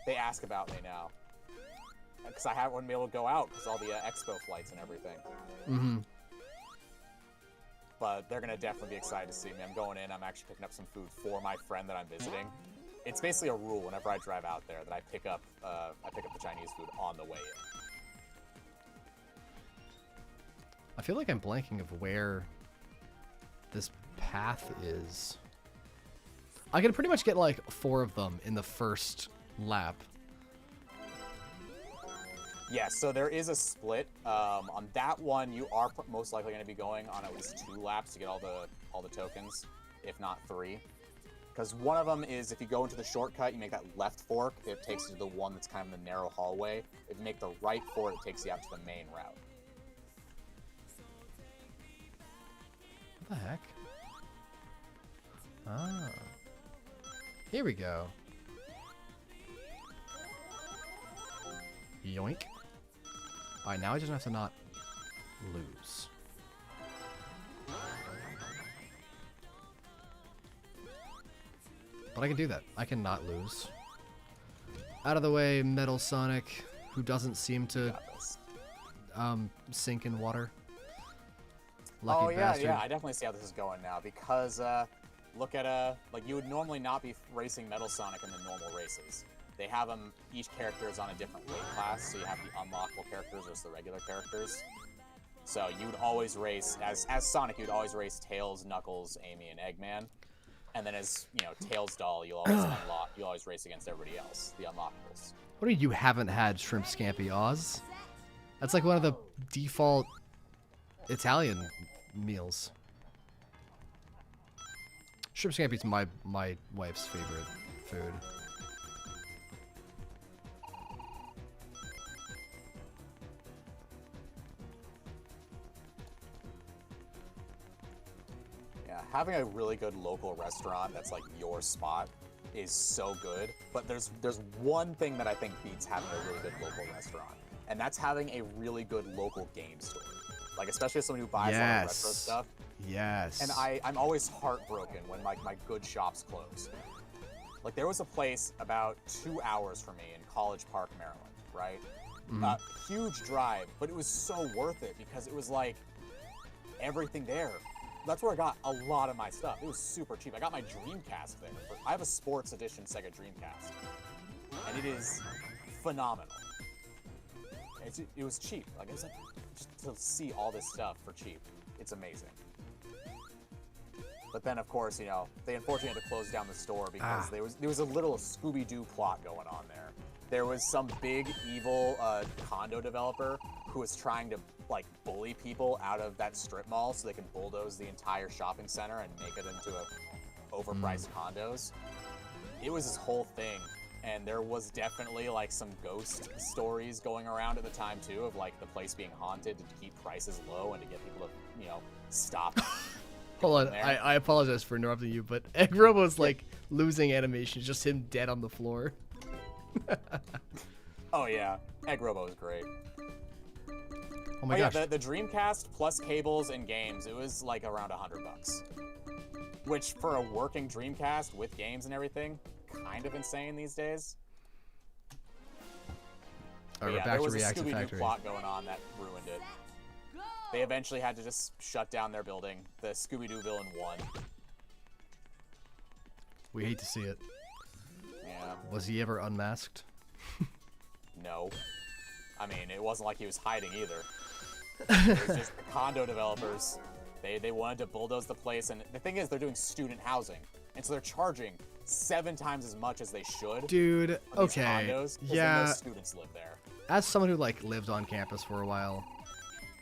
Speaker 1: They ask about me now because I wouldn't be able to go out because all the expo flights and everything.
Speaker 2: Mm-hmm.
Speaker 1: But they're gonna definitely be excited to see me. I'm going in. I'm actually picking up some food for my friend that I'm visiting. It's basically a rule whenever I drive out there that I pick up the Chinese food on the way in.
Speaker 2: I feel like I'm blanking of where this path is. I can pretty much get like 4 of them in the first lap.
Speaker 1: Yes, so there is a split. On that one, you are most likely going to be going on at least 2 laps to get all the tokens, if not 3. Because one of them is if you go into the shortcut, you make that left fork, it takes you to the one that's kind of in the narrow hallway. If you make the right fork, it takes you out to the main route.
Speaker 2: What the heck? Ah. Here we go. Yoink. Alright, now I just have to not lose. But I can do that. I cannot lose. Out of the way, Metal Sonic, who doesn't seem to
Speaker 1: Got this.
Speaker 2: sink in water. Lucky
Speaker 1: Oh yeah,
Speaker 2: bastard.
Speaker 1: yeah. I definitely see how this is going now because look at like you would normally not be racing Metal Sonic in the normal races. They have them. Each character is on a different weight class, so you have the unlockable characters versus the regular characters. So you would always race as Sonic. You'd always race Tails, Knuckles, Amy, and Eggman. And then as Tails doll, you'll always unlock. You always race against everybody else, the unlockables.
Speaker 2: What do you haven't had Shrimp Scampi Oz? That's like one of the default Italian meals. Shrimp Scampi's my wife's favorite food.
Speaker 1: Yeah, having a really good local restaurant that's like your spot is so good. But there's one thing that I think beats having a really good local restaurant, and that's having a really good local game store. Like especially as someone who buys a lot of retro stuff.
Speaker 2: Yes.
Speaker 1: And I'm always heartbroken when like my good shops close. Like there was a place about 2 hours from me in College Park, Maryland, right? Huge drive, but it was so worth it because it was like everything there. That's where I got a lot of my stuff. It was super cheap. I got my Dreamcast there. I have a sports edition Sega Dreamcast, and it is phenomenal. It was cheap. Like it was like just to see all this stuff for cheap. It's amazing. But then, of course, they unfortunately had to close down the store because there was a little Scooby-Doo plot going on there. There was some big evil condo developer who was trying to like bully people out of that strip mall so they can bulldoze the entire shopping center and make it into overpriced condos. It was this whole thing, and there was definitely like some ghost stories going around at the time too of like the place being haunted to keep prices low and to get people to stop.
Speaker 2: Hold on, I apologize for interrupting you, but Egg Robo's like losing animation, just him dead on the floor.
Speaker 1: Oh yeah, Egg Robo is great.
Speaker 2: Oh my
Speaker 1: yeah,
Speaker 2: gosh.
Speaker 1: the Dreamcast plus cables and games, it was like around $100, which for a working Dreamcast with games and everything, kind of insane these days.
Speaker 2: Alright,
Speaker 1: Yeah,
Speaker 2: we're back
Speaker 1: there
Speaker 2: to
Speaker 1: was a
Speaker 2: Reactive
Speaker 1: Scooby-Doo
Speaker 2: Factory.
Speaker 1: plot going on that ruined it. They eventually had to just shut down their building. The Scooby-Doo villain won.
Speaker 2: We hate to see it.
Speaker 1: Yeah.
Speaker 2: Was he ever unmasked?
Speaker 1: No. I mean, it wasn't like he was hiding either. It was just the condo developers. They wanted to bulldoze the place, and the thing is, they're doing student housing, and so they're charging 7 times as much as they should.
Speaker 2: Dude,
Speaker 1: for these
Speaker 2: okay.
Speaker 1: condos, 'cause then
Speaker 2: Yeah.
Speaker 1: no students live there.
Speaker 2: As someone who like lived on campus for a while,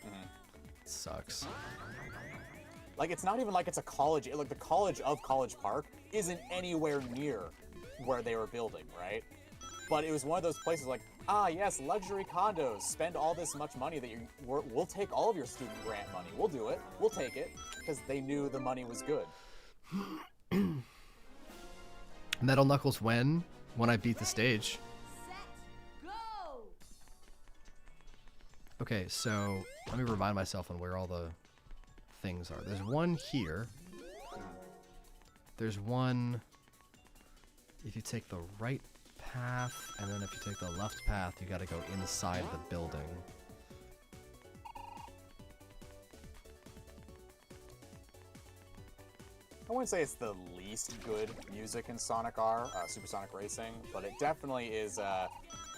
Speaker 2: it sucks.
Speaker 1: Like, it's not even like it's a college. Like, the college of College Park isn't anywhere near where they were building, right? But it was one of those places like, yes, luxury condos. Spend all this much money that we'll take all of your student grant money. We'll do it. We'll take it. Because they knew the money was good.
Speaker 2: Metal Knuckles when I beat the stage.
Speaker 3: Set, go!
Speaker 2: Okay, so let me remind myself on where all the things are. There's one here. There's one if you take the right path, and then if you take the left path, you gotta go inside the building.
Speaker 1: I wouldn't say it's the least good music in Sonic R, Supersonic Racing, but it definitely is,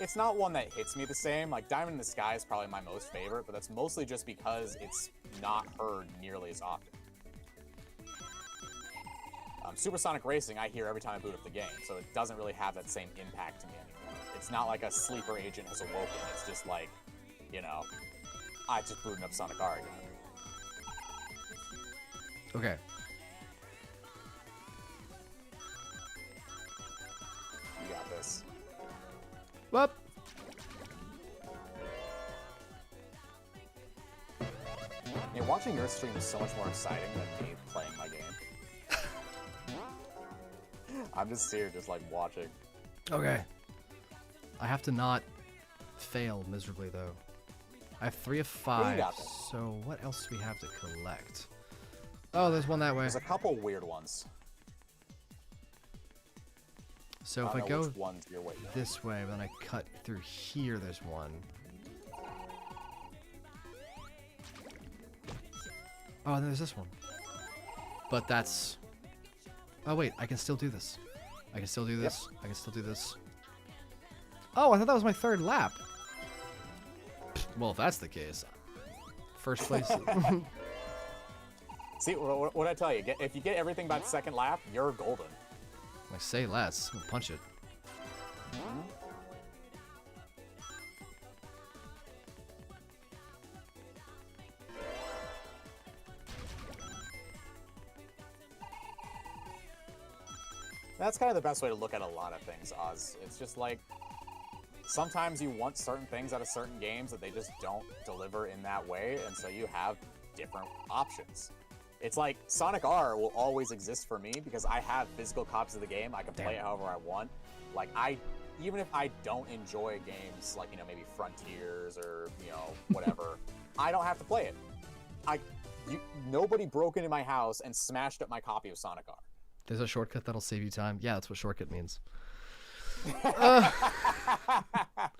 Speaker 1: it's not one that hits me the same. Like, Diamond in the Sky is probably my most favorite, but that's mostly just because it's not heard nearly as often. Supersonic Racing, I hear every time I boot up the game, so it doesn't really have that same impact to me anymore. It's not like a sleeper agent has awoken, it's just like, I just booted up Sonic R again.
Speaker 2: Okay.
Speaker 1: You got this.
Speaker 2: Well,
Speaker 1: Yeah, watching your stream is so much more exciting than me playing my game. I'm just here, just like watching.
Speaker 2: okay. I have to not fail miserably though. I have 3 of 5.
Speaker 1: got this.
Speaker 2: So what else do we have to collect? Oh, there's one that way.
Speaker 1: There's a couple weird ones.
Speaker 2: So if
Speaker 1: don't
Speaker 2: I
Speaker 1: know
Speaker 2: go
Speaker 1: which ones you're waiting on.
Speaker 2: this way, then I cut through here, there's one. Oh, and there's this one. But that's... Oh, wait, I can still do this. I can still do this. Yep. I can still do this. Oh, I thought that was my third lap. Well, if that's the case, first place.
Speaker 1: See, what I tell you, if you get everything by the second lap, you're golden.
Speaker 2: I say less. I'll punch it.
Speaker 1: That's kind of the best way to look at a lot of things, Oz. It's just like, sometimes you want certain things out of certain games that they just don't deliver in that way, and so you have different options. It's like Sonic R will always exist for me because I have physical copies of the game. I can play it however I want. Like, even if I don't enjoy games like, you know, maybe Frontiers or, you know, whatever, I don't have to play it. Nobody broke into my house and smashed up my copy of Sonic R.
Speaker 2: There's a shortcut that'll save you time. Yeah, that's what shortcut means.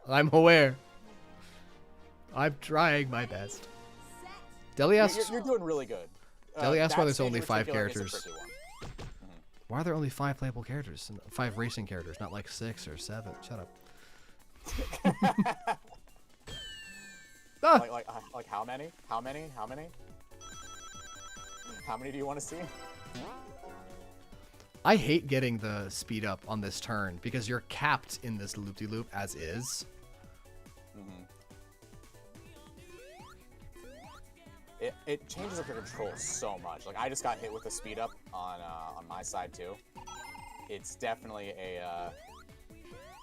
Speaker 2: I'm aware. I'm trying my best. Deli asked...
Speaker 1: You're doing really good.
Speaker 2: Deli asked why there's
Speaker 1: stage
Speaker 2: only
Speaker 1: in
Speaker 2: 5
Speaker 1: particular is a
Speaker 2: characters.
Speaker 1: tricky one.
Speaker 2: Why are there only 5 playable characters? 5 racing characters, not like 6 or 7. Shut up. Ah!
Speaker 1: Like how many? How many? How many? How many do you want to see?
Speaker 2: I hate getting the speed up on this turn because you're capped in this loop-de-loop as is.
Speaker 1: It changes up your control so much. Like, I just got hit with a speed up on my side too. It's definitely a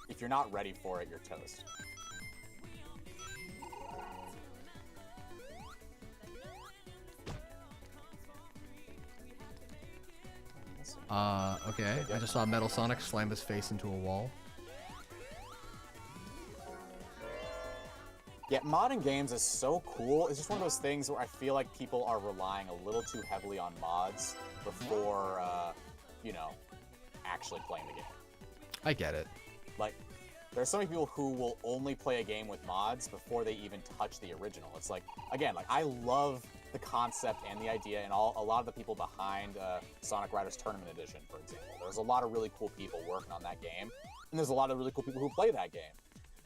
Speaker 1: if you're not ready for it, you're toast.
Speaker 2: Okay. I just saw Metal Sonic slam his face into a wall.
Speaker 1: Yeah, modding games is so cool. It's just one of those things where I feel like people are relying a little too heavily on mods before, you know, actually playing the game.
Speaker 2: I get it.
Speaker 1: Like, there's so many people who will only play a game with mods before they even touch the original. It's like, again, like, I love the concept and the idea and a lot of the people behind Sonic Riders Tournament Edition, for example. There's a lot of really cool people working on that game, and there's a lot of really cool people who play that game.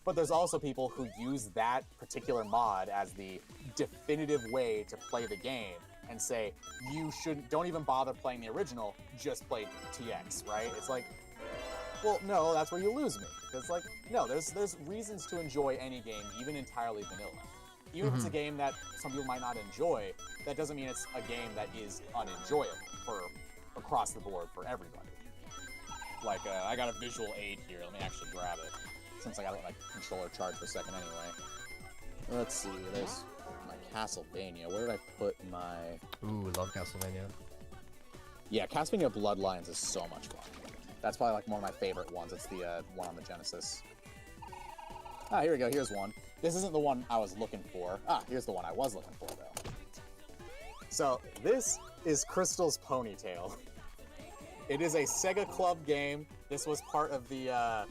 Speaker 1: But there's also people who use that particular mod as the definitive way to play the game and say, don't even bother playing the original, just play TX, right? It's like, well, no, that's where you lose me. It's like, no, there's reasons to enjoy any game, even entirely vanilla. Even if it's a game that some people might not enjoy, that doesn't mean it's a game that is unenjoyable for across the board for everybody. Like, I got a visual aid here. Let me actually grab it, since I got my controller charged for a second anyway. Let's see, there's my Castlevania. Where did I put my...
Speaker 2: Ooh, love Castlevania.
Speaker 1: Yeah, Castlevania Bloodlines is so much fun. That's probably like one of my favorite ones. It's the one on the Genesis. Ah, here we go, here's one. This isn't the one I was looking for. Ah, here's the one I was looking for, though. So, this is Crystal's Ponytail. It is a Sega Club game. This was part of the,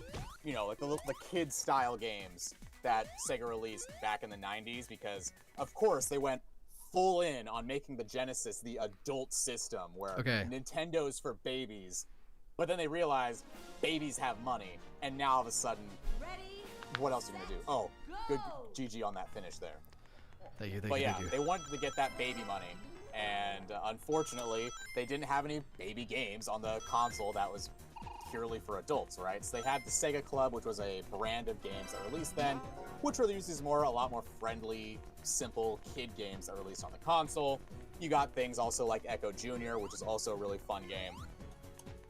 Speaker 1: you know, like the kid-style games that Sega released back in the 90s because, of course, they went full in on making the Genesis the adult system where Nintendo's for babies, but then they realized babies have money, and now all of a sudden, what else are you gonna do? Oh, good GG on that finish there.
Speaker 2: Thank you,
Speaker 1: but yeah, they wanted to get that baby money, and unfortunately, they didn't have any baby games on the console that was purely for adults, right? So they had the Sega Club, which was a brand of games that released then, which were these a lot more friendly, simple kid games that released on the console. You got things also like Echo Jr., which is also a really fun game.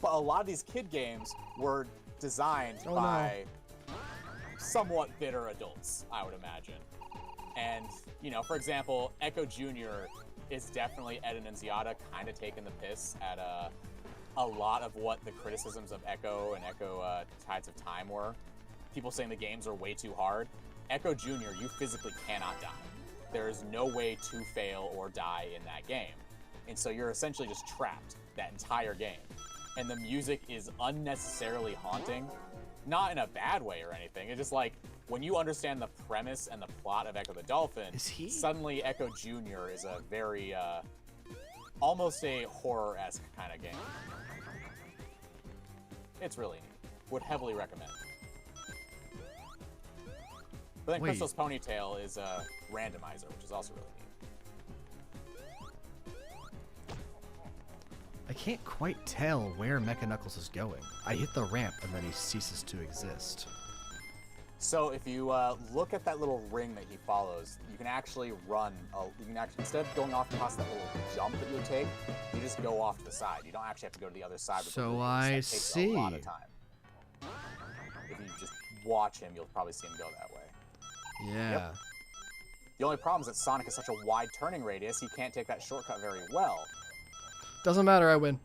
Speaker 1: But a lot of these kid games were designed by somewhat bitter adults, I would imagine. And, you know, for example, Echo Jr. is definitely Ed and Nunziata kind of taking the piss at a lot of what the criticisms of Echo and Echo Tides of Time were. People saying the games are way too hard. Echo Jr., you physically cannot die. There is no way to fail or die in that game. And so you're essentially just trapped that entire game. and the music is unnecessarily haunting. Not in a bad way or anything. It's just like, when you understand the premise and the plot of Echo the Dolphin, suddenly Echo Jr. is a very, almost a horror-esque kind of game. It's really neat. Would heavily recommend. But then Crystal's Ponytail is a randomizer, which is also really neat.
Speaker 2: I can't quite tell where Mecha-Knuckles is going. I hit the ramp and then he ceases to exist.
Speaker 1: So if you look at that little ring that he follows, you can actually run. You can actually, instead of going off past that little jump that you would take, you just go off to the side. You don't actually have to go to the other side.
Speaker 2: So I see.
Speaker 1: A lot of time. If you just watch him, you'll probably see him go that way.
Speaker 2: Yeah.
Speaker 1: Yep. The only problem is that Sonic has such a wide turning radius, he can't take that shortcut very well.
Speaker 2: Doesn't matter, I win.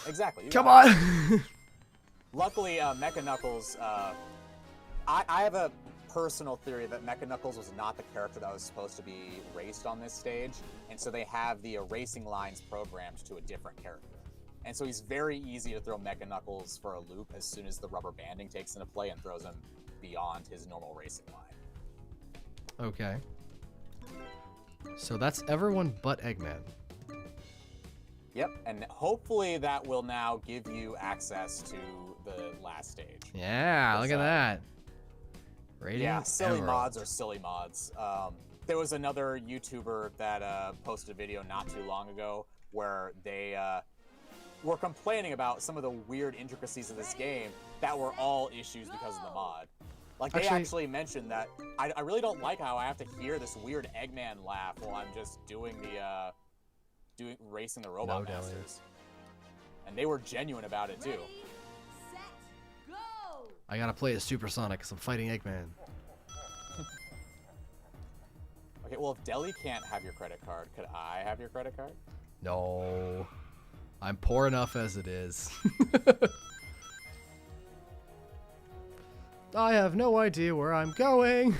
Speaker 1: Exactly.
Speaker 2: Come on!
Speaker 1: Luckily, Mecha-Knuckles, I have a personal theory that Mecha-Knuckles was not the character that was supposed to be raced on this stage, and so they have the erasing lines programmed to a different character. And so he's very easy to throw Mecha-Knuckles for a loop as soon as the rubber banding takes into play and throws him beyond his normal racing line.
Speaker 2: Okay. So that's everyone but Eggman.
Speaker 1: Yep, and hopefully that will now give you access to the last stage.
Speaker 2: Yeah, look at that. Radiant
Speaker 1: yeah, silly
Speaker 2: Emerald.
Speaker 1: mods are silly mods. There was another YouTuber that posted a video not too long ago where they were complaining about some of the weird intricacies of this game that were all issues because of the mod. Like, they actually mentioned that I really don't like how I have to hear this weird Eggman laugh while I'm just doing the racing the Robot Masters. And they were genuine about it too.
Speaker 3: Ready, set, go!
Speaker 2: I gotta play as Supersonic because I'm fighting Eggman.
Speaker 1: Okay, well, if Deli can't have your credit card, could I have your credit card?
Speaker 2: No. I'm poor enough as it is. I have no idea where I'm going.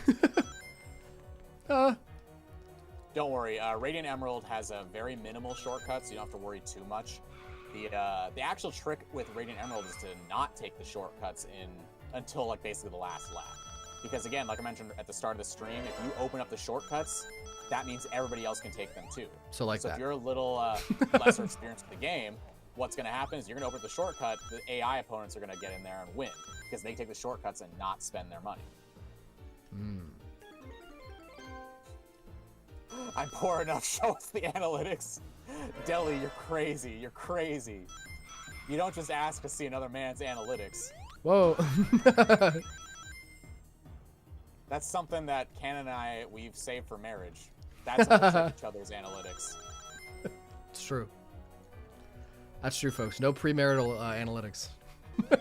Speaker 1: Don't worry, Radiant Emerald has a very minimal shortcut, so you don't have to worry too much. The actual trick with Radiant Emerald is to not take the shortcuts in until, like, basically the last lap. Because again, like I mentioned at the start of the stream, if you open up the shortcuts, that means everybody else can take them too. So if you're a little lesser experienced with the game, what's going to happen is you're going to open up the shortcut, the AI opponents are going to get in there and win, because they take the shortcuts and not spend their money. I'm poor enough, show us the analytics. Deli, you're crazy, you're crazy. You don't just ask to see another man's analytics.
Speaker 2: Whoa.
Speaker 1: That's something that Ken and I, we've saved for marriage. That's how we check each other's analytics.
Speaker 2: It's true. That's true, folks. No premarital analytics.
Speaker 1: Hey,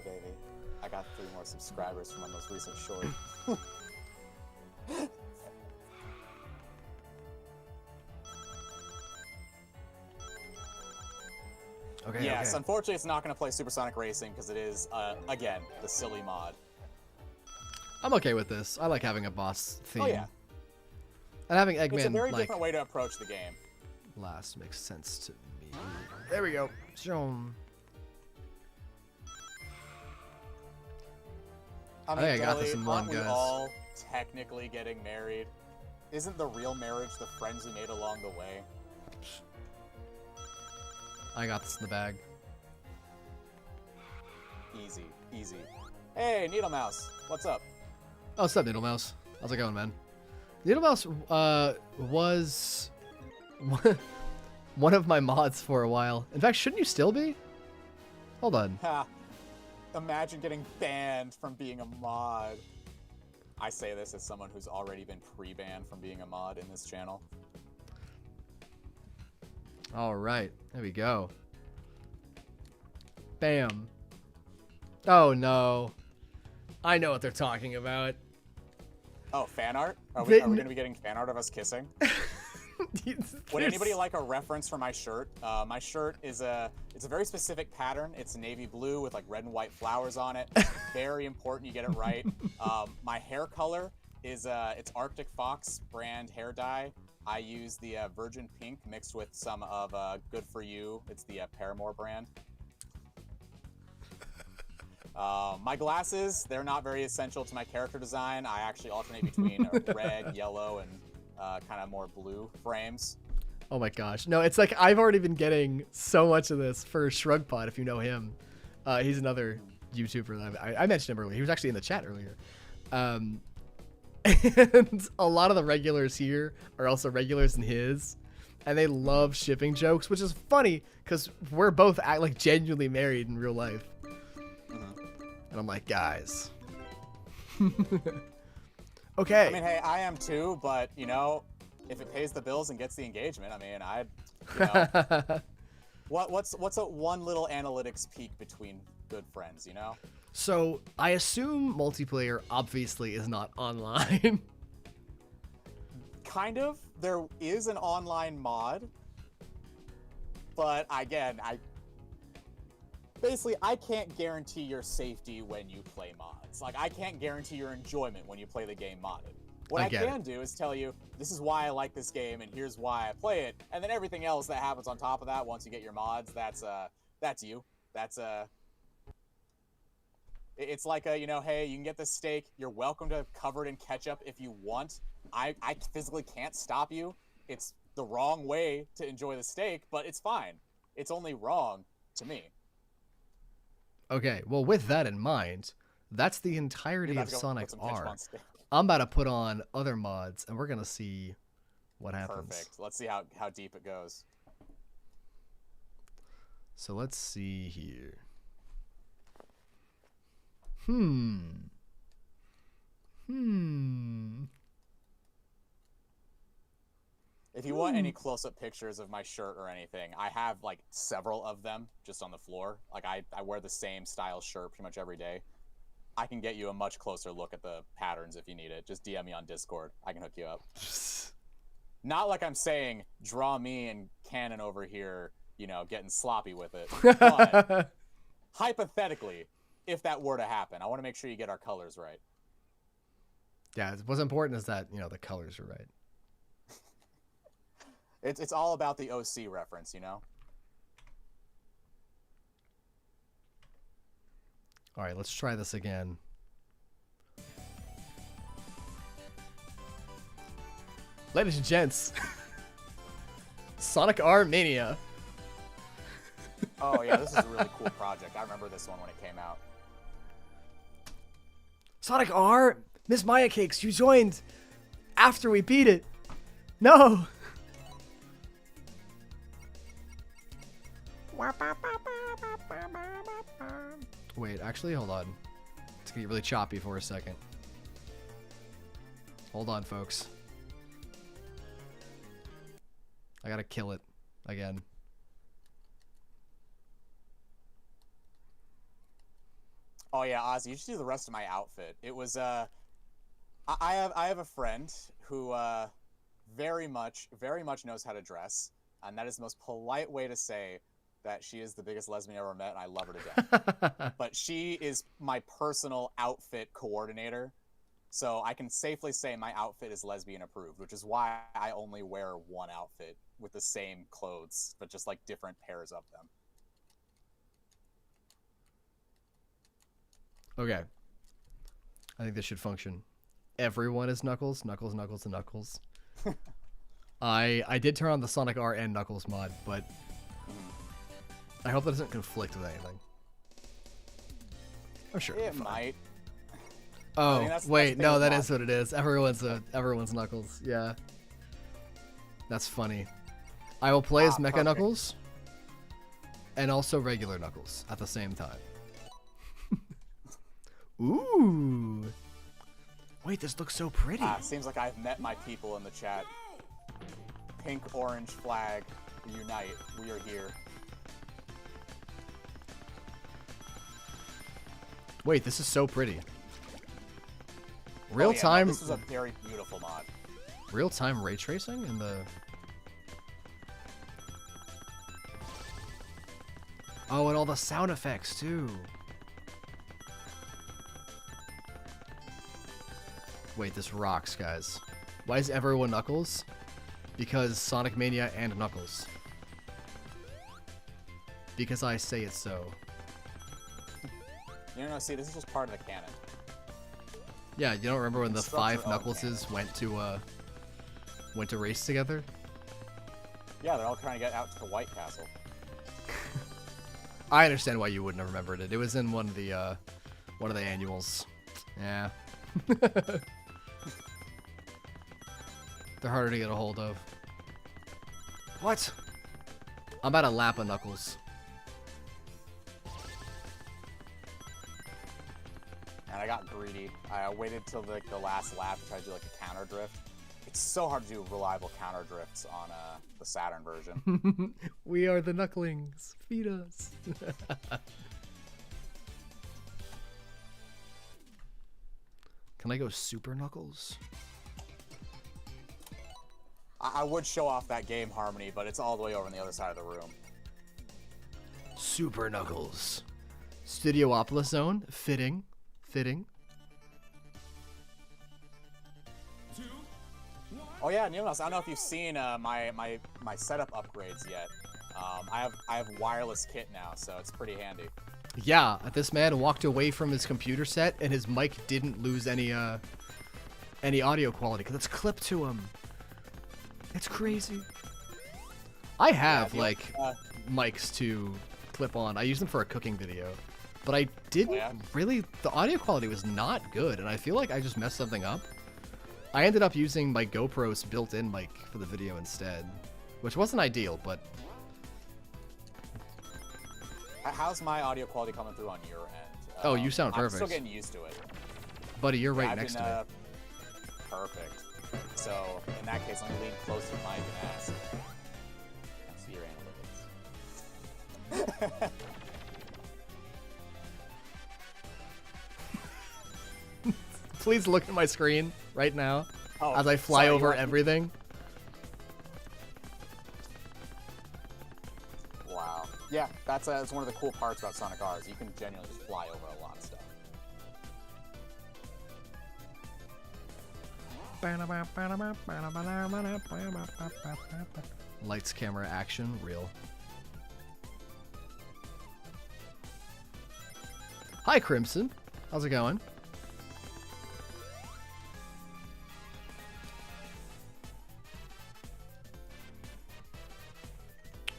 Speaker 1: baby. I got 3 more subscribers from my most recent short.
Speaker 2: Okay,
Speaker 1: yes,
Speaker 2: okay.
Speaker 1: unfortunately, it's not going to play Supersonic Racing because it is, again, the silly mod.
Speaker 2: I'm okay with this. I like having a boss theme.
Speaker 1: Oh, yeah.
Speaker 2: And having Eggman,
Speaker 1: it's a very different way to approach the game.
Speaker 2: Last makes sense to me. There we go. Shoom.
Speaker 1: I mean,
Speaker 2: think I got this in one,
Speaker 1: aren't we
Speaker 2: guys.
Speaker 1: all technically getting married? Isn't the real marriage the friends we made along the way?
Speaker 2: I got this in the bag.
Speaker 1: Easy, easy. Hey, Needle Mouse, what's up?
Speaker 2: Oh, what's up, Needle Mouse? How's it going, man? Needle Mouse was one of my mods for a while. In fact, shouldn't you still be? Hold on.
Speaker 1: Ha! Imagine getting banned from being a mod. I say this as someone who's already been pre-banned from being a mod in this channel.
Speaker 2: All right, there we go. Bam. Oh no. I know what they're talking about.
Speaker 1: Oh, fan art? Are we going to be getting fan art of us kissing? Would anybody like a reference for my shirt? My shirt is it's a very specific pattern. It's navy blue with like red and white flowers on it. Very important you get it right. My hair color is it's Arctic Fox brand hair dye. I use the Virgin Pink mixed with some of Good For You. It's the Paramore brand. My glasses, they're not very essential to my character design. I actually alternate between red, yellow, and kind of more blue frames.
Speaker 2: Oh my gosh. No, it's like I've already been getting so much of this for Shrugpod, if you know him. He's another YouTuber that I mentioned him earlier. He was actually in the chat earlier. And a lot of the regulars here are also regulars in his. And they love shipping jokes, which is funny because we're both like genuinely married in real life. And I'm like, guys. Okay.
Speaker 1: I mean, hey, I am too, but, you know, if it pays the bills and gets the engagement, I mean, what's a one little analytics peak between good friends, you know?
Speaker 2: So I assume multiplayer obviously is not online.
Speaker 1: Kind of. There is an online mod, but again, I can't guarantee your safety when you play mods. Like, I can't guarantee your enjoyment when you play the game modded. What I can do is tell you, this is why I like this game, and here's why I play it, and then everything else that happens on top of that, once you get your mods, that's you. It's like you know, hey, you can get this steak. You're welcome to cover it in ketchup if you want. I physically can't stop you. It's the wrong way to enjoy the steak, but it's fine. It's only wrong to me.
Speaker 2: Okay, well, with that in mind, that's the entirety of Sonic R. I'm about to put on other mods, and we're going to see what happens.
Speaker 1: Perfect. Let's see how deep it goes.
Speaker 2: So let's see here.
Speaker 1: If you want any close-up pictures of my shirt or anything, I have, like, several of them just on the floor. Like, I wear the same style shirt pretty much every day. I can get you a much closer look at the patterns if you need it. Just DM me on Discord. I can hook you up. Not like I'm saying, draw me and Canon over here, you know, getting sloppy with it. But hypothetically, if that were to happen, I want to make sure you get our colors right.
Speaker 2: Yeah, what's important is that, you know, the colors are right.
Speaker 1: It's all about the OC reference, you know?
Speaker 2: All right, let's try this again. Ladies and gents, Sonic R Mania.
Speaker 1: Oh, yeah, this is a really cool project. I remember this one when it came out.
Speaker 2: Sonic R? Miss Maya Cakes, you joined after we beat it. No! Wait, actually, hold on. It's gonna get really choppy for a second. Hold on, folks. I gotta kill it again.
Speaker 1: Oh yeah, Ozzy, you should do the rest of my outfit. It was I have a friend who very much knows how to dress, and that is the most polite way to say that she is the biggest lesbian I ever met, and I love her to death. But she is my personal outfit coordinator, so I can safely say my outfit is lesbian approved, which is why I only wear one outfit with the same clothes, but just like different pairs of them.
Speaker 2: Okay. I think this should function. Everyone is Knuckles. Knuckles, Knuckles, and Knuckles. I did turn on the Sonic R and Knuckles mod, but I hope that doesn't conflict with anything. Oh, sure.
Speaker 1: It might.
Speaker 2: Oh,
Speaker 1: I mean,
Speaker 2: wait, no, that is what it is. Everyone's Knuckles. Yeah. That's funny. I will play as Mecha
Speaker 1: perfect.
Speaker 2: Knuckles and also regular Knuckles at the same time. Ooh. Wait, this looks so pretty.
Speaker 1: Seems like I've met my people in the chat. Pink, orange flag, unite. We are here.
Speaker 2: Wait, this is so pretty.
Speaker 1: Oh,
Speaker 2: Real
Speaker 1: yeah,
Speaker 2: time.
Speaker 1: No, this is a very beautiful mod.
Speaker 2: Real time ray tracing in the. Oh, and all the sound effects too. Wait, this rocks, guys. Why is everyone Knuckles? Because Sonic Mania and Knuckles. Because I say it so.
Speaker 1: No, see, this is just part of the canon.
Speaker 2: Yeah, you don't remember when the
Speaker 1: Construct
Speaker 2: 5
Speaker 1: your own
Speaker 2: Knuckleses went to race together?
Speaker 1: Yeah, they're all trying to get out to the White Castle.
Speaker 2: I understand why you wouldn't have remembered it. It was in one of the annuals. Yeah. They're harder to get a hold of. What? I'm about to lap a Knuckles.
Speaker 1: And I got greedy. I waited till the last lap to try to do like a counter drift. It's so hard to do reliable counter drifts on the Saturn version.
Speaker 2: We are the Knucklings. Feed us. Can I go Super Knuckles?
Speaker 1: I would show off that game harmony, but it's all the way over on the other side of the room.
Speaker 2: Super Knuckles. Studiopolis Zone. Fitting.
Speaker 1: Oh yeah, Neil Mouse, I don't know if you've seen my setup upgrades yet. I have wireless kit now, so it's pretty handy.
Speaker 2: Yeah, this man walked away from his computer set and his mic didn't lose any audio quality because it's clipped to him. It's crazy. I have mics to clip on. I use them for a cooking video, but I didn't really. The audio quality was not good, and I feel like I just messed something up. I ended up using my GoPro's built-in mic for the video instead, which wasn't ideal, but.
Speaker 1: How's my audio quality coming through on your end?
Speaker 2: Oh, you sound perfect.
Speaker 1: I'm still getting used to it.
Speaker 2: Buddy, you're right next to me.
Speaker 1: Perfect. So, in that case, I'm going to lean close to the mic and ask. See your analytics.
Speaker 2: Please look at my screen right now as I fly
Speaker 1: sorry,
Speaker 2: over everything.
Speaker 1: Wow. Yeah, that's one of the cool parts about Sonic R's. You can genuinely just fly over a lot of stuff.
Speaker 2: Lights, camera, action, real. Hi, Crimson. How's it going?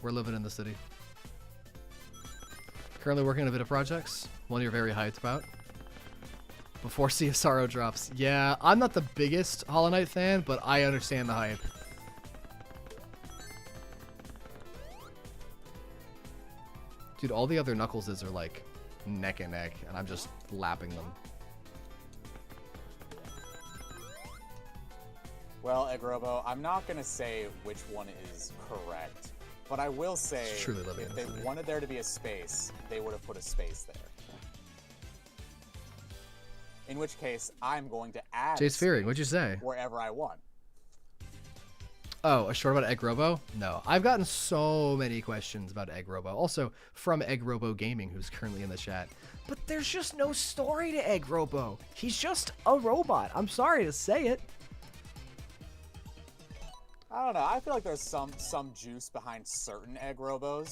Speaker 2: We're living in the city. Currently working on a bit of projects. One you're very hyped about. Before Sea of Sorrow drops. Yeah, I'm not the biggest Hollow Knight fan, but I understand the hype. Dude, all the other Knuckleses are like neck and neck, and I'm just lapping them.
Speaker 1: Well, Eggrobo, I'm not going to say which one is correct, but I will say if they wanted there to be a space, they would have put a space there. In which case, I'm going to add
Speaker 2: Jay's Fearing, what'd you say?
Speaker 1: Wherever I want.
Speaker 2: Oh, a short about Egg Robo? No. I've gotten so many questions about Egg Robo. Also, from Egg Robo Gaming, who's currently in the chat. But there's just no story to Egg Robo. He's just a robot. I'm sorry to say it.
Speaker 1: I don't know. I feel like there's some juice behind certain Egg Robos,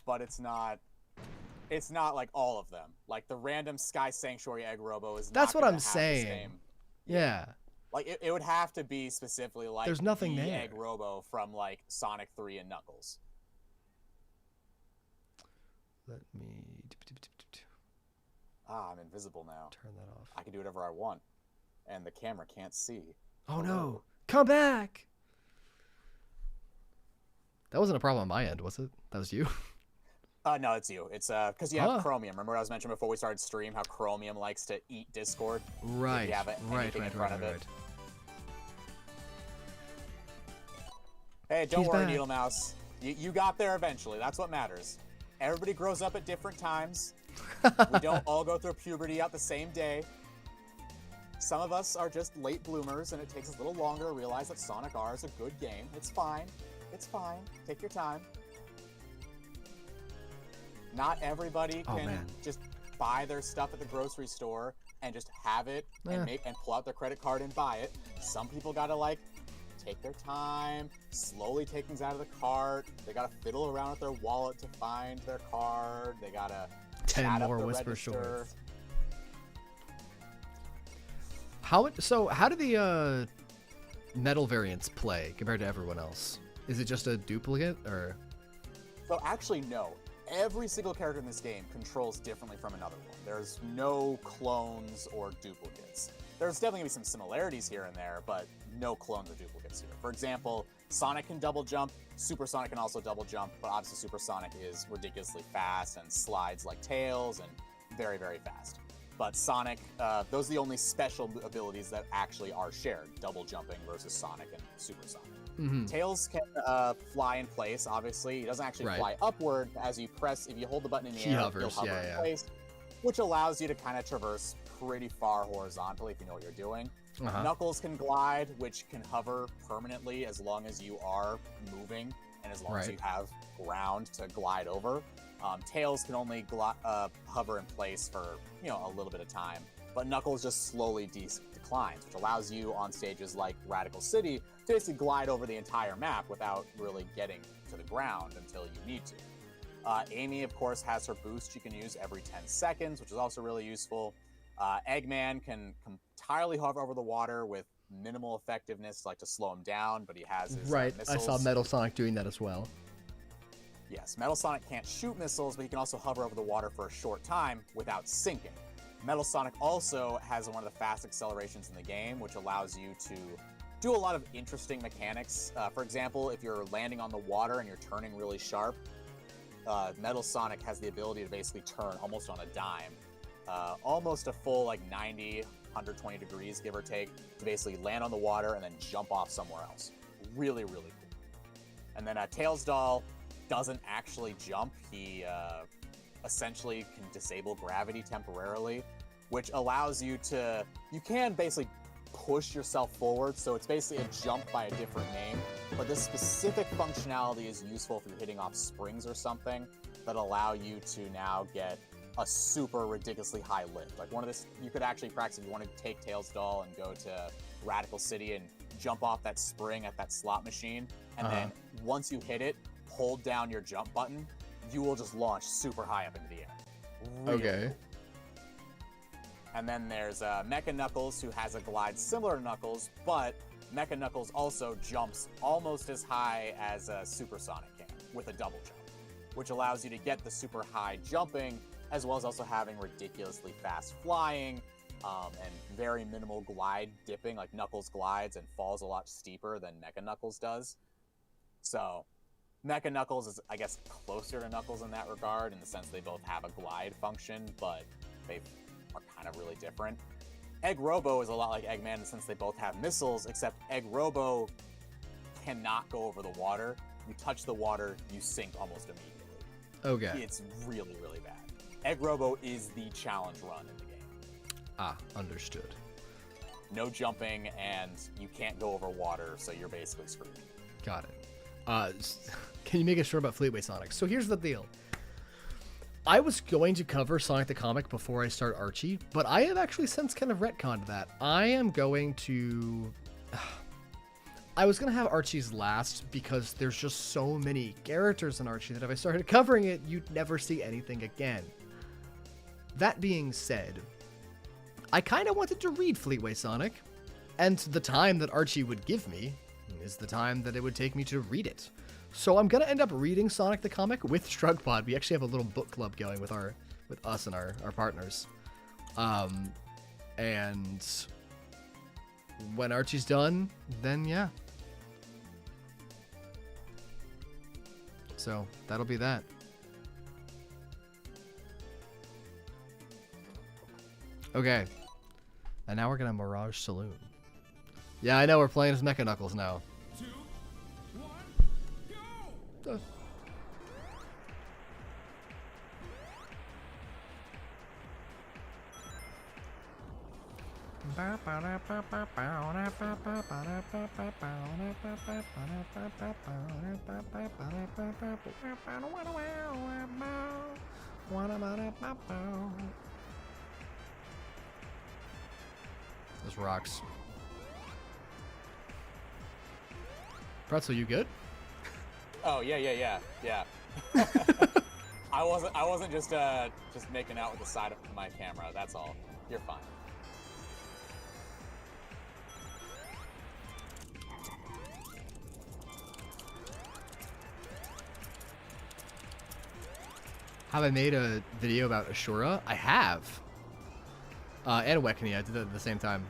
Speaker 1: but it's not like all of them. Like the random Sky Sanctuary Egg Robo is not.
Speaker 2: That's what I'm
Speaker 1: have
Speaker 2: saying.
Speaker 1: The same.
Speaker 2: Yeah.
Speaker 1: Like it would have to be specifically like
Speaker 2: there's nothing
Speaker 1: the
Speaker 2: there.
Speaker 1: Egg Robo from like Sonic 3 and Knuckles.
Speaker 2: Let me.
Speaker 1: I'm invisible now.
Speaker 2: Turn that off.
Speaker 1: I can do whatever I want, and the camera can't see.
Speaker 2: Oh no! Come back! That wasn't a problem on my end, was it? That was you?
Speaker 1: No, it's you. It's because you have Chromium. Remember I was mentioning before we started stream how Chromium likes to eat Discord?
Speaker 2: Right.
Speaker 1: If you have anything in front of it. Hey, don't worry, Needle Mouse. You got there eventually. That's what matters. Everybody grows up at different times. We don't all go through puberty at the same day. Some of us are just late bloomers, and it takes us a little longer to realize that Sonic R is a good game. It's fine. It's fine. Take your time. Not everybody can just buy their stuff at the grocery store and just have it and pull out their credit card and buy it. Some people gotta like take their time, slowly take things out of the cart. They gotta fiddle around with their wallet to find their card. They gotta
Speaker 2: 10
Speaker 1: chat
Speaker 2: more
Speaker 1: up the
Speaker 2: whisper
Speaker 1: register.
Speaker 2: shorts. How do the metal variants play compared to everyone else? Is it just a duplicate or?
Speaker 1: So actually, no. Every single character in this game controls differently from another one. There's no clones or duplicates. There's definitely gonna be some similarities here and there, but no clones or duplicates here. For example, Sonic can double jump, Super Sonic can also double jump, but obviously Super Sonic is ridiculously fast and slides like Tails and very, very fast. But Sonic, those are the only special abilities that actually are shared, double jumping versus Sonic and Super Sonic.
Speaker 2: Mm-hmm.
Speaker 1: Tails can fly in place, obviously. He doesn't actually fly upward. As you press, if you hold the button in the air,
Speaker 2: hovers,
Speaker 1: he'll hover in place, which allows you to kind of traverse pretty far horizontally if you know what you're doing. Knuckles can glide, which can hover permanently as long as you are moving and as long as you have ground to glide over. Tails can only hover in place for, a little bit of time, but Knuckles just slowly declines, which allows you on stages like Radical City to basically glide over the entire map without really getting to the ground until you need to. Amy, of course, has her boost she can use every 10 seconds, which is also really useful. Eggman can entirely hover over the water with minimal effectiveness, like to slow him down, but he has his missiles.
Speaker 2: I saw Metal Sonic doing that as well.
Speaker 1: Yes, Metal Sonic can't shoot missiles, but he can also hover over the water for a short time without sinking. Metal Sonic also has one of the fast accelerations in the game, which allows you to do a lot of interesting mechanics. For example, if you're landing on the water and you're turning really sharp, Metal Sonic has the ability to basically turn almost on a dime, almost a full 90, 120 degrees, give or take, to basically land on the water and then jump off somewhere else. Really, really cool. And then Tails Doll doesn't actually jump. He essentially can disable gravity temporarily, which allows you can basically push yourself forward, so it's basically a jump by a different name, but this specific functionality is useful if you're hitting off springs or something that allow you to now get a super ridiculously high lift. Like you could actually practice if you want to take Tails Doll and go to Radical City and jump off that spring at that slot machine, and then once you hit it, hold down your jump button, you will just launch super high up into the air. Really cool. And then there's Mecha Knuckles, who has a glide similar to Knuckles, but Mecha Knuckles also jumps almost as high as Super Sonic can with a double jump, which allows you to get the super high jumping, as well as also having ridiculously fast flying and very minimal glide dipping. Like Knuckles glides and falls a lot steeper than Mecha Knuckles does. So Mecha Knuckles is, I guess, closer to Knuckles in that regard, in the sense they both have a glide function, but they are kind of really different. Egg Robo is a lot like Eggman in the sense they both have missiles, except Egg Robo cannot go over the water. You touch the water, you sink almost immediately.
Speaker 2: Okay.
Speaker 1: It's really, really bad. Egg Robo is the challenge run in the game.
Speaker 2: Understood.
Speaker 1: No jumping, and you can't go over water, so you're basically screwed.
Speaker 2: Got it. Can you make it sure about Fleetway Sonic? So here's the deal. I was going to cover Sonic the Comic before I start Archie, but I have actually since kind of retconned that. I am going to... I was going to have Archie's last because there's just so many characters in Archie that if I started covering it, you'd never see anything again. That being said, I kind of wanted to read Fleetway Sonic, and the time that Archie would give me is the time that it would take me to read it. So I'm gonna end up reading Sonic the Comic with Strugpod. We actually have a little book club going with us and our partners. And when Archie's done, then yeah. So that'll be that. Okay. And now we're gonna Mirage Saloon. Yeah, I know we're playing as Mecha Knuckles now.
Speaker 4: 2, 1, go!
Speaker 2: Those rocks. Pretzel, you good?
Speaker 1: Oh yeah. I wasn't just making out with the side of my camera. That's all. You're fine.
Speaker 2: Have I made a video about Ashura? I have. And Wekony, I did it at the same time.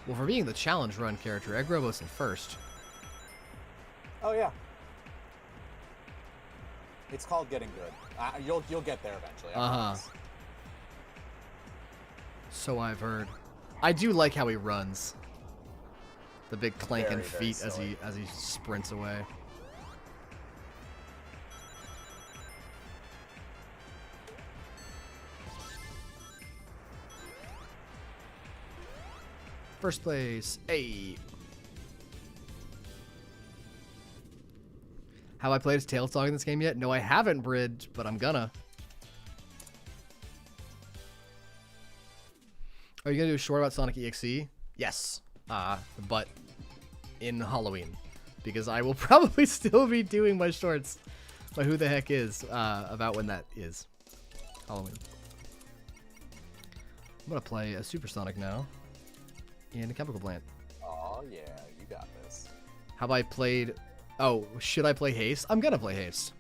Speaker 2: Well, for being the challenge run character, Egg Robo's in first.
Speaker 1: Oh yeah. It's called getting good. You'll get there eventually. I promise.
Speaker 2: So I've heard. I do like how he runs. The big clanking
Speaker 1: Very
Speaker 2: feet as he sprints away. First place. Hey. Have I played as Tails Dog in this game yet? No, I haven't, Bridge, but I'm gonna. Are you gonna do a short about Sonic EXE? Yes. But in Halloween. Because I will probably still be doing my shorts. But who the heck is about when that is. Halloween. I'm gonna play a Supersonic now. In a chemical plant.
Speaker 1: Oh yeah, you got this.
Speaker 2: Have I played... Oh, should I play Haste? I'm gonna play Haste.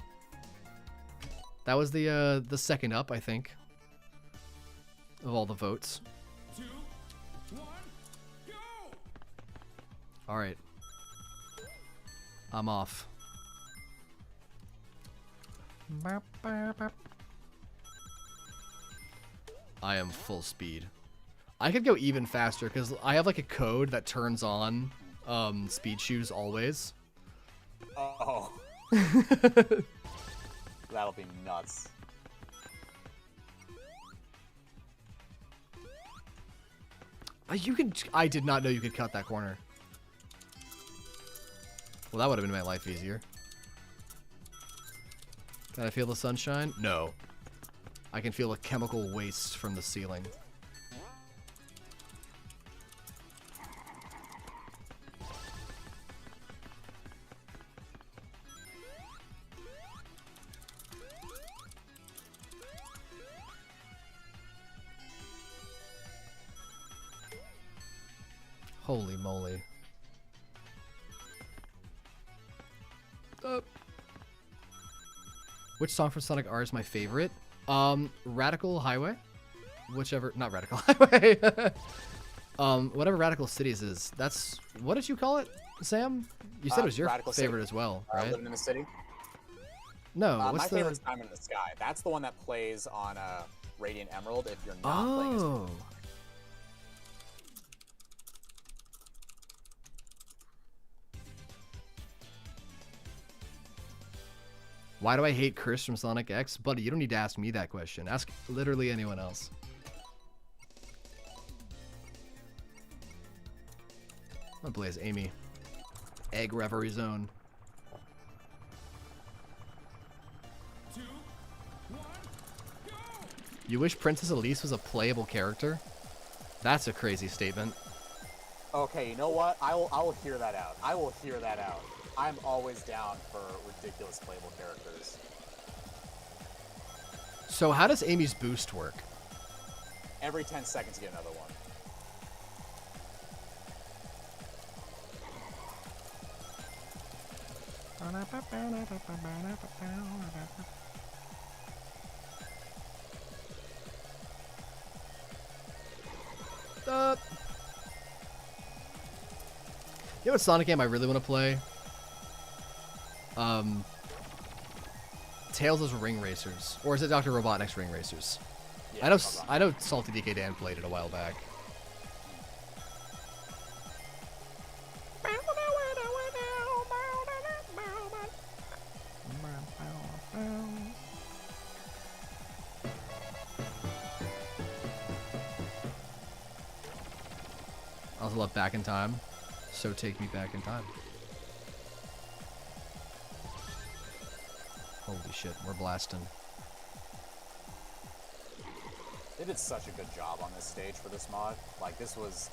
Speaker 2: That was the second up, I think. Of all the votes.
Speaker 4: 2, 1, go!
Speaker 2: Alright. I'm off. I am full speed. I could go even faster because I have like a code that turns on speed shoes always.
Speaker 1: Oh. That'll be nuts.
Speaker 2: You can. I did not know you could cut that corner. Well, that would have made my life easier. Can I feel the sunshine? No. I can feel a chemical waste from the ceiling. Holy moly. Which song from Sonic R is my favorite? Radical Highway? Whichever, not Radical Highway. Whatever Radical Cities is. That's, what did you call it, Sam? You said it was your
Speaker 1: Radical
Speaker 2: favorite
Speaker 1: City.
Speaker 2: as well, right?
Speaker 1: Living in the City.
Speaker 2: No,
Speaker 1: My
Speaker 2: what's the...
Speaker 1: favorite's Time in the Sky. That's the one that plays on Radiant Emerald if you're not playing as
Speaker 2: Oh. Why do I hate Chris from Sonic X? Buddy, you don't need to ask me that question. Ask literally anyone else. I'm gonna play as Amy. Egg Reverie Zone.
Speaker 4: 2, 1, go!
Speaker 2: You wish Princess Elise was a playable character? That's a crazy statement.
Speaker 1: Okay, you know what? I will hear that out. I will hear that out. I'm always down for ridiculous playable characters.
Speaker 2: So how does Amy's boost work?
Speaker 1: Every 10 seconds you get another one.
Speaker 2: You know what Sonic game I really want to play? Tails' Ring Racers. Or is it Dr. Robotnik's Ring Racers?
Speaker 1: Yeah,
Speaker 2: I know Salty DK Dan played it a while back. I also love Back in Time, so take me back in time. shit, we're blasting.
Speaker 1: They did such a good job on this stage for this mod. Like, this was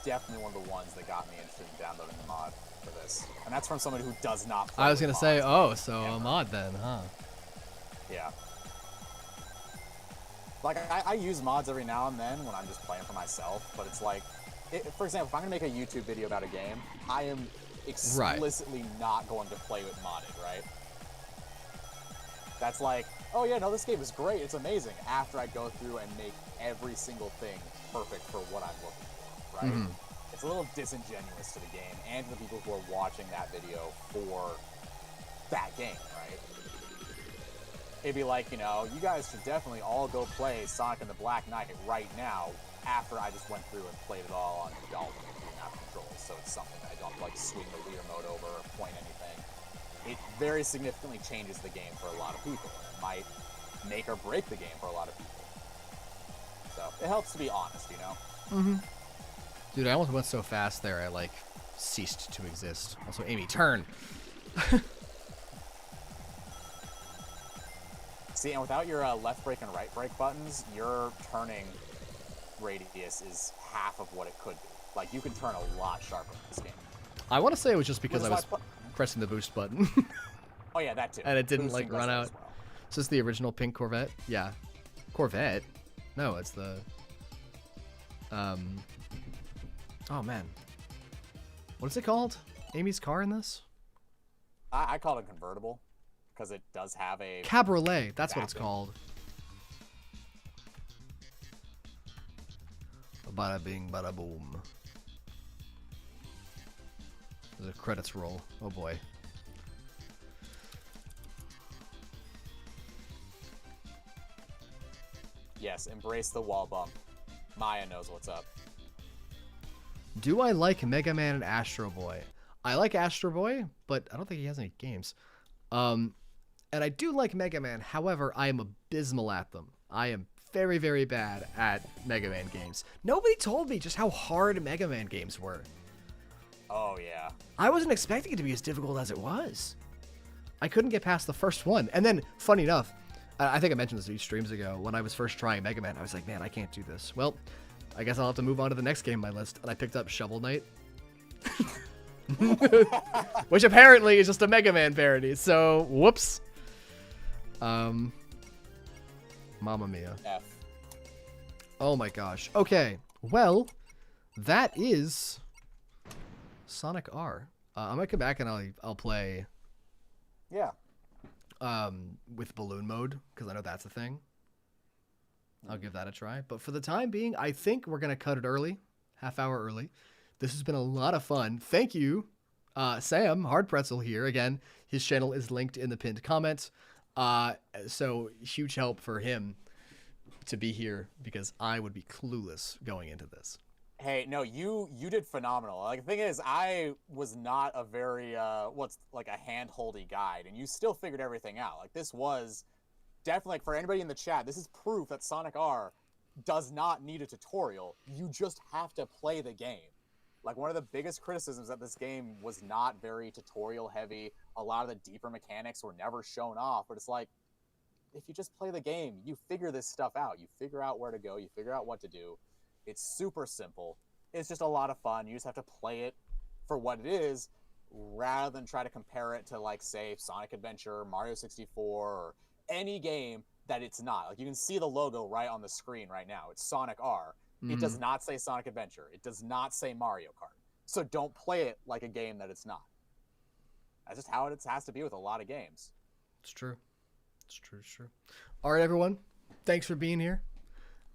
Speaker 1: definitely one of the ones that got me interested in downloading the mod for this. And that's from somebody who does not play
Speaker 2: I was
Speaker 1: with
Speaker 2: gonna say,
Speaker 1: mods
Speaker 2: oh, so
Speaker 1: ever.
Speaker 2: a mod then, huh?
Speaker 1: Yeah. Like, I use mods every now and then when I'm just playing for myself, but it's like, for example, if I'm gonna make a YouTube video about a game, I am explicitly not going to play with modded, right? That's like, oh yeah, no, this game is great, it's amazing, after I go through and make every single thing perfect for what I'm looking for, right?
Speaker 2: Mm-hmm.
Speaker 1: It's a little disingenuous to the game and to the people who are watching that video for that game, right? It'd be like, you know, you guys should definitely all go play Sonic and the Black Knight right now after I just went through and played it all on the Ultimate map controls, so it's something that I don't like swing the leader mode over or point anything. It very significantly changes the game for a lot of people. It might make or break the game for a lot of people. So it helps to be honest, you know?
Speaker 2: Mm-hmm. Dude, I almost went so fast there, I, like, ceased to exist. Also, Amy, turn!
Speaker 1: See, and without your left brake and right brake buttons, your turning radius is half of what it could be. Like, you can turn a lot sharper in this game.
Speaker 2: I want to say it was just because I
Speaker 1: Which
Speaker 2: was
Speaker 1: is why
Speaker 2: pressing the boost button.
Speaker 1: Oh yeah, that too.
Speaker 2: And it didn't,
Speaker 1: Boosting
Speaker 2: like,
Speaker 1: does
Speaker 2: run
Speaker 1: that
Speaker 2: out.
Speaker 1: as well.
Speaker 2: Is this the original pink Corvette? Yeah. Corvette? No, it's the... Oh, man. What is it called? Amy's car in this?
Speaker 1: I call it a convertible because it does have a
Speaker 2: Cabriolet. That's what it's
Speaker 1: Backing.
Speaker 2: called. Bada bing, bada boom. There's a credits roll. Oh boy.
Speaker 1: Yes, embrace the wall bump. Maya knows what's up.
Speaker 2: Do I like Mega Man and Astro Boy? I like Astro Boy, but I don't think he has any games. And I do like Mega Man. However, I am abysmal at them. I am very, very bad at Mega Man games. Nobody told me just how hard Mega Man games were.
Speaker 1: Oh yeah.
Speaker 2: I wasn't expecting it to be as difficult as it was. I couldn't get past the first one. And then, funny enough, I think I mentioned this a few streams ago, when I was first trying Mega Man, I was like, man, I can't do this. Well, I guess I'll have to move on to the next game on my list. And I picked up Shovel Knight. Which apparently is just a Mega Man parody, so whoops. Mamma mia.
Speaker 1: F.
Speaker 2: Oh my gosh. Okay, well, that is Sonic R. I might come back and I'll play
Speaker 1: Yeah.
Speaker 2: with balloon mode, because I know that's a thing. I'll give that a try. But for the time being, I think we're going to cut it early, half hour early. This has been a lot of fun. Thank you, Sam, Hard Pretzel here. Again, his channel is linked in the pinned comment. So huge help for him to be here, because I would be clueless going into this.
Speaker 1: Hey, no, you did phenomenal. Like, the thing is, I was not a very what's like a hand-holdy guide, and you still figured everything out. Like, this was definitely, like, for anybody in the chat, this is proof that Sonic R does not need a tutorial. You just have to play the game. Like, one of the biggest criticisms that this game was not very tutorial heavy. A lot of the deeper mechanics were never shown off, but it's like, if you just play the game, you figure this stuff out. You figure out where to go, you figure out what to do. It's super simple. It's just a lot of fun. You just have to play it for what it is, rather than try to compare it to, like, say, Sonic Adventure, Mario 64, or any game that it's not. Like, you can see the logo right on the screen right now. It's Sonic R.
Speaker 2: Mm-hmm.
Speaker 1: It does not say Sonic Adventure. It does not say Mario Kart. So don't play it like a game that it's not. That's just how it has to be with a lot of games.
Speaker 2: It's true. It's true. It's true. All right, everyone. Thanks for being here.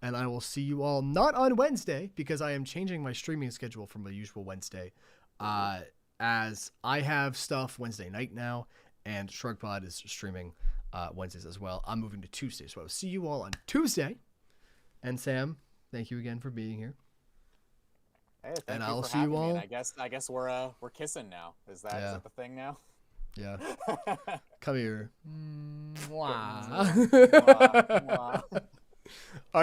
Speaker 2: And I will see you all not on Wednesday, because I am changing my streaming schedule from my usual Wednesday. As I have stuff Wednesday night now, and ShrugPod is streaming Wednesdays as well. I'm moving to Tuesday. So I will see you all on Tuesday. And Sam, thank you again for being here.
Speaker 1: Hey, thank
Speaker 2: And
Speaker 1: you
Speaker 2: I'll
Speaker 1: for
Speaker 2: see you
Speaker 1: having me,
Speaker 2: all.
Speaker 1: and I guess we're kissing now. Is that the thing now?
Speaker 2: Yeah. Come here. Mwah.
Speaker 1: Mwah, mwah.
Speaker 2: All right.